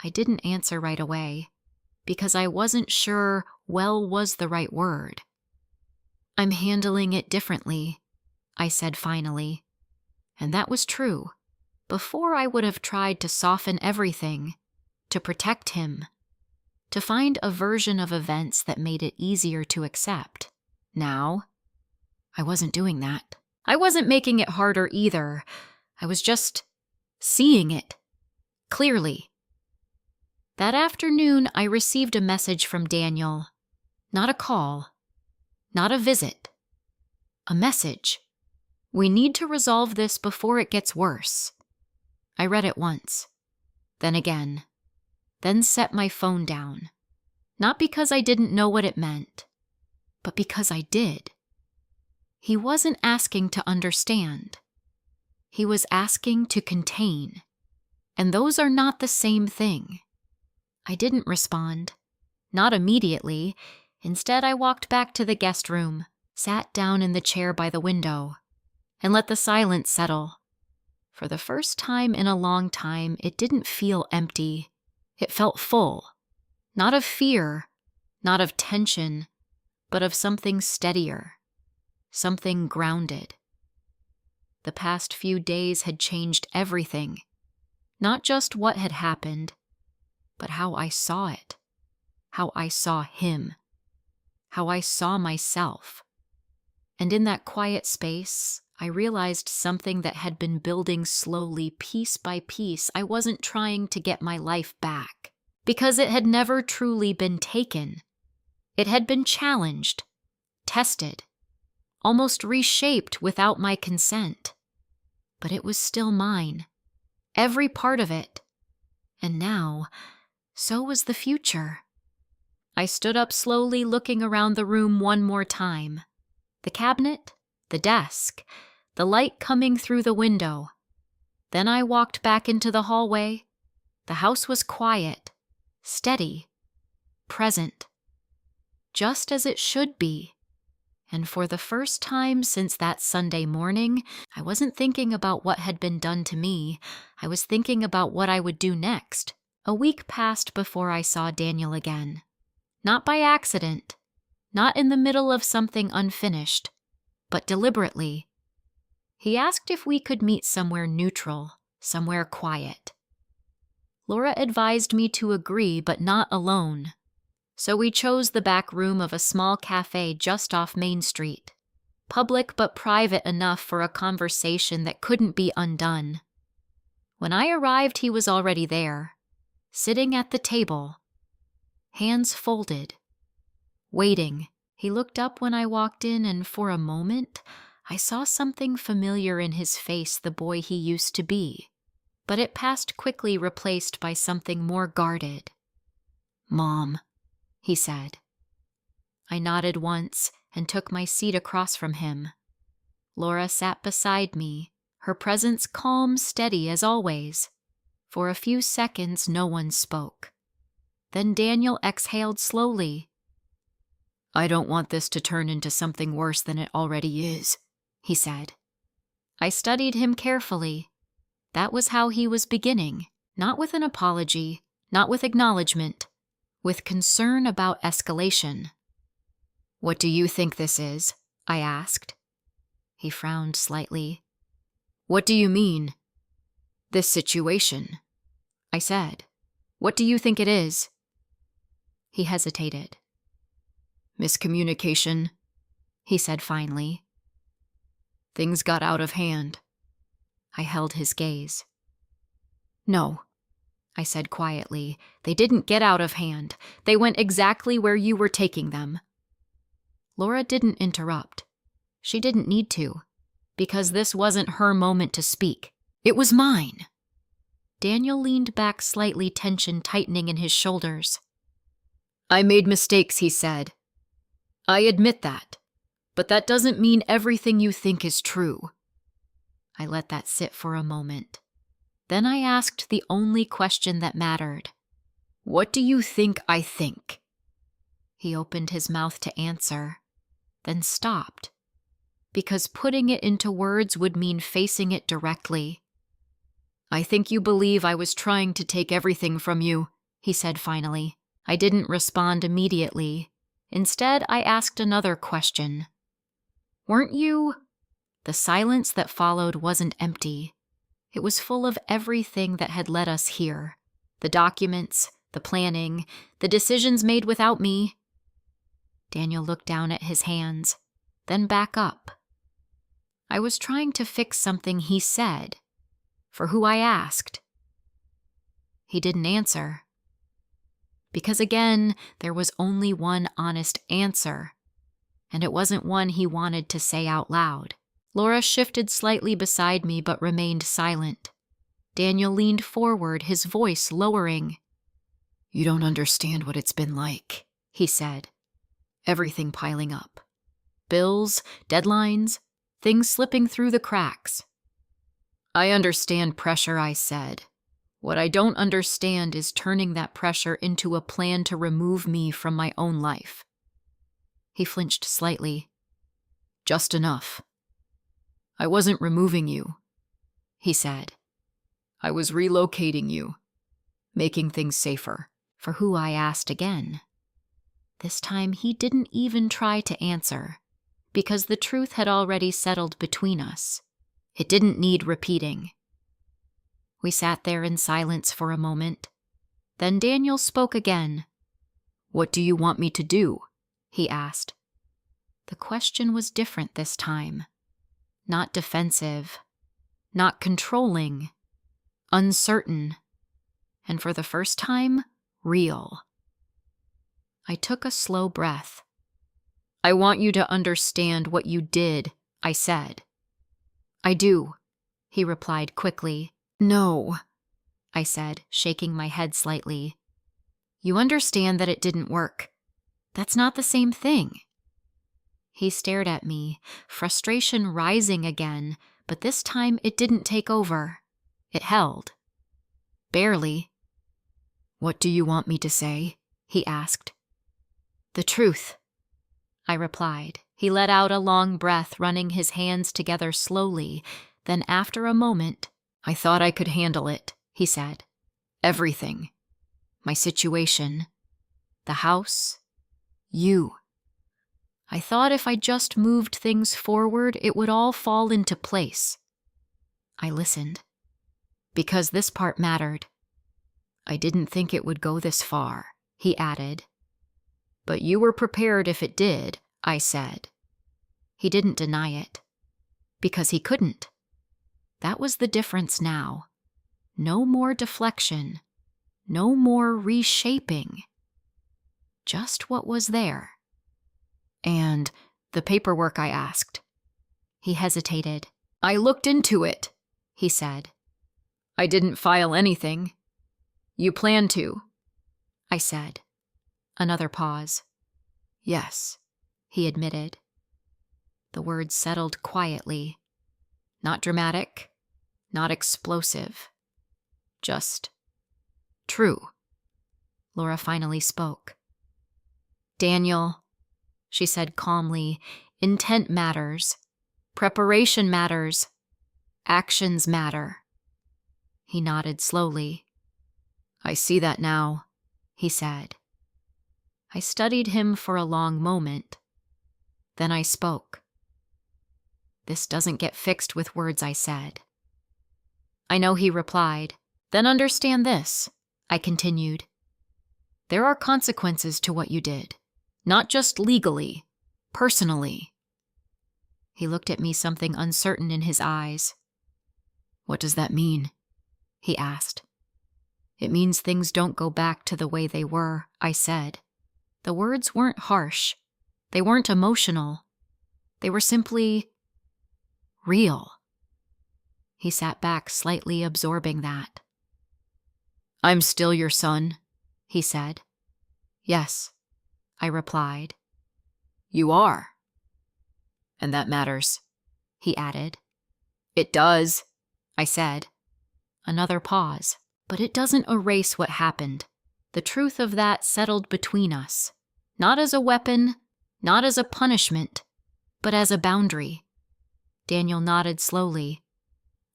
I didn't answer right away, because I wasn't sure well was the right word. "I'm handling it differently," I said finally. And that was true. Before, I would have tried to soften everything, to protect him, to find a version of events that made it easier to accept. Now, I wasn't doing that. I wasn't making it harder either. I was just seeing it clearly. That afternoon, I received a message from Daniel. Not a call, not a visit. A message. "We need to resolve this before it gets worse." I read it once, then again, then set my phone down. Not because I didn't know what it meant, but because I did. He wasn't asking to understand. He was asking to contain. And those are not the same thing. I didn't respond. Not immediately. Instead, I walked back to the guest room, sat down in the chair by the window, and let the silence settle. For the first time in a long time, it didn't feel empty. It felt full. Not of fear, not of tension, but of something steadier, something grounded. The past few days had changed everything. Not just what had happened, but how I saw it, how I saw him, how I saw myself. And in that quiet space, I realized something that had been building slowly, piece by piece. I wasn't trying to get my life back, because it had never truly been taken. It had been challenged, tested, almost reshaped without my consent. But it was still mine, every part of it. And now, so was the future. I stood up slowly, looking around the room one more time. The cabinet, the desk, the light coming through the window. Then I walked back into the hallway. The house was quiet, steady, present, just as it should be. And for the first time since that Sunday morning, I wasn't thinking about what had been done to me. I was thinking about what I would do next. A week passed before I saw Daniel again. Not by accident, not in the middle of something unfinished, but deliberately. He asked if we could meet somewhere neutral, somewhere quiet. Laura advised me to agree, but not alone. So we chose the back room of a small cafe just off Main Street, public but private enough for a conversation that couldn't be undone. When I arrived, he was already there, sitting at the table, hands folded, waiting. He looked up when I walked in, and for a moment, I saw something familiar in his face, the boy he used to be. But it passed quickly, replaced by something more guarded. "Mom," he said. I nodded once, and took my seat across from him. Laura sat beside me, her presence calm, steady as always. For a few seconds, no one spoke. Then Daniel exhaled slowly. "I don't want this to turn into something worse than it already is," he said. I studied him carefully. That was how he was beginning, not with an apology, not with acknowledgement, with concern about escalation. "What do you think this is?" I asked. He frowned slightly. "What do you mean?" "This situation," I said. "What do you think it is?" He hesitated. "Miscommunication," he said finally. "Things got out of hand." I held his gaze. "No," I said quietly. "They didn't get out of hand. They went exactly where you were taking them." Laura didn't interrupt. She didn't need to, because this wasn't her moment to speak. It was mine. Daniel leaned back slightly, tension tightening in his shoulders. "I made mistakes," he said. "I admit that, but that doesn't mean everything you think is true." I let that sit for a moment. Then I asked the only question that mattered. "What do you think I think?" He opened his mouth to answer, then stopped, because putting it into words would mean facing it directly. "I think you believe I was trying to take everything from you," he said finally. I didn't respond immediately. Instead, I asked another question. "Weren't you—" The silence that followed wasn't empty. It was full of everything that had led us here. The documents, the planning, the decisions made without me. Daniel looked down at his hands, then back up. I was trying to fix something he said, for who I asked. He didn't answer. Because again, there was only one honest answer, and it wasn't one he wanted to say out loud. Laura shifted slightly beside me but remained silent. Daniel leaned forward, his voice lowering. "You don't understand what it's been like," he said. "Everything piling up. Bills, deadlines, things slipping through the cracks." "I understand pressure," I said. "What I don't understand is turning that pressure into a plan to remove me from my own life." He flinched slightly. "Just enough." "I wasn't removing you," he said. "I was relocating you, making things safer." For who I asked again. This time he didn't even try to answer, because the truth had already settled between us. It didn't need repeating. We sat there in silence for a moment. Then Daniel spoke again. "What do you want me to do?" he asked. The question was different this time. Not defensive, not controlling, uncertain, and for the first time, real. I took a slow breath. "I want you to understand what you did," I said. "I do," he replied quickly. "No," I said, shaking my head slightly. "You understand that it didn't work. That's not the same thing." He stared at me, frustration rising again, but this time it didn't take over. It held. Barely. "What do you want me to say?" he asked. "The truth," I replied. He let out a long breath, running his hands together slowly. Then after a moment, "I thought I could handle it," he said. "Everything. My situation. The house. You. I thought if I just moved things forward, it would all fall into place." I listened, because this part mattered. "I didn't think it would go this far," he added. "But you were prepared if it did," I said. He didn't deny it, because he couldn't. That was the difference now. No more deflection, no more reshaping. Just what was there. "And the paperwork," I asked. He hesitated. "I looked into it," he said. "I didn't file anything." "You plan to," I said. Another pause. "Yes," he admitted. The words settled quietly. Not dramatic, not explosive. Just true. Laura finally spoke. Daniel, she said calmly, intent matters. Preparation matters. Actions matter. He nodded slowly. I see that now, he said. I studied him for a long moment. Then I spoke. This doesn't get fixed with words, I said. I know, he replied. Then understand this, I continued. There are consequences to what you did, not just legally, personally. He looked at me, something uncertain in his eyes. What does that mean? He asked. It means things don't go back to the way they were, I said. The words weren't harsh. They weren't emotional. They were simply real. He sat back, slightly absorbing that. I'm still your son, he said. Yes, I replied. You are. And that matters, he added. It does, I said. Another pause. But it doesn't erase what happened. The truth of that settled between us. Not as a weapon, not as a punishment, but as a boundary. Daniel nodded slowly.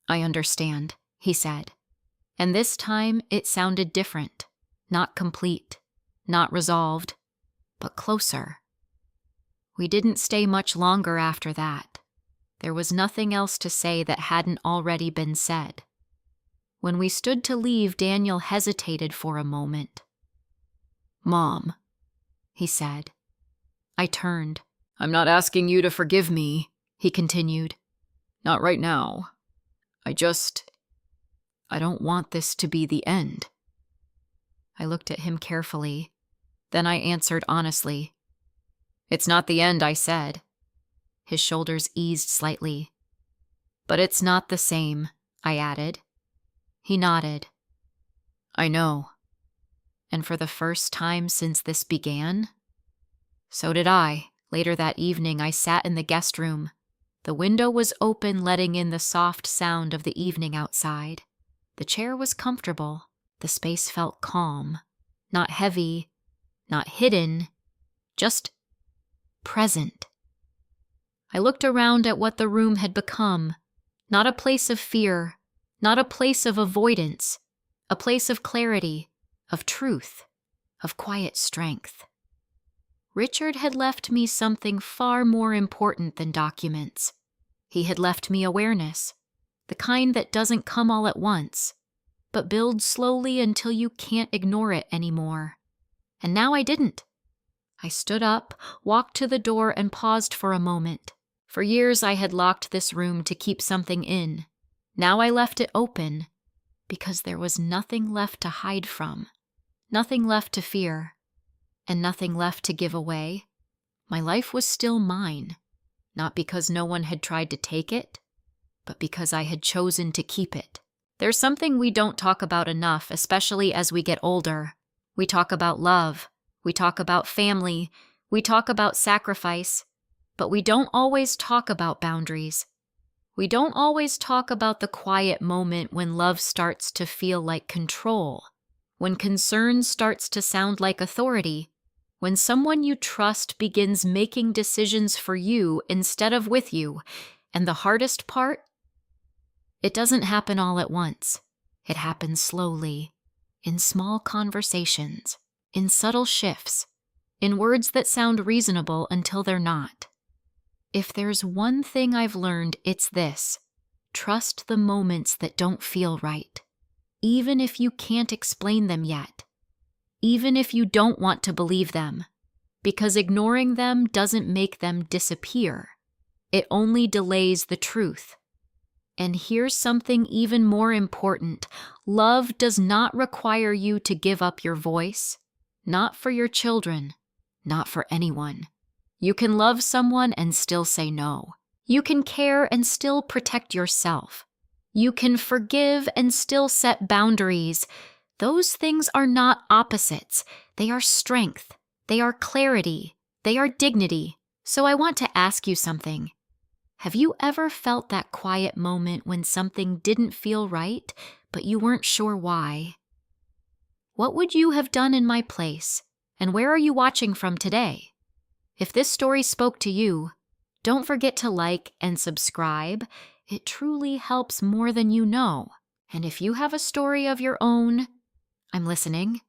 I understand, he said. And this time it sounded different. Not complete, not resolved, but closer. We didn't stay much longer after that. There was nothing else to say that hadn't already been said. When we stood to leave, Daniel hesitated for a moment. Mom, he said. I turned. I'm not asking you to forgive me, he continued. Not right now. I don't want this to be the end. I looked at him carefully. Then I answered honestly. It's not the end, I said. His shoulders eased slightly. But it's not the same, I added. He nodded. I know. And for the first time since this began? So did I. Later that evening, I sat in the guest room. The window was open, letting in the soft sound of the evening outside. The chair was comfortable. The space felt calm. Not heavy, not hidden, just present. I looked around at what the room had become. Not a place of fear, not a place of avoidance, a place of clarity, of truth, of quiet strength. Richard had left me something far more important than documents. He had left me awareness, the kind that doesn't come all at once, but builds slowly until you can't ignore it anymore. And now I didn't. I stood up, walked to the door, and paused for a moment. For years I had locked this room to keep something in. Now I left it open, because there was nothing left to hide from, nothing left to fear, and nothing left to give away. My life was still mine, not because no one had tried to take it, but because I had chosen to keep it. There's something we don't talk about enough, especially as we get older. We talk about love, we talk about family, we talk about sacrifice, but we don't always talk about boundaries. We don't always talk about the quiet moment when love starts to feel like control, when concern starts to sound like authority, when someone you trust begins making decisions for you instead of with you. And the hardest part? It doesn't happen all at once. It happens slowly, in small conversations, in subtle shifts, in words that sound reasonable until they're not. If there's one thing I've learned, it's this. Trust the moments that don't feel right, even if you can't explain them yet, even if you don't want to believe them, because ignoring them doesn't make them disappear. It only delays the truth. And here's something even more important. Love does not require you to give up your voice, not for your children, not for anyone. You can love someone and still say no. You can care and still protect yourself. You can forgive and still set boundaries. Those things are not opposites. They are strength. They are clarity. They are dignity. So I want to ask you something. Have you ever felt that quiet moment when something didn't feel right, but you weren't sure why? What would you have done in my place? And where are you watching from today? If this story spoke to you, don't forget to like and subscribe. It truly helps more than you know. And if you have a story of your own, I'm listening.